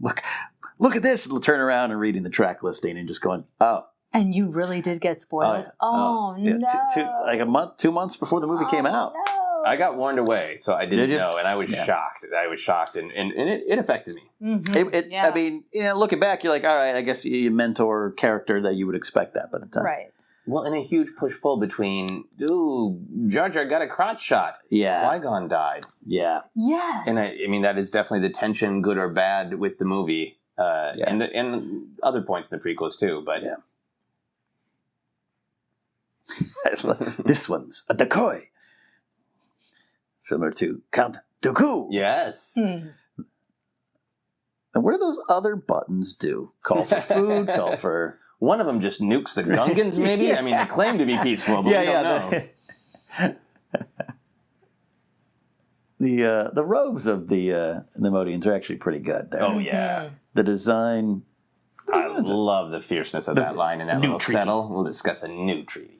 look at this. Turn around and reading the track listing and just going, oh. And you really did get spoiled. No! Like 2 months before the movie came out. No. I got warned away, so I didn't know, and I was shocked. I was shocked, and it affected me. Mm-hmm. I mean, looking back, you're like, all right, I guess you mentor character that you would expect that by the time. Right. Well, and a huge push-pull between, Jar Jar got a crotch shot. Yeah. Qui-Gon died. Yeah. Yes. And I mean, that is definitely the tension, good or bad, with the movie. And other points in the prequels, too. But yeah. This one's a decoy. Similar to Count Dooku. Yes. And what do those other buttons do? Call for food, call for... One of them just nukes the Gungans, maybe? I mean, they claim to be peaceful, but we don't know. The robes of the Nemodians are actually pretty good there. Oh, yeah. The design... I love the fierceness of that line and that little treaty. settle. We'll discuss a new treaty.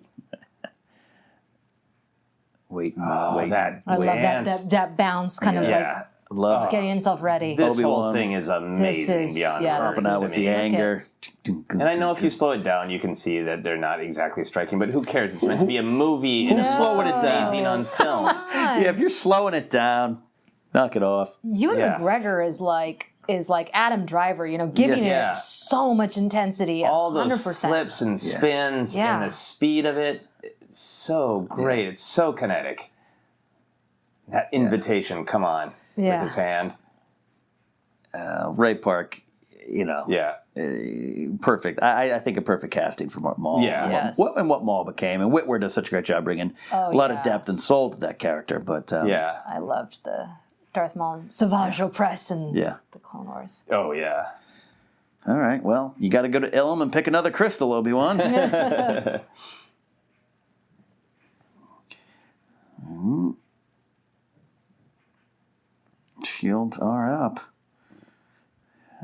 Wait. I love that bounce, kind of like love getting himself ready. This Obi-Wan. whole thing is amazing beyond popping out with the anger. And I know if you slow it down, you can see that they're not exactly striking, but who cares? It's meant to be a movie. Who's slowing it down? Amazing on film. Yeah, if you're slowing it down, knock it off. Ewan McGregor is like Adam Driver, giving it so much intensity. All those 100%. flips and spins and the speed of it. It's so great. Yeah. It's so kinetic. That invitation, come on, with his hand. Ray Park, Yeah. perfect. I think a perfect casting for Maul. Yeah. Yes. And what Maul became. And Whitwer does such a great job bringing a lot of depth and soul to that character. But Yeah. I loved the Darth Maul and Savage Opress and the Clone Wars. Oh, yeah. All right, well, you got to go to Ilum and pick another crystal, Obi-Wan. Shields are up.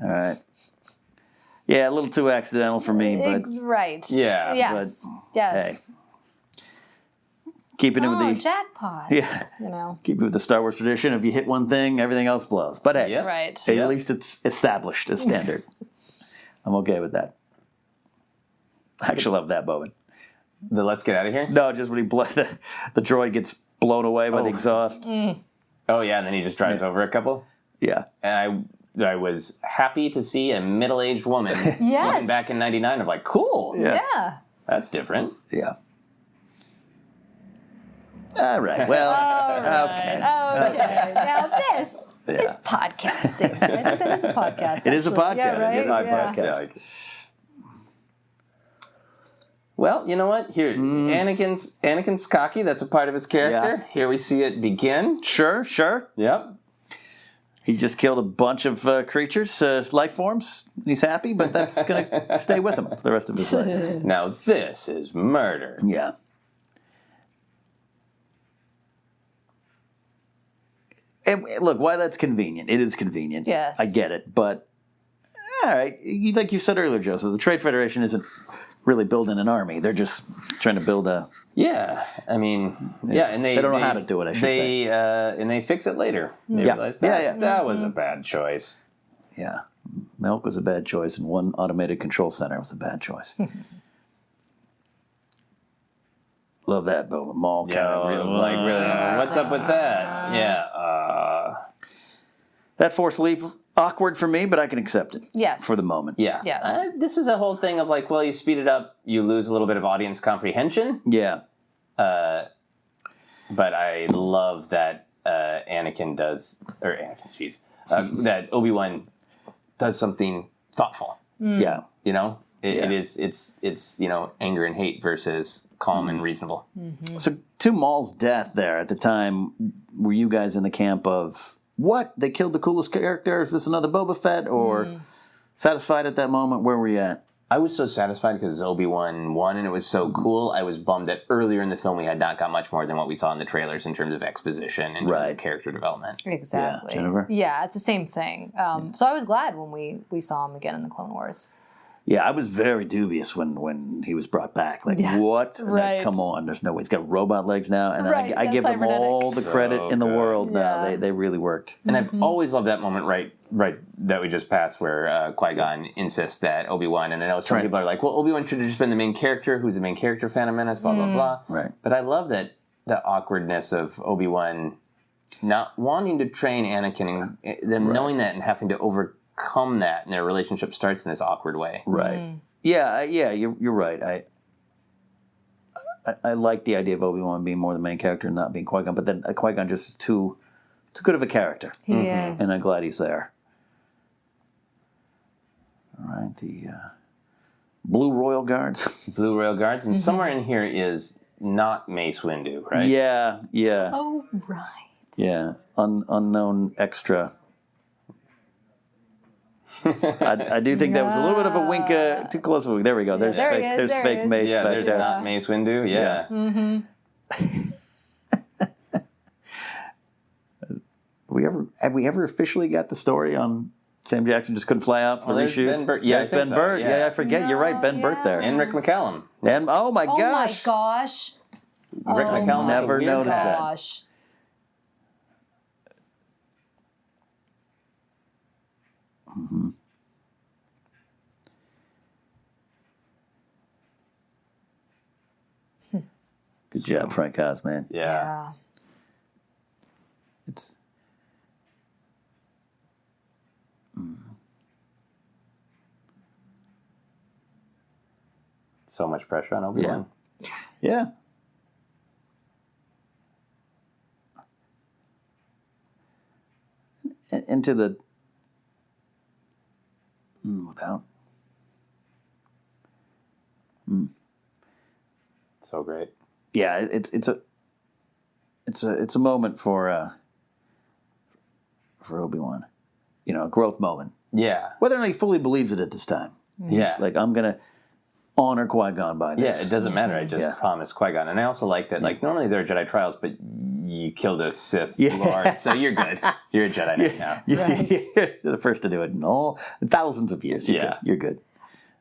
All right. Yeah, a little too accidental for me, but Right. Yeah, Yes. Yes. keeping it with the jackpot. keep it with the Star Wars tradition. If you hit one thing, everything else blows. But hey, Yep. Right. at least it's established as standard. I'm okay with that. I actually love that moment. The let's get out of here? No, just when the droid gets blown away by the exhaust. Oh, yeah, and then he just drives over a couple? Yeah. And I was happy to see a middle-aged woman Yes. looking back in 99. I'm like, cool. Yeah. That's different. Yeah. All right. Well, Okay. Now this is podcasting. I think that is a podcast. It is a actually. podcast. Yeah, right? It is a podcast. Yeah. Well, you know what? Here, Anakin's cocky. That's a part of his character. Yeah. Here we see it begin. Sure. Yep. He just killed a bunch of creatures, life forms. He's happy, but that's going to stay with him for the rest of his life. Now this is murder. Yeah. And look, why that's convenient. It is convenient. Yes. I get it. But, all right, like you said earlier, Joseph, the Trade Federation isn't really building an army. They're just trying to build a... Yeah, I mean, and they don't know how to do it, I should say. And they fix it later. They realize that was a bad choice. Yeah. Milk was a bad choice, and one automated control center was a bad choice. Love that, but Maul kind of really, what's up with that? Yeah. That force leap, awkward for me, but I can accept it. Yes. For the moment. Yeah. Yes. This is a whole thing of like, well, you speed it up, you lose a little bit of audience comprehension. Yeah. But I love that that Obi-Wan does something thoughtful. Yeah. You know, it's anger and hate versus calm and reasonable. So to Maul's death there at the time, were you guys in the camp of, what? They killed the coolest character? Is this another Boba Fett? Or satisfied at that moment? Where were you at? I was so satisfied because Obi-Wan won and it was so cool. I was bummed that earlier in the film we had not got much more than what we saw in the trailers in terms of exposition and character development. Exactly. Yeah, Jennifer? Yeah, it's the same thing. So I was glad when we saw him again in the Clone Wars. Yeah, I was very dubious when he was brought back. Like, what? Right. Come on, there's no way. He's got robot legs now. And then Right, I give them cybernetic. all the credit in the world now. Yeah. They really worked. And I've always loved that moment right that we just passed where Qui-Gon insists that Obi-Wan, and I know some people are like, well, Obi-Wan should have just been the main character. Who's the main character fan of Menace, blah, blah, blah. Right. But I love that the awkwardness of Obi-Wan not wanting to train Anakin and them knowing that and having to overcome that, and their relationship starts in this awkward way. Right. Yeah, you're right. I like the idea of Obi-Wan being more the main character and not being Qui-Gon, but then Qui-Gon just is too good of a character. He is. And I'm glad he's there. All right, the Blue Royal Guards. Blue Royal Guards, and somewhere in here is not Mace Windu, right? Yeah. Oh, right. Yeah, unknown extra. I do think that was a little bit of a wink, too close of a wink. There we go. There's There he fake. is, There's there fake he is. Mace Yeah, back there's there. not Mace Windu. Yeah. Have we ever officially got the story on Sam Jackson just couldn't fly out for the there's reshoots? Ben Burt. Yeah, There's I think Ben so, Burt. yeah. Yeah, I forget. You're right. Ben Burt there. And Rick McCallum. And oh my Oh gosh. my gosh. Rick McCallum. never was a weird noticed guy. that. Gosh. Good job, Frank Oz, man. Yeah. It's So much pressure on Obi-Wan. yeah. into the without. So great. Yeah, it's a moment for Obi-Wan. You know, a growth moment. Yeah. Whether or not he fully believes it at this time. Yeah. He's like, I'm gonna honor Qui-Gon by this. Yeah, it doesn't matter. I just promised Qui-Gon. And I also like that, like, normally there are Jedi trials, but you killed a Sith Lord, so you're good. You're a Jedi now. You're the first to do it in all thousands of years. You're good.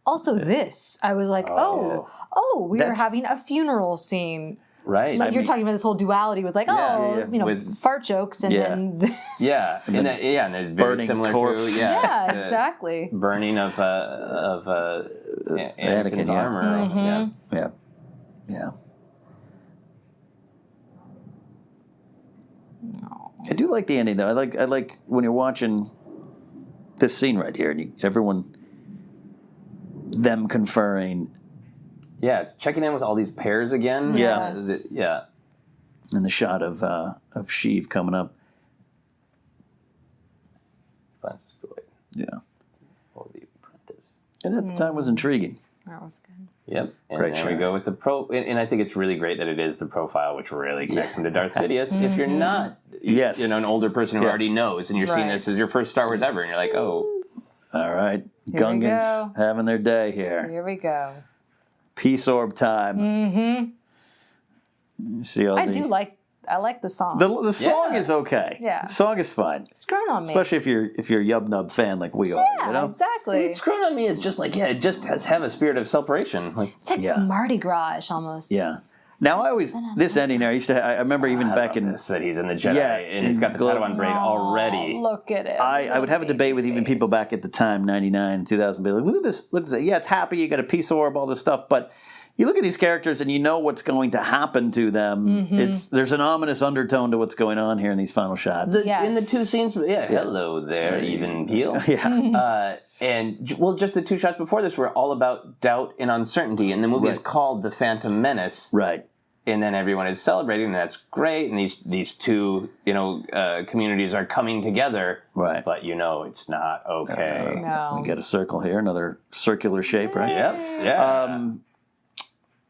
Also, this, I was like, we're having a funeral scene. Right. Like you're talking about this whole duality with like, with fart jokes and then this. Yeah, and it's very similar corpse. to exactly. Burning of Anakin's armor. Mm-hmm. Yeah. No. I do like the ending though. I like when you're watching this scene right here, and them conferring. Yeah, it's checking in with all these pairs again. Yes. Yeah. And the shot of Sheev coming up. Finds destroyed. Yeah. Or the apprentice. And at the time was intriguing. That was good. Yep. And great then shot. we go with the and I think it's really great that it is the profile, which really connects him to Darth Sidious. If you're not an older person who already knows, and you're seeing this as your first Star Wars ever, and you're like, oh. All right. Here we go. Gungans having their day here. Here we go. Peace orb time. Mm-hmm. You see all I like the song. The song is okay. Yeah. The song is fine. It's grown on me. Especially if you're a Yub Nub fan like we are. Yeah, you know? exactly. It's grown on me is just like, it just has have a spirit of celebration. Like, it's like Mardi Gras almost. Yeah. Now this ending there, I remember even back in this, that he's in the Jedi and he's got the Padawan braid already. Look at it. I would have a debate with even people back at the time, 99, 2000, be like, look at this, yeah, it's happy, you got a peace orb, all this stuff, but you look at these characters and you know what's going to happen to them. There's an ominous undertone to what's going on here in these final shots. In the two scenes, hello there, even Peel. And just the two shots before this were all about doubt and uncertainty, and the movie is called The Phantom Menace. Right. And then everyone is celebrating, and that's great. And these two, communities are coming together. Right. But it's not okay. No. We get a circle here, another circular shape, right? Yep. Yeah.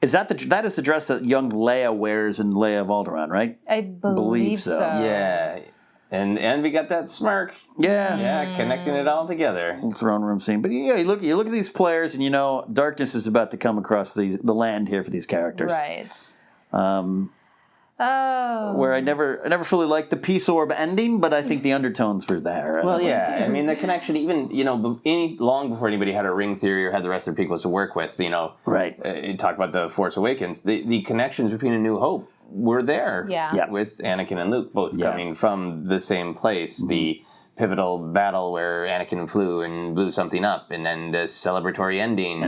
Is that is the dress that young Leia wears in Leia of Alderaan, right? I believe so. Yeah. And we got that smirk. Yeah. Yeah, connecting it all together. Throne room scene. But you look at these players and darkness is about to come across the land here for these characters. Right. Where I never fully liked the peace orb ending, but I think the undertones were there. Well, I mean, the connection, even, long before anybody had a ring theory or had the rest of the prequels to work with, Right. Talk about the Force Awakens, the connections between A New Hope were there. Yeah. With Anakin and Luke both coming from the same place. Mm-hmm. The pivotal battle where Anakin flew and blew something up, and then the celebratory ending.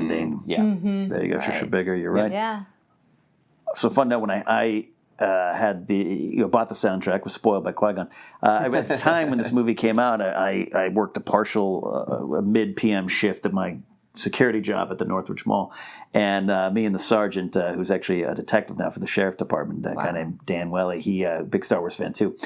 Yeah. Mm-hmm. There you go, Trisha Bigger, you're right. Yeah. So fun note, when I had bought the soundtrack, was spoiled by Qui-Gon. At the time when this movie came out, I worked a mid PM shift at my security job at the Northridge Mall, and me and the sergeant, who's actually a detective now for the sheriff department, a guy named Dan Welly, he big Star Wars fan too.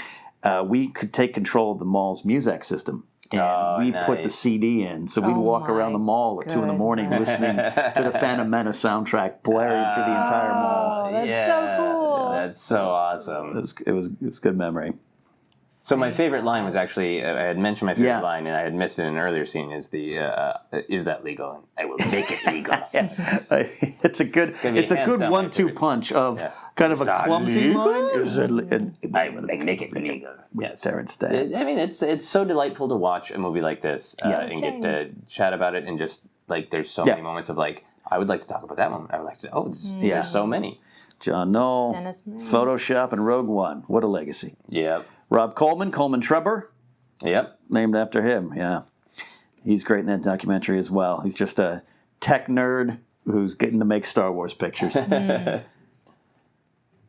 We could take control of the mall's music system. And we put the CD in, so we'd walk around the mall at 2 a.m. listening to the Phantom Menace soundtrack blaring through the entire mall. That's so cool. That's so awesome. It was good memory. So my favorite line was actually, I had mentioned my favorite line, and I had missed it in an earlier scene, is is that legal? And I will make it legal. It's a good 1-2 punch of kind of a clumsy line. I will make it legal. Yes. Terrence Stamp. I mean, it's so delightful to watch a movie like this and get to chat about it, and just, like, there's so many moments of, like, I would like to talk about that moment. I would like to, there's so many. John Knoll, Photoshop, and Rogue One. What a legacy. Yep. Rob Coleman Trebor. Yep. Named after him, yeah. He's great in that documentary as well. He's just a tech nerd who's getting to make Star Wars pictures.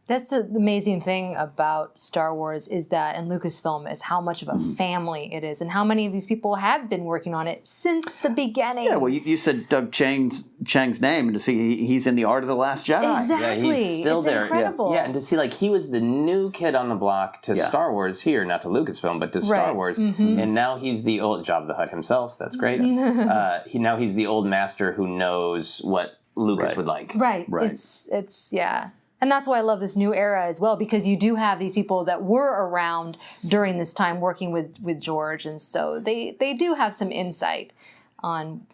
That's the amazing thing about Star Wars is that, and Lucasfilm, is how much of a family it is, and how many of these people have been working on it since the beginning. Yeah, well, you said Doug Chang's name, and to see he's in the Art of the Last Jedi. Exactly. Yeah, he's still there. Incredible. Yeah, and to see, like, he was the new kid on the block to Star Wars here, not to Lucasfilm, but to Star Wars. And now he's the old Jabba the Hutt himself. That's great. He's the old master who knows what Lucas would like. Right. It's And that's why I love this new era as well, because you do have these people that were around during this time working with George, and so they do have some insight on,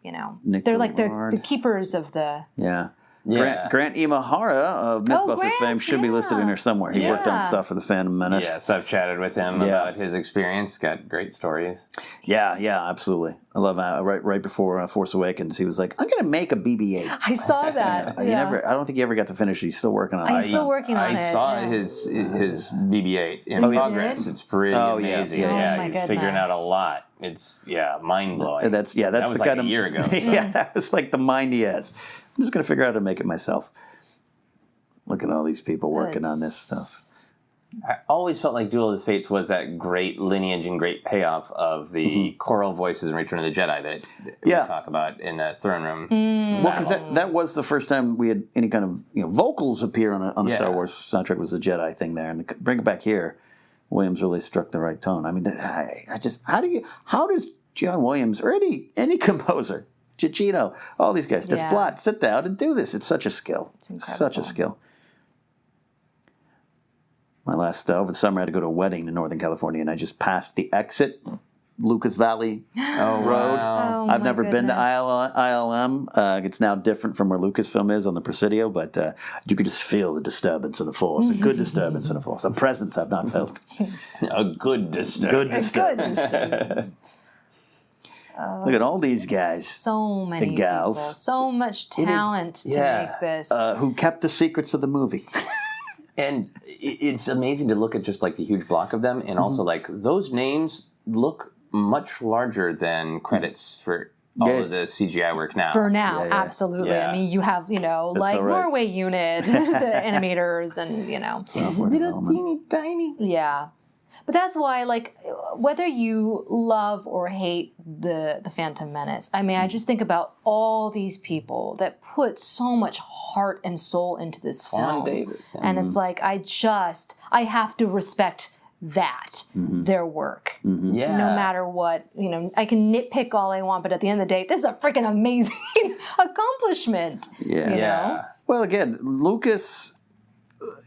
they're like the keepers of the... Yeah. Grant Imahara of Mythbusters fame should be listed in there somewhere. He worked on stuff for the Phantom Menace. Yes, I've chatted with him about his experience. Got great stories. Yeah, absolutely. I love right before Force Awakens, he was like, "I'm going to make a BB-8." I saw that. I don't think he ever got to finish it. He's still working on it. He's still working on it. I saw his BB-8 in progress. It's pretty amazing. Yeah. He's figuring out a lot. It's mind blowing. That's that was the like kind a year ago. So. Yeah, that was like the mind he has. I'm just going to figure out how to make it myself. Look at all these people working on this stuff. I always felt like Duel of the Fates was that great lineage and great payoff of the choral voices in Return of the Jedi that we talk about in the throne room. Well, because that was the first time we had any kind of vocals appear on a Star Wars soundtrack. Was the Jedi thing there, and to bring it back here, Williams really struck the right tone. I mean, how does John Williams or any composer, Giacchino, all these guys, just sit down and do this? It's such a skill. It's incredible. Such a skill. My last over the summer, I had to go to a wedding in Northern California, and I just passed the exit, Lucas Valley Road. Wow. I've never been to ILM. It's now different from where Lucasfilm is on the Presidio, but you could just feel the disturbance of the Force, a good disturbance in the Force, a presence I've not felt. A good disturbance. Look at all these guys. So many and gals. people. So much talent to make this. Who kept the secrets of the movie. And it's amazing to look at just like the huge block of them, and also like those names look much larger than credits for all of the CGI work now. For now, absolutely. Yeah. I mean, you have, Norway Unit, the animators, and, Little teeny tiny. Yeah. But that's why, whether you love or hate the Phantom Menace, I mean, I just think about all these people that put so much heart and soul into this film. Davis. And it's like, I have to respect that, their work. Yeah. No matter what, I can nitpick all I want, but at the end of the day, this is a freaking amazing accomplishment. Yeah. Well, again, Lucas...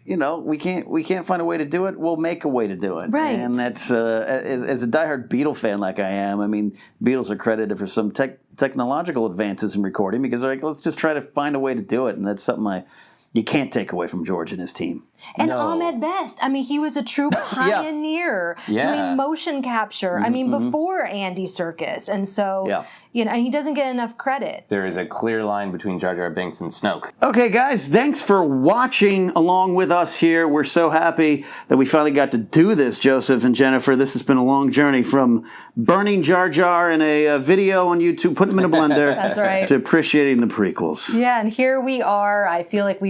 we can't find a way to do it. We'll make a way to do it. Right. And that's as a diehard Beatle fan like I am. I mean, Beatles are credited for some technological advances in recording because they're like, let's just try to find a way to do it. And that's something you can't take away from George and his team. And Ahmed Best. I mean, he was a true pioneer doing motion capture. I mean, before Andy Serkis. And so, and he doesn't get enough credit. There is a clear line between Jar Jar Binks and Snoke. Okay, guys, thanks for watching along with us here. We're so happy that we finally got to do this, Joseph and Jennifer. This has been a long journey from burning Jar Jar in a video on YouTube, putting him in a blender, That's right, to appreciating the prequels. Yeah, and here we are. I feel like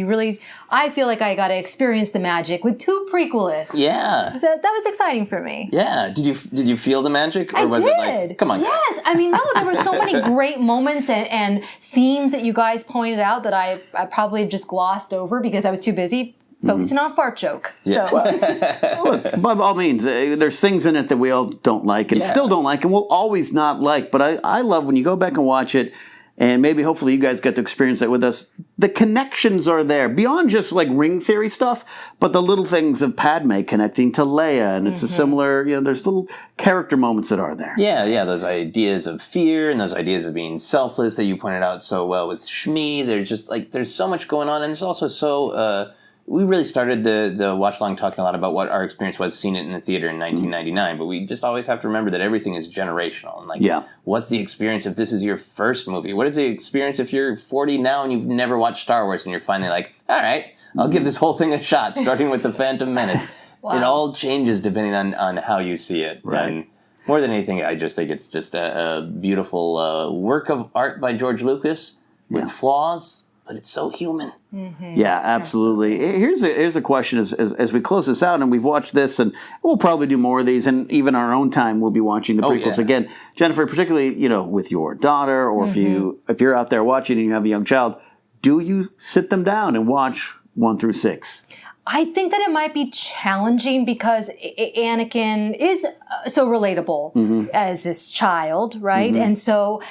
I got to experience the magic with 2 prequelists. Yeah. So that was exciting for me. Yeah. Did you feel the magic? Or was it like, come on, guys. Yes. I mean, no, there were so many great moments and themes that you guys pointed out that I probably just glossed over because I was too busy focusing on fart joke. Yeah. So. Look, by all means, there's things in it that we all don't like and still don't like and we'll always not like. But I love when you go back and watch it, and maybe hopefully you guys get to experience that with us. The connections are there beyond just like ring theory stuff, but the little things of Padme connecting to Leia, and it's a similar, there's little character moments that are there. Yeah, those ideas of fear and those ideas of being selfless that you pointed out so well with Shmi. There's just there's so much going on, and there's also we really started the watch along talking a lot about what our experience was seeing it in the theater in 1999, but we just always have to remember that everything is generational. And what's the experience if this is your first movie? What is the experience if you're 40 now and you've never watched Star Wars and you're finally like, all right, I'll give this whole thing a shot, starting with The Phantom Menace. Wow. It all changes depending on how you see it. Right. And more than anything, I just think it's just a beautiful work of art by George Lucas with flaws, but it's so human. Yeah, absolutely. Here's a question as we close this out, and we've watched this, and we'll probably do more of these, and even our own time we'll be watching the prequels again. Jennifer, particularly, with your daughter, or if you're out there watching and you have a young child, do you sit them down and watch 1 through 6? I think that it might be challenging because Anakin is so relatable as this child, right? And so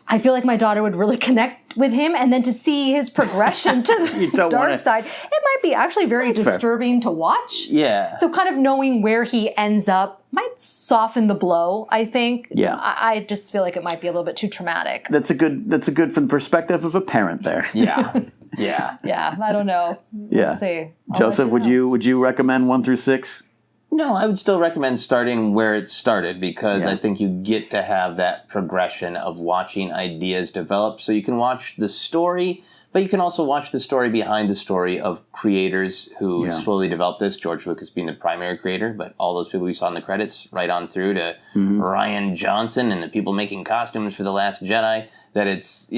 I feel like my daughter would really connect with him, and then to see his progression to the dark side, it might be actually very disturbing to watch. Yeah. So kind of knowing where he ends up might soften the blow, I think. Yeah. I just feel like it might be a little bit too traumatic. That's a good from the perspective of a parent there. Yeah. Yeah. Yeah, I don't know. We'll see. Joseph, would you recommend 1 through 6? No, I would still recommend starting where it started, because I think you get to have that progression of watching ideas develop. So you can watch the story, but you can also watch the story behind the story of creators who slowly developed this. George Lucas being the primary creator, but all those people we saw in the credits, right on through to Rian Johnson and the people making costumes for The Last Jedi, that it's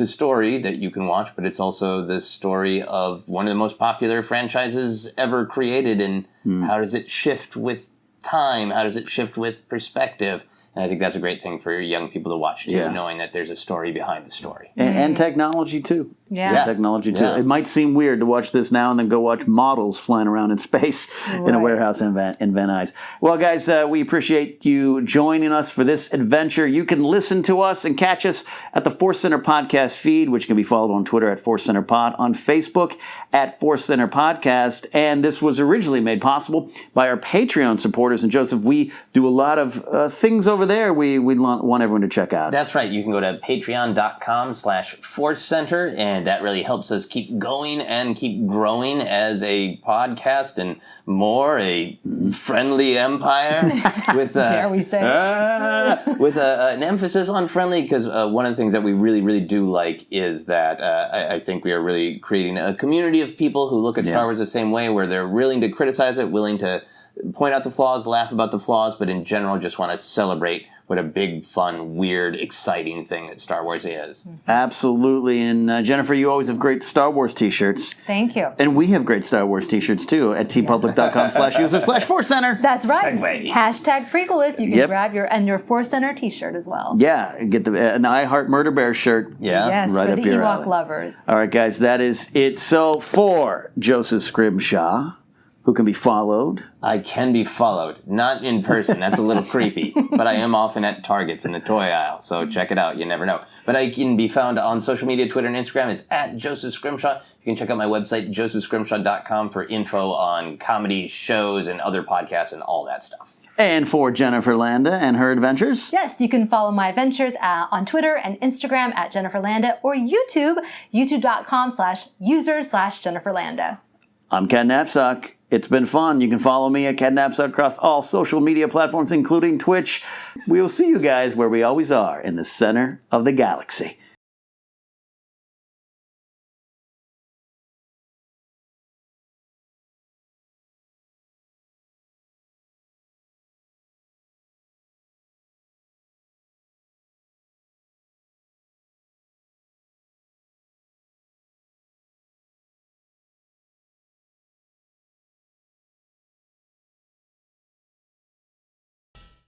a story that you can watch, but it's also the story of one of the most popular franchises ever created, and how does it shift with time? How does it shift with perspective? And I think that's a great thing for young people to watch, too, knowing that there's a story behind the story. And technology, too. Yeah. Technology, too. Yeah. It might seem weird to watch this now and then go watch models flying around in space in a warehouse in Van Nuys. Well, guys, we appreciate you joining us for this adventure. You can listen to us and catch us at the Force Center podcast feed, which can be followed on Twitter at Force Center Pod, on Facebook at Force Center Podcast. And this was originally made possible by our Patreon supporters. And Joseph, we do a lot of things over there we want everyone to check out. That's right. You can go to patreon.com/ForceCenter, and that really helps us keep going and keep growing as a podcast and more a friendly empire with dare we say with an emphasis on friendly, because one of the things that we really, really do like is that I think we are really creating a community of people who look at Star Wars the same way, where they're willing to criticize it, willing to point out the flaws, laugh about the flaws, but in general just want to celebrate what a big, fun, weird, exciting thing that Star Wars is. Absolutely. And Jennifer, you always have great Star Wars t-shirts. Thank you. And we have great Star Wars t-shirts, too, at tpublic.com/user/ForceCenter. That's right. Segue. Hashtag Prequelist. You can grab your Force Center t-shirt as well. Yeah. Get an I Heart Murder Bear shirt. Yeah. Yes, right for up the your Ewok alley. lovers. All right, guys, that is it. So for Joseph Scrimshaw, who can be followed. I can be followed. Not in person. That's a little creepy. But I am often at Targets in the toy aisle, so check it out. You never know. But I can be found on social media, Twitter and Instagram. It's at Joseph Scrimshaw. You can check out my website, josephscrimshaw.com, for info on comedy shows and other podcasts and all that stuff. And for Jennifer Landa and her adventures. Yes, you can follow my adventures on Twitter and Instagram at Jennifer Landa, or YouTube, youtube.com/users/Jennifer Landa. I'm Ken Knapsack. It's been fun. You can follow me at Ken Knapsack across all social media platforms, including Twitch. We will see you guys where we always are, in the center of the galaxy.